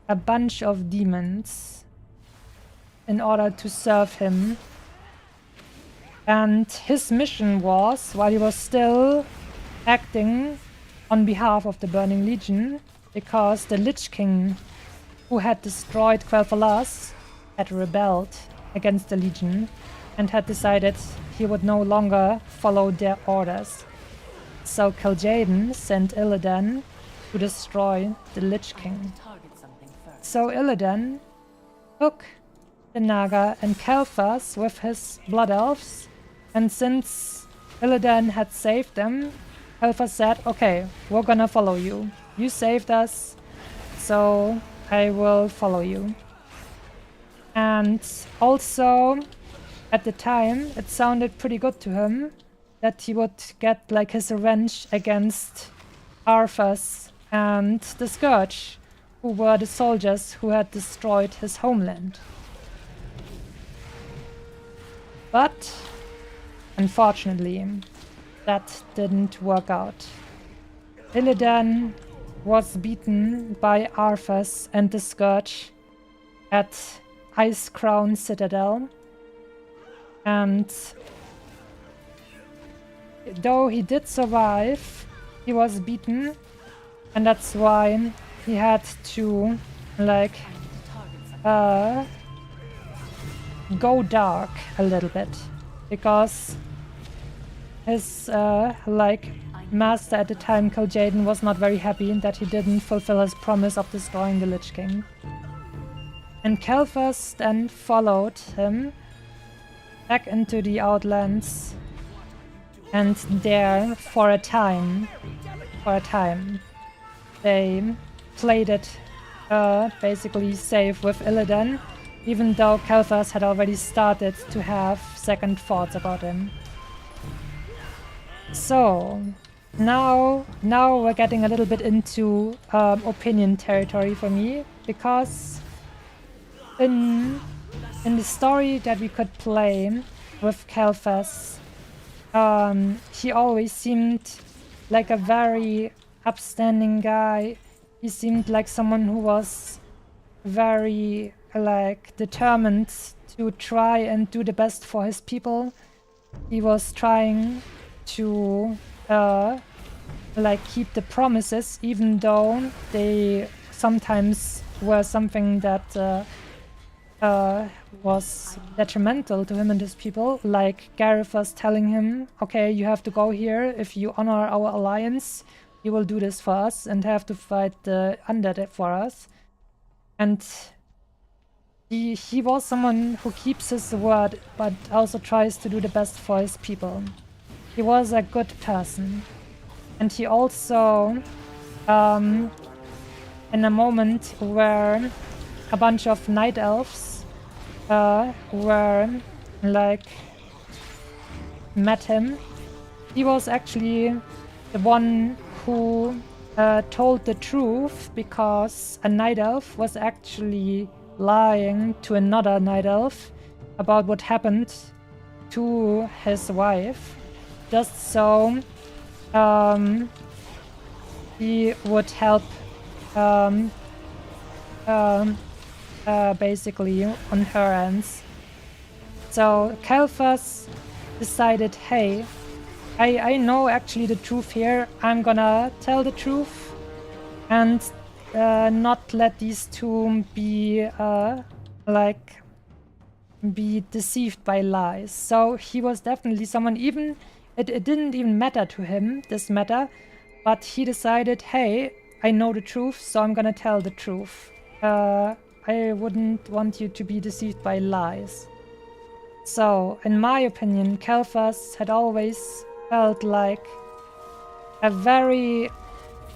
a bunch of demons in order to serve him. And his mission was, while he was still acting on behalf of the Burning Legion, because the Lich King, who had destroyed Quel'Thalas, had rebelled against the Legion and had decided he would no longer follow their orders. So Kil'jaeden sent Illidan to destroy the Lich King. So Illidan took the Naga and Kel'Thas with his Blood Elves, and since Illidan had saved them, Kel'Thas said, "Okay, we're gonna follow you. You saved us, so I will follow you." And also, at the time, it sounded pretty good to him that he would get like his revenge against Arthas and the Scourge, who were the soldiers who had destroyed his homeland. But unfortunately, that didn't work out. Illidan was beaten by Arthas and the Scourge at Ice Crown Citadel, and though he did survive, he was beaten, and that's why he had to like go dark a little bit, because his like master at the time, Kil'jaeden, was not very happy that he didn't fulfill his promise of destroying the Lich King. And Kel'Thas then followed him back into the Outlands, and there for a time they played it basically safe with Illidan, even though Kalthas had already started to have second thoughts about him. So now we're getting a little bit into opinion territory for me, because in the story that we could play with Kalthas, he always seemed like a very upstanding guy. He seemed like someone who was very determined to try and do the best for his people. He was trying to keep the promises, even though they sometimes were something that was detrimental to him and his people. Like Gareth was telling him, okay, you have to go here. If you honor our alliance, you will do this for us and have to fight the undead for us. And he was someone who keeps his word, but also tries to do the best for his people. He was a good person. And he also, in a moment where a bunch of night elves were met him, he was actually the one who told the truth, because a night elf was actually lying to another night elf about what happened to his wife, just so he would help basically on her ends. So Kalthas decided, hey, I know actually the truth here. I'm gonna tell the truth and not let these two be deceived by lies. So he was definitely someone, even it didn't even matter to him, this matter, but he decided, hey, I know the truth, so I'm gonna tell the truth. I wouldn't want you to be deceived by lies. So, in my opinion, Kalthas had always felt like a very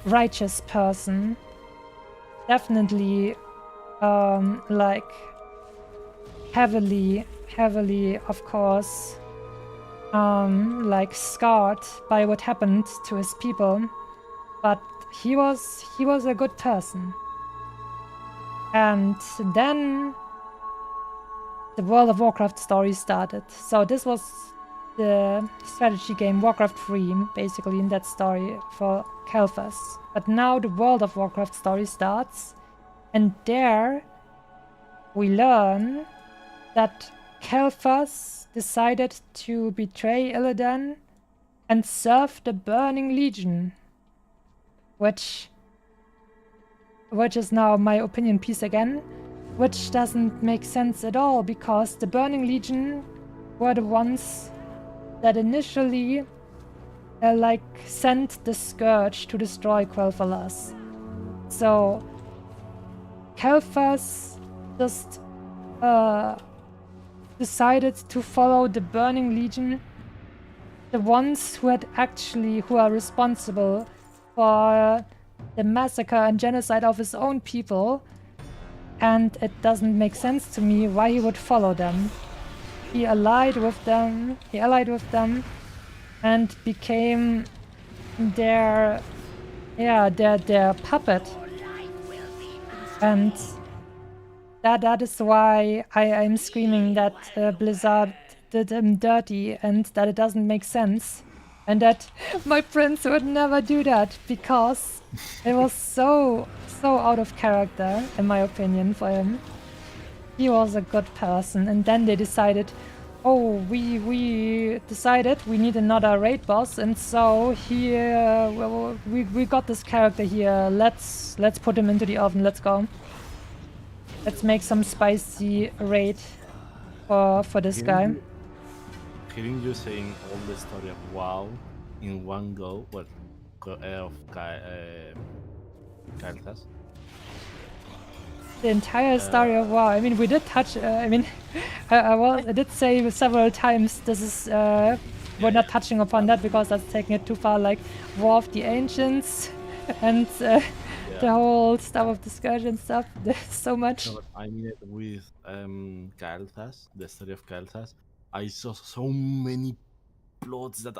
righteous person. Definitely, heavily, of course, scarred by what happened to his people. But he was a good person. And then the World of Warcraft story started. So this was the strategy game Warcraft 3, basically, in that story for Kalthas. But now the World of Warcraft story starts, and there we learn that Kalthas decided to betray Illidan and serve the Burning Legion, which is now my opinion piece again, which doesn't make sense at all, because the Burning Legion were the ones that initially sent the Scourge to destroy Quel'Thalas. So Kalthas just decided to follow the Burning Legion, the ones who are responsible for the massacre and genocide of his own people, and it doesn't make sense to me why he would follow them. He allied with them, and became their puppet. And that is why I'm screaming that Blizzard did him dirty and that it doesn't make sense. And that my prince would never do that, because it was so out of character, in my opinion, for him. He was a good person, and then they decided, oh, we decided we need another raid boss, and so here we got this character here. Let's put him into the oven. Let's go. Let's make some spicy raid for this guy. Hearing you saying all the story of WoW in one go, of Kalthas. The entire story of WoW. I mean, we did touch. I did say several times this is. We're not touching upon that because that's taking it too far. Like War of the Ancients, and Yeah. The whole stuff of discussion stuff. There's so much. No, but I mean it with Kael'thas, the story of Kael'thas. I saw so many plots that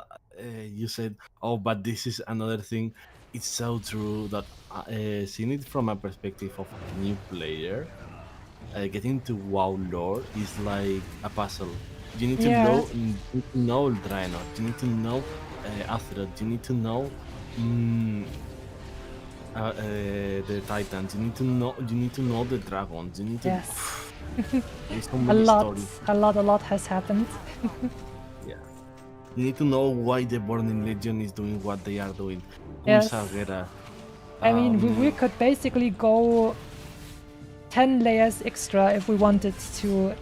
you said, oh, but this is another thing. It's so true that seeing it from a perspective of a new player, getting to WoW lore is like a puzzle. You need to Yeah. know Draenor. You need to know Azeroth. You need to know the Titans. You need to know the dragons. You need to. Yes. There's so A many lot. stories. A lot has happened. Yeah. You need to know why the Burning Legion is doing what they are doing. Who Yes. is Algera? I mean, we could basically go 10 layers extra if we wanted to,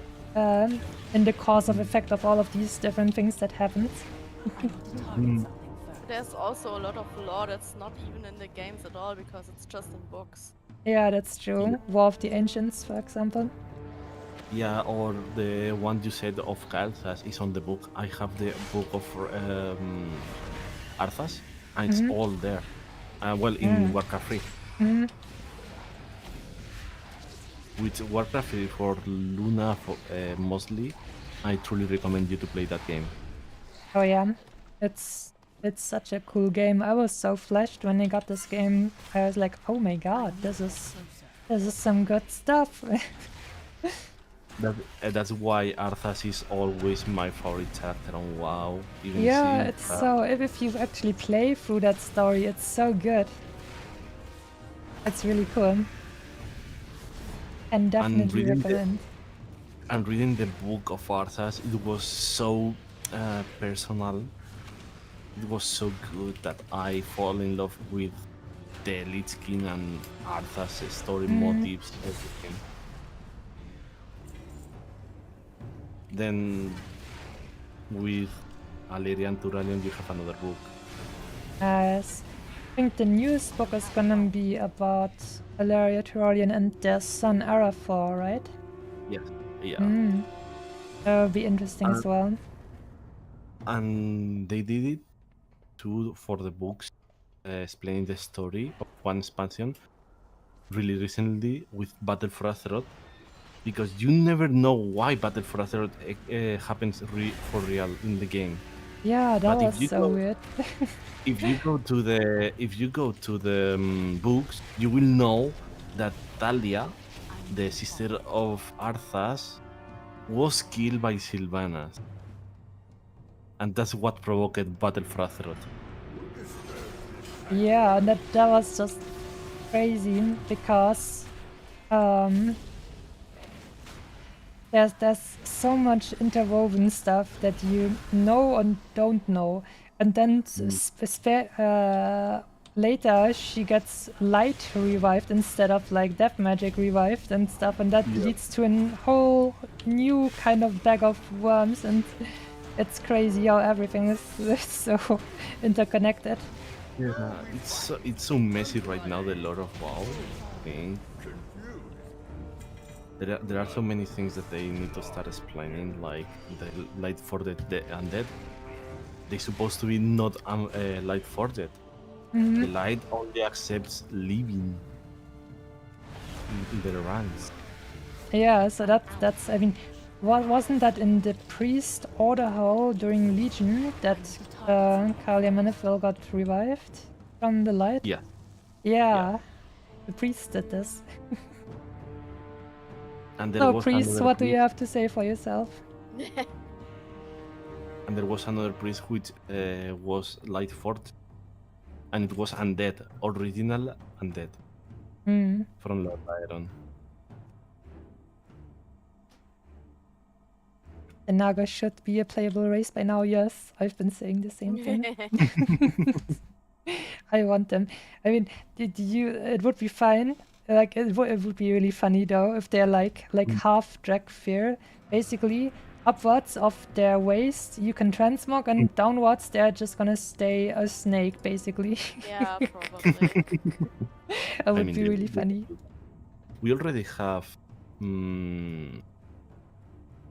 in the cause of effect of all of these different things that happened. There's also a lot of lore that's not even in the games at all because it's just in books. Yeah, that's true. War of the Ancients, for example. Yeah, or the one you said of Kael'thas is on the book. I have the book of Arthas, and it's all there. Well, in Warcraft 3. With Warcraft 3 for Luna mostly, I truly recommend you to play that game. Oh yeah, it's such a cool game. I was so flashed when I got this game. I was like, oh my god, this is some good stuff. That's why Arthas is always my favorite character on WoW. Even Yeah, seeing it's her- so, if you actually play through that story, it's so good. It's really cool. And definitely reading the- recommend. And reading the book of Arthas, it was so personal. It was so good that I fall in love with the Lich King and Arthas' story motives, everything. Then with Alerian Turalion, you have another book. Yes. I think the newest book is gonna be about Valeria Turalian and their son Arathor, right? Yes, yeah. That'll be interesting as well. And they did it too for the books, explaining the story of one expansion really recently with Battle for Azeroth, because you never know why Battle for Azeroth happens for real in the game. Yeah, that But if was you so go- weird. If you go to the books, you will know that Talia, the sister of Arthas, was killed by Sylvanas, and that's what provoked Battle for Azeroth. Yeah, that was just crazy because there's so much interwoven stuff that you know and don't know, and then later she gets light revived instead of like death magic revived and stuff, and that leads to a whole new kind of bag of worms, and it's crazy how everything is so interconnected. Yeah, it's so messy right now. The lore of WoW thing. There are so many things that they need to start explaining, like the light for the undead. They're supposed to be not light forged. The light only accepts living in their ranks. Yeah, so that's I mean, wasn't that in the priest order hall during Legion that Kalia Manifil got revived from the light? Yeah. Yeah, the priest did this. And there So was priest, another what do you priest- have to say for yourself? And there was another priest which was light forged, and it was undead, original undead from Lord Iron. The Naga should be a playable race by now, yes. I've been saying the same thing. I want them. I mean, it would be fine. Like, it would be really funny, though, if they're like half drag fear. Basically, upwards of their waist, you can transmog, and downwards, they're just gonna stay a snake, basically. Yeah, probably. That would mean, be they- really they- funny. We already have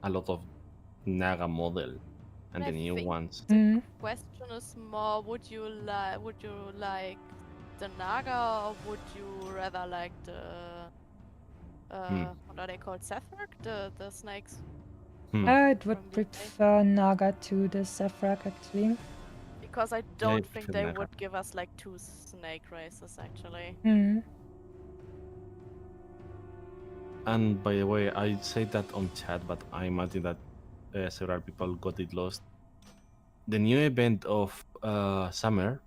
a lot of Naga model and the I new think- ones. Mm. Question is more: would you like the Naga, or would you rather like the what are they called? Sethrak? The snakes? I would From the UK? prefer Naga to the Sethrak actually. Because I I don't think prefer they Naga. would give us like 2 snake races actually. Hmm. And by the way, I said that on chat, but I imagine that several people got it lost. The new event of summer,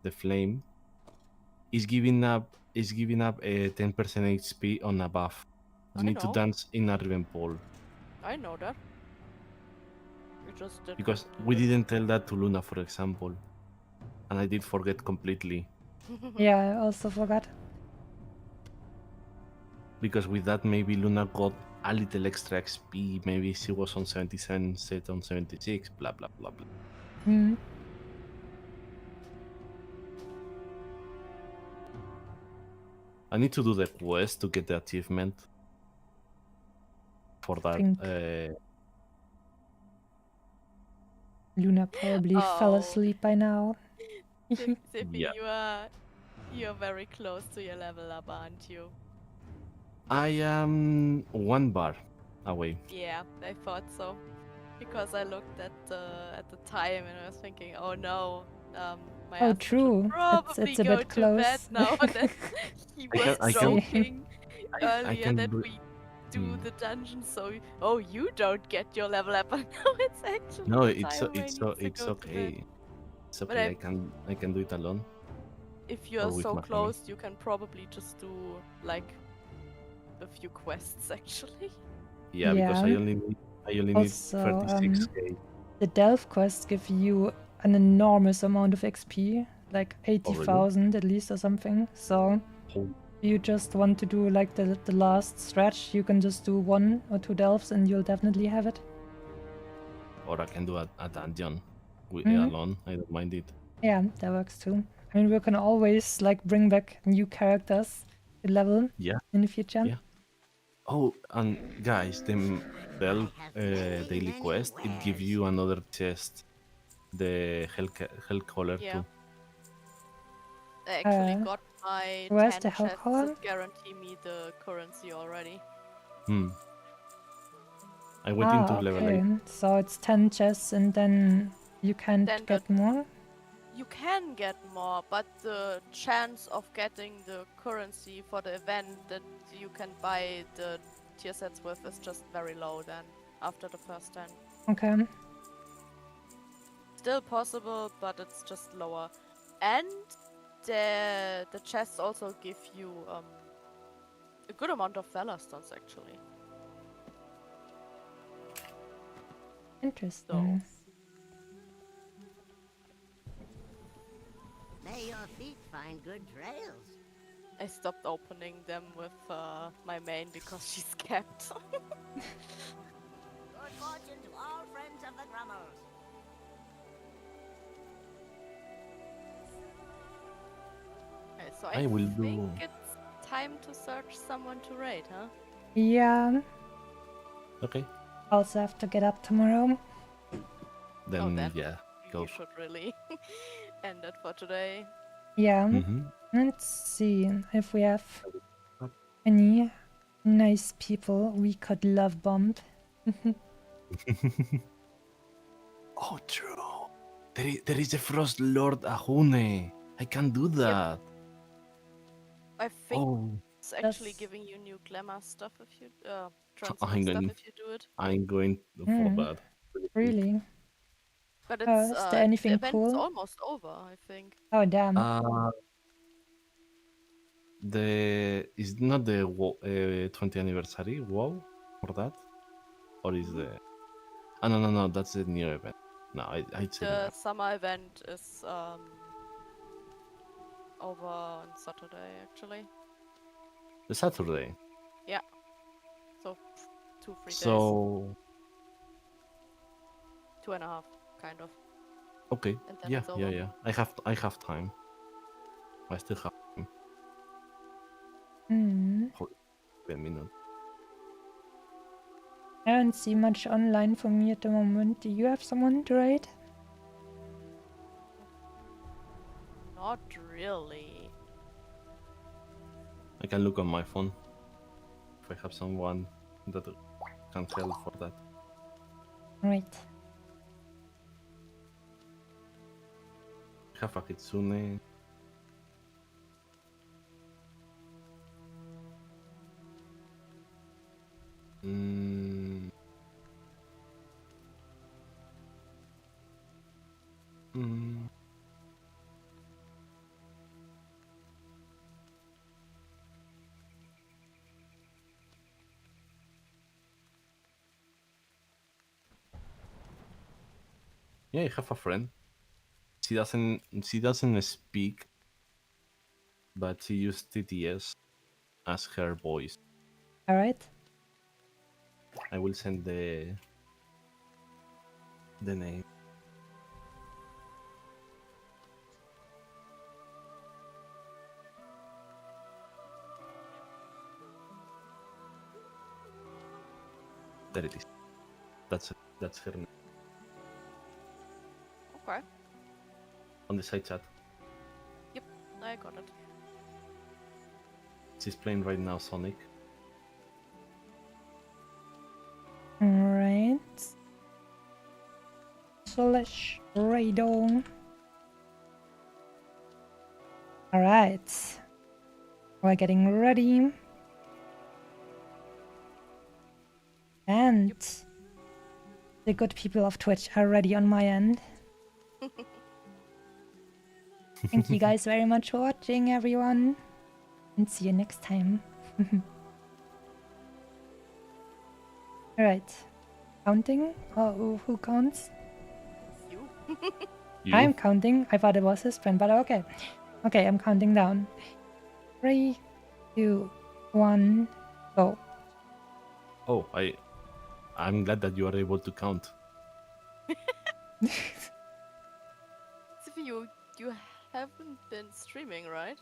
the flame, is giving up a 10% HP on a buff. You I need to know. dance in a ribbon pole. I know that. We just did Because we didn't tell that to Luna, for example. And I did forget completely. Yeah, I also forgot. Because with that, maybe Luna got a little extra XP. Maybe she was on 77 instead on 76, blah, blah, blah, blah. Hmm. I need to do the quest to get the achievement for that. Think. Luna probably fell Oh. asleep by now. Zippy, Yeah. you're very close to your level up, aren't you? I am 1 bar away. Yeah, I thought so. Because I looked at the time and I was thinking, oh no, my Oh, husband true. should probably It's a go bit to bed close. now that he was I can- joking earlier can that do- we do the dungeon. So, oh, you don't get your level up, but now it's actually No, the it's time where he it's needs to it's go to bed. okay. It's But okay. I can do it alone. If you're with so my family. close, you can probably just do like a few quests actually. Yeah, because I Yeah. only need Also, 36k. The Delve quests give you an enormous amount of XP, like 80,000 at least or something. So Oh, you just want to do like the last stretch, you can just do 1 or 2 delves and you'll definitely have it. or I can do a dungeon Mhm. alone. I don't mind it. Yeah, that works too. I mean, we can always like bring back new characters to level Yeah. in the future. Yeah. Oh, and guys, the daily quest, it gives you another chest, the hell collar Yeah. too. I actually Uh, got my where's 10 the hell chests column? that guarantee me the currency already. I went into level 8. So it's 10 chests and then you can't Then get more? You can get more, but the chance of getting the currency for the event that you can buy the tier sets with is just very low then, after the first 10. Okay. Still possible, but it's just lower. And the chests also give you a good amount of valor stones actually. Interesting. May your feet find good trails. I stopped opening them with my main because she's kept. Good fortune to all friends of the Grummels. Okay, so I will think do- it's time to search someone to raid, huh? Yeah. Okay. Also have to get up tomorrow. Then, then yeah, go. You should really end it for today. Yeah. Let's see if we have any nice people we could love bomb. Oh, true. There is a Frost Lord Ahune. I can do that. I think Oh, it's actually That's- giving you new glamour stuff if you I'm transmute stuff going. if you do it. I'm going for that. Really? But Oh, it's is there anything the event's cool? almost over, I think. Oh, damn. Is not the 20th anniversary WoW for that, or is the? Oh, no, that's the new event. No, I'd say The that. summer event is over on Saturday actually. The Saturday. Yeah. So 2-3 days. So 2.5, kind of. okay, And then yeah, it's over. yeah. I have time. I still have time. Hmm. 10 minutes. I don't see much online for me at the moment. Do you have someone to raid? Not really. I can look on my phone if I have someone that can help for that. Right. I have a Kitsune. Mm. Mm. Yeah, I have a friend. She doesn't speak, but she used TTS as her voice. All right. I will send the name. There it is. That's her name Okay. on the side chat. Yep, I got it. She's playing right now Sonic. All right. Slash Radon. All right. We're getting ready. And the good people of Twitch are ready on my end. Thank you guys very much for watching, everyone. And see you next time. Alright. Counting? Oh, who counts? You. You? I'm counting. I thought it was his friend, but okay. Okay, I'm counting down. 3, 2, 1, go. Oh, I'm glad that you are able to count. Sophie, you haven't been streaming, right?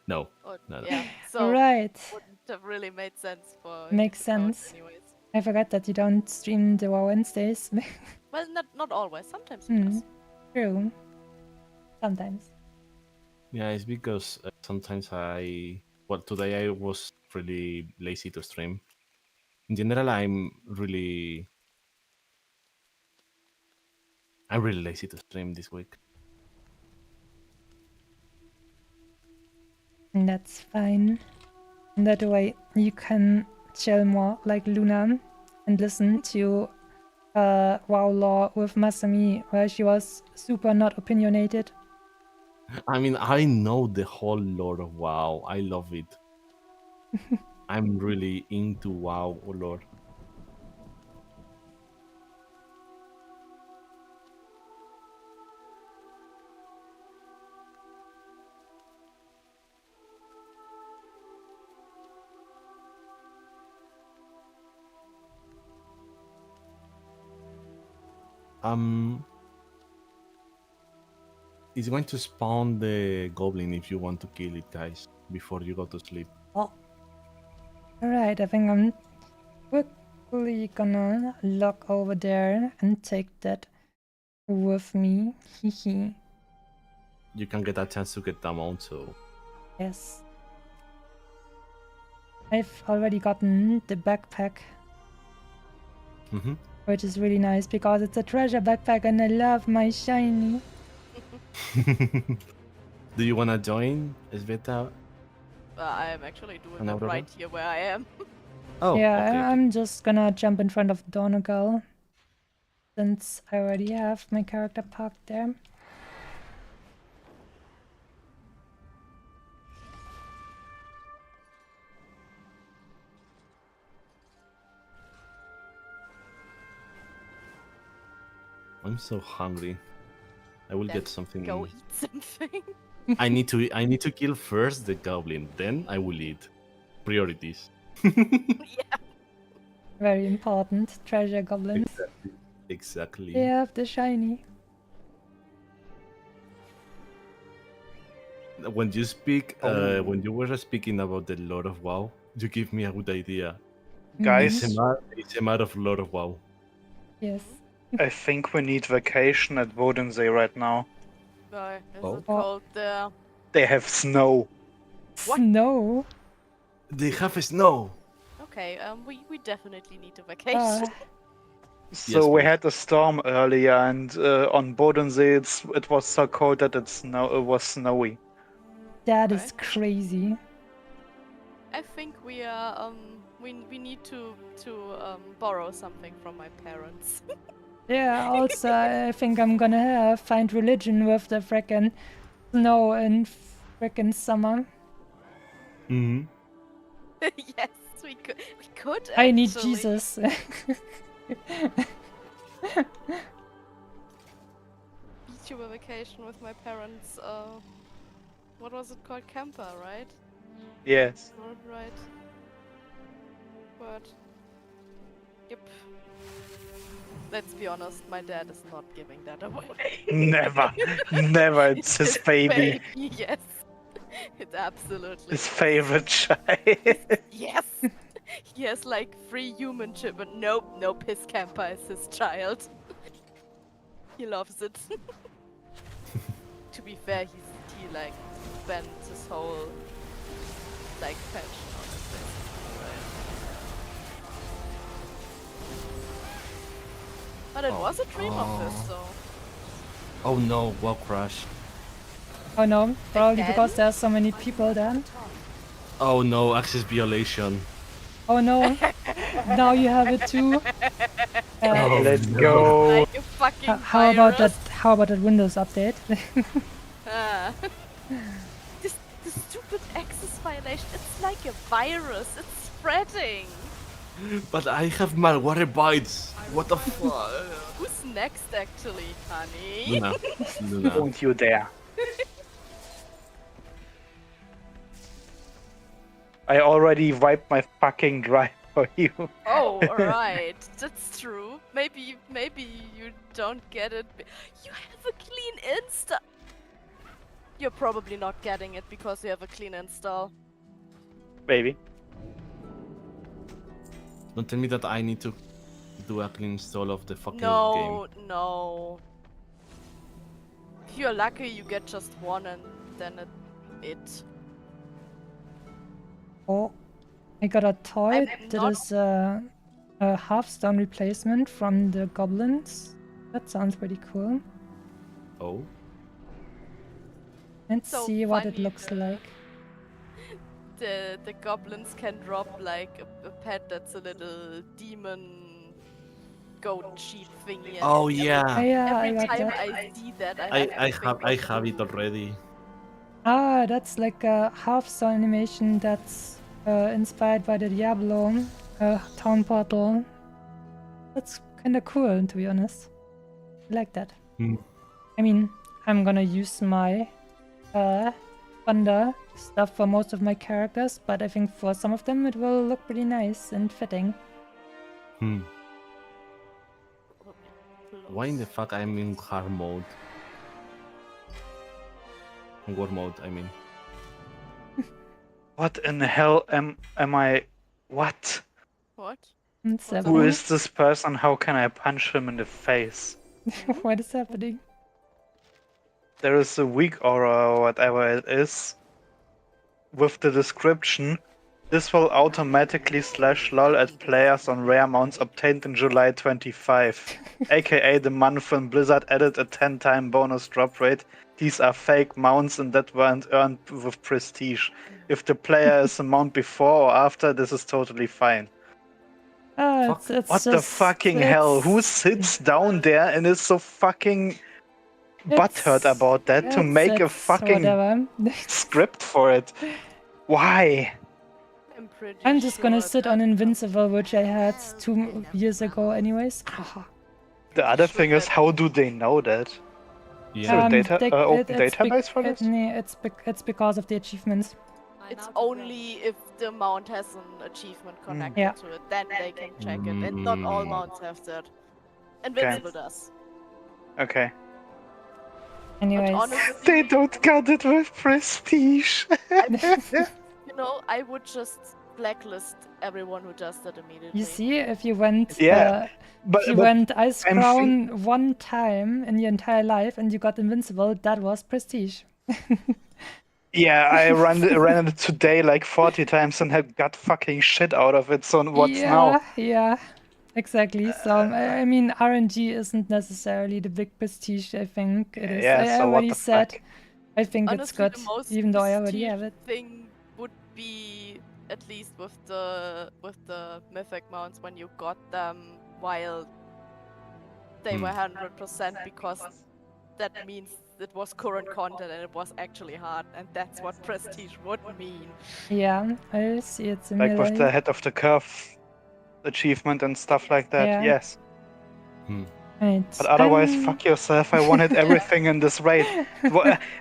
No. Or, No. yeah, so Right. wouldn't have really made sense for Makes you to count sense. anyways. I forgot that you don't stream the WoW-Wednesdays. Well, not always. Sometimes it does. True. Sometimes. Yeah, it's because sometimes today I was really lazy to stream. In general, I'm really lazy to stream this week. And that's fine. And that way you can chill more like Luna and listen to WoW Lore with Masami, where she was super not opinionated. I mean, I know the whole lore of WoW. I love it. I'm really into WoW lore. It's going to spawn the goblin if you want to kill it, guys, before you go to sleep. Oh. Alright, I think I'm quickly gonna log over there and take that with me. Hehe. You can get a chance to get the amount, so Yes. I've already gotten the backpack, which is really nice because it's a treasure backpack and I love my shiny. Do you wanna join, Sveta? I am actually doing An it Aurora? right here where I am. Oh, Yeah, okay. I'm just gonna jump in front of Donegal since I already have my character parked there. I'm so hungry. I will get something. Go eat something. I need to kill first the goblin, then I will eat. Priorities. Yeah. Very important. Treasure goblins. Exactly. They have the shiny. When you speak, when you were speaking about the Lord of WoW, you give me a good idea. Guys, It's a matter of Lord of WoW. Yes. I think we need vacation at WoW-Wednesday right now. No, is Oh. it cold there? They have snow. What? Snow? They have snow. Okay, we definitely need a vacation. So Yes, we please. had a storm earlier, and on Bodensee it was so cold that it was snowy. That is Okay. crazy. I think we are we need to borrow something from my parents. Yeah, also, I think I'm gonna find religion with the frickin' snow and frickin' summer. Mm-hmm. Yes, we could. We could. I need actually. Jesus. Beach vacation with my parents. What was it called? Camper, right? Yes. Right. But yep. Let's be honest, my dad is not giving that away. Never. Never. It's his baby. Yes. It's absolutely. His favorite child. Yes. He has like 3 human children. Nope, his camper is his child. He loves it. To be fair, he like spent his whole like pension on it, basically, right? But it was a dream of his, so. Oh no, WoW crashed. Oh no, probably Again? because there are so many people there. Oh no, access violation. Oh no, now you have it too. Oh, Let's no. go. Like a fucking How about that? virus. How about that Windows update? Ah. This stupid access violation, it's like a virus, it's spreading. But I have malware bites. What the fuck? Who's next actually, honey? Luna. Luna. Don't you dare. I already wiped my fucking drive for you. Oh, alright, that's true. Maybe you don't get it. You have a clean install. You're probably not getting it because you have a clean install. Maybe. Don't tell me that I need to do a clean install of the fucking game. No. If you're lucky, you get just one, and then it. Oh, I got a toy I'm that not- is a half-stone replacement from the goblins. That sounds pretty cool. Oh? Let's So see what it funny, looks like. The goblins can drop like a pet that's a little demon goat sheep thingy. and Oh every- yeah. Yeah, I Every like time that. I see that, I have to think of have it already. Ah, that's like a half-stone animation that's inspired by the Diablo town portal. That's kinda cool, to be honest. I like that. Hmm. I mean, I'm gonna use my Thunder stuff for most of my characters, but I think for some of them it will look pretty nice and fitting. Hmm. Why in the fuck I'm in hard mode? In war mode, I mean. What in the hell am I? What? What? What's What's Who happening? is this person? How can I punch him in the face? What is happening? There is a weak aura or whatever it is with the description. This will automatically /lol at players on rare mounts obtained in July 25, aka the month when Blizzard added a 10-time bonus drop rate. These are fake mounts and that weren't earned with prestige. If the player is a mount before or after, this is totally fine. Ah, Fuck. it's What the just, fucking hell? Who it's- sits down there and is so fucking butthurt it's- about that to make a it's fucking whatever. script for it? Why? I'm pretty I'm just gonna sure sit on that- Invincible, which I had 2 years ago anyways. The other Sure thing is, that- how do they know that? Yeah. a data- open it's database for this? It's because of the achievements. It's only if the mount has an achievement connected Yeah. to it, then they can check it, and not all mounts have that. Invincible does. Okay. Anyways, honestly- They don't got it with prestige. You know, I would just blacklist everyone who does that immediately. you see, if you went, Yeah, if you but went Ice I'm Crown one time in your entire life and you got Invincible, that was prestige. Yeah, I ran it today like 40 times and had got fucking shit out of it. So what's now? Yeah, exactly. So I mean, RNG isn't necessarily the big prestige. I think it is. Yeah, I so what already the said. fuck? I think it's Honestly, good, the most even though I already prestige have it. thing would be, at least with the mythic mounts, when you got them while they were 100%, because that means it was current content and it was actually hard, and that's what prestige would mean. Yeah, I see it Like with the similarly. head of the curve achievement and stuff like that. Yeah. Yes. Right. But otherwise, fuck yourself. I wanted everything in this raid.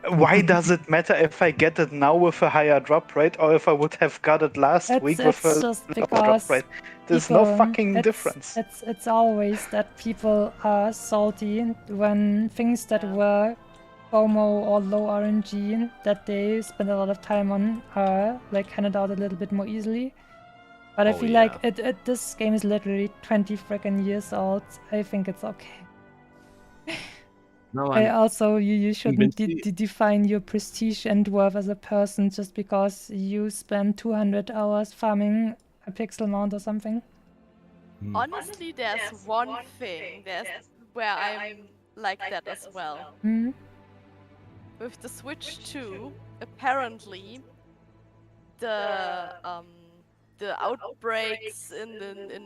Why does it matter if I get it now with a higher drop rate or if I would have got it last week with a just lower drop because rate? There's no people- fucking difference. It's always that people are salty when things that were FOMO or low RNG that they spend a lot of time on are like handed out a little bit more easily. But I feel like this game is literally 20 freaking years old. I think it's okay. No, Also, you shouldn't Invincible- define your prestige and worth as a person just because you spend 200 hours farming a pixel mount or something. Honestly, there's one thing where I'm like that as well. Hmm? With the Switch 2, apparently the outbreaks in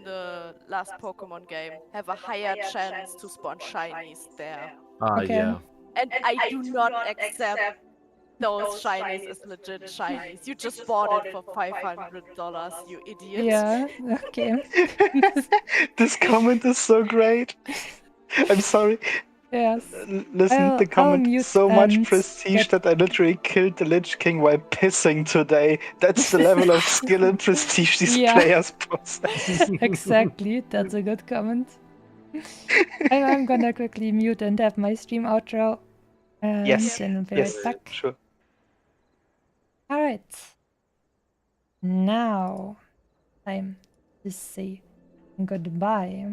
the last Pokemon game have a higher chance to spawn shinies there. Okay. Yeah. And I do not accept those shinies as legit shinies. You just bought it for $500, you idiot. Yeah, okay. This comment is so great. I'm sorry. Yes. Listen, the I'll comment mute so much and prestige get- that I literally killed the Lich King while pissing today. That's the level of skill and prestige these Yeah. players possess. Exactly, that's a good comment. I'm gonna quickly mute and have my stream outro. And Yes, then I'll be yes, right back. sure. Alright. Now, time to say goodbye.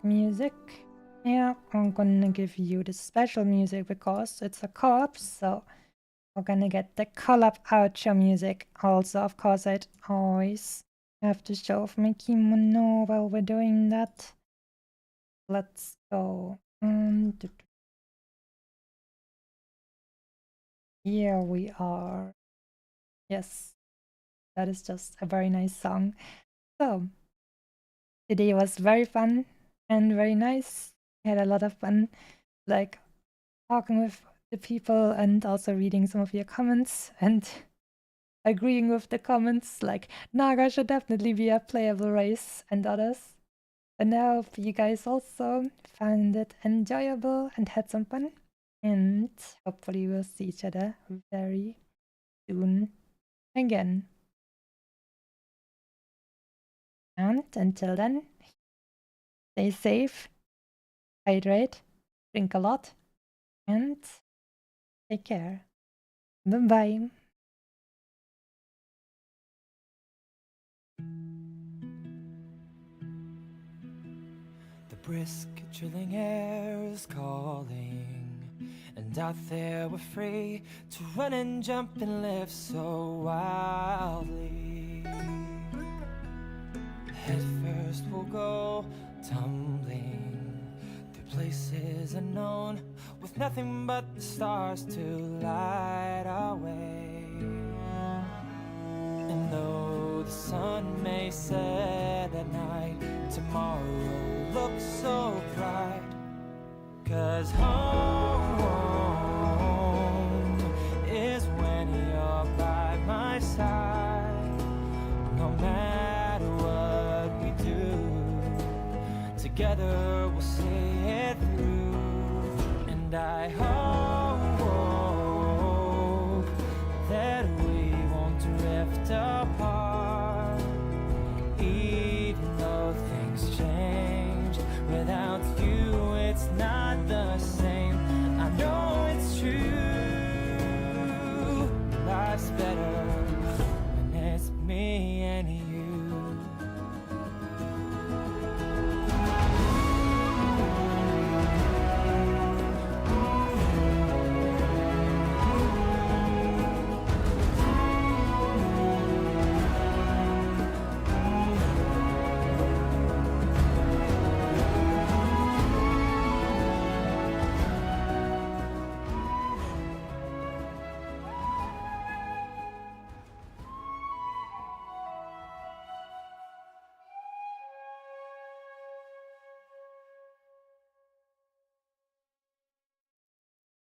Music. Yeah, I'm gonna give you the special music because it's a collab, so we're gonna get the collab outro music. Also, of course, I'd always have to show off my kimono while we're doing that. Let's go. Here we are. Yes, that is just a very nice song. So, today was very fun and very nice. I had a lot of fun, like talking with the people and also reading some of your comments and agreeing with the comments, like Naga should definitely be a playable race and others. And I hope you guys also found it enjoyable and had some fun. And hopefully we'll see each other very soon again. And until then, stay safe, hydrate, drink a lot, and take care. Bye-bye. The brisk, chilling air is calling, and out there we're free to run and jump and live so wildly. Head first we'll go tumbling through places unknown, with nothing but the stars to light our way. And though the sun may set at night, tomorrow looks so bright. 'Cause home is when you're by my side. No matter what we do, together we'll see it through. And I hope that we won't drift apart, even though things change. Without you it's not the same. I know it's true. Life's better